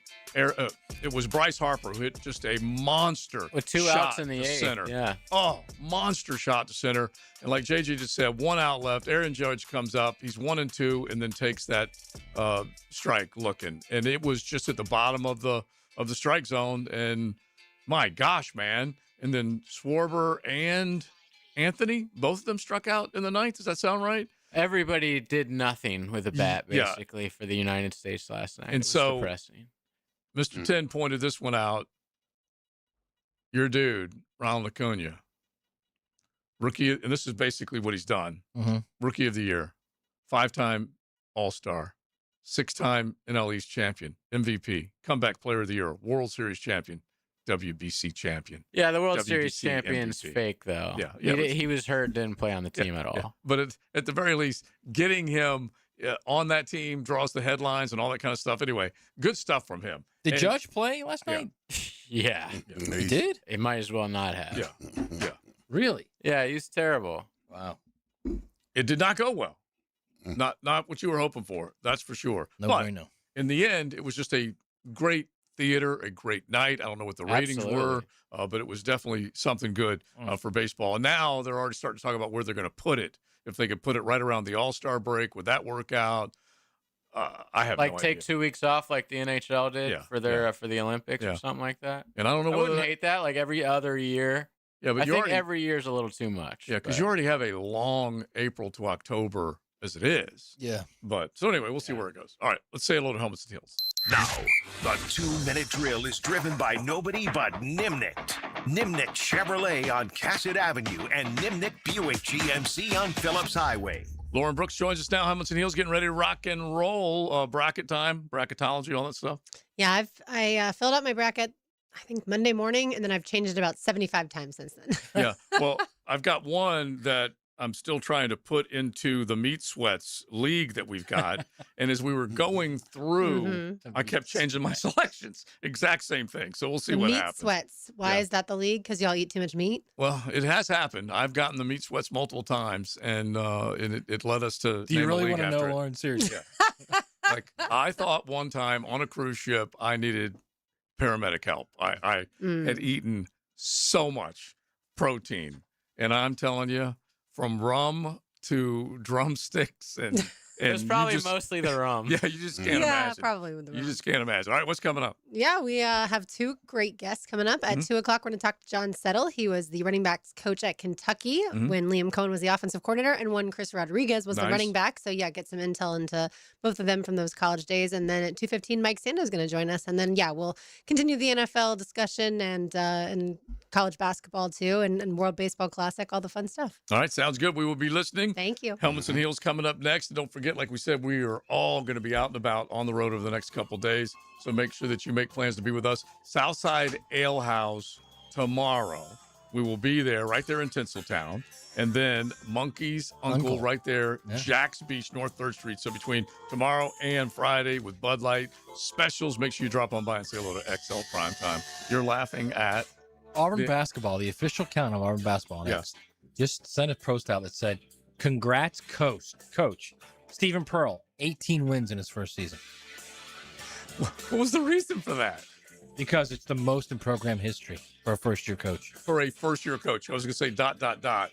it was Bryce Harper who hit just a monster with 2 shot outs in the to 8th. center. Yeah. Oh, monster shot to center. And like JJ just said, 1 out left. Aaron Judge comes up. He's 1-2 and then takes that strike looking. And it was just at the bottom of the strike zone. And my gosh, man. And then Schwarber and Anthony, both of them struck out in the 9th. Does that sound right? Everybody did nothing with a bat, basically, for the United States last night. And it was so, depressing. Mr. 10 pointed this one out. Your dude, Ronald Acuna, rookie, and this is basically what he's done. Rookie of the year, 5-time All-Star, 6-time NL East champion, MVP, comeback player of the year, World Series champion, WBC champion. Yeah, the World WBC Series champion's MVP. fake, though. Yeah, He was hurt, didn't play on the team at all. Yeah. But at the very least, getting him on that team draws the headlines and all that kind of stuff. Anyway, good stuff from him. Did Judge play last night? Yeah. He did? He might as well not have. Yeah. Really? Yeah, he's terrible. Wow. It did not go well. Not what you were hoping for. That's for sure. No but bueno. In the end, it was just a great theater, a great night. I don't know what the ratings were, but it was definitely something good for baseball. And now they're already starting to talk about where they're going to put it. If they could put it right around the All-Star break, would that work out? I have no idea. Take 2 weeks off like the NHL did for their for the Olympics Yeah. or something like that. And I don't know I whether wouldn't hate that, like every other year. Yeah, but I think every year is a little too much. Yeah, because you already have a long April to October as it is. Yeah. But so anyway, we'll see where it goes. All right, let's say hello to Helmets and Heels. Now, the 2-minute drill is driven by nobody but Nimnicht. Nimnicht Chevrolet on Cassett Avenue and Nimnicht Buick GMC on Phillips Highway. Lauren Brooks joins us now. Helmets and Heels getting ready to rock and roll. Bracket time, bracketology, all that stuff. Yeah, I filled out my bracket, I think Monday morning, and then I've changed it about 75 times since then. Yeah. Well, I've got one that I'm still trying to put into the Meat Sweats league that we've got. And as we were going through, I kept changing my selections. Exact same thing. So we'll see what Meat happens. Sweats. Why is that the league? Because y'all eat too much meat? Well, it has happened. I've gotten the Meat Sweats multiple times, and it led us to. Do you really want to know, Lauren? Seriously. Yeah. Like, I thought one time on a cruise ship, I needed paramedic help. I had eaten so much protein, and I'm telling you, from rum to drumsticks and It was probably mostly the rum. Yeah, you just can't Yeah, imagine. probably with the You rum. just can't imagine. All right, what's coming up? Yeah, we have two great guests coming up. At 2 o'clock, we're going to talk to John Settle. He was the running backs coach at Kentucky when Liam Cohen was the offensive coordinator, and when Chris Rodriguez was the Nice. running back. So, yeah, get some intel into both of them from those college days. And then at 2:15, Mike Sando is going to join us. And then, yeah, we'll continue the NFL discussion and college basketball, too, and World Baseball Classic, all the fun stuff. All right, sounds good. We will be listening. Thank you. Helmets and Heels coming up next. And don't forget, like we said, we are all going to be out and about on the road over the next couple days. So make sure that you make plans to be with us. Southside Ale House tomorrow. We will be there right there in Tinseltown. And then Monkey's Uncle right there, Jack's Beach, North 3rd Street. So between tomorrow and Friday with Bud Light specials, make sure you drop on by and say hello to XL Primetime. You're laughing at Auburn basketball, the official account of Auburn basketball. Yes. Just sent a post out that said, "Congrats, Coach Stephen Pearl, 18 wins in his first season." What was the reason for that? Because it's the most in program history for a first-year coach. For a first-year coach. I was going to say ...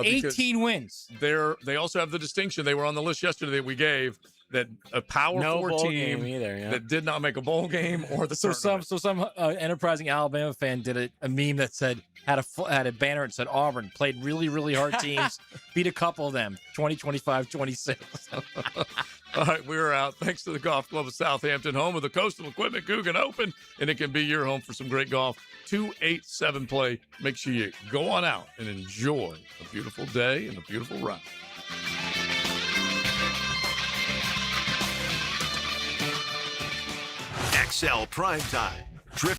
18 wins. They also have the distinction. They were on the list yesterday that we gave. that a Power No 4 bowl team game either, yeah. that did not make a bowl game or the tournament. Some enterprising Alabama fan did a meme that said had a banner that said Auburn played really, really hard teams, beat a couple of them, 2025-26. All right, we're out. Thanks to the Golf Club of Southampton, home of the Coastal Equipment Coogan Open, and it can be your home for some great golf. 2-8-7 play. Make sure you go on out and enjoy a beautiful day and a beautiful ride. XL Primetime.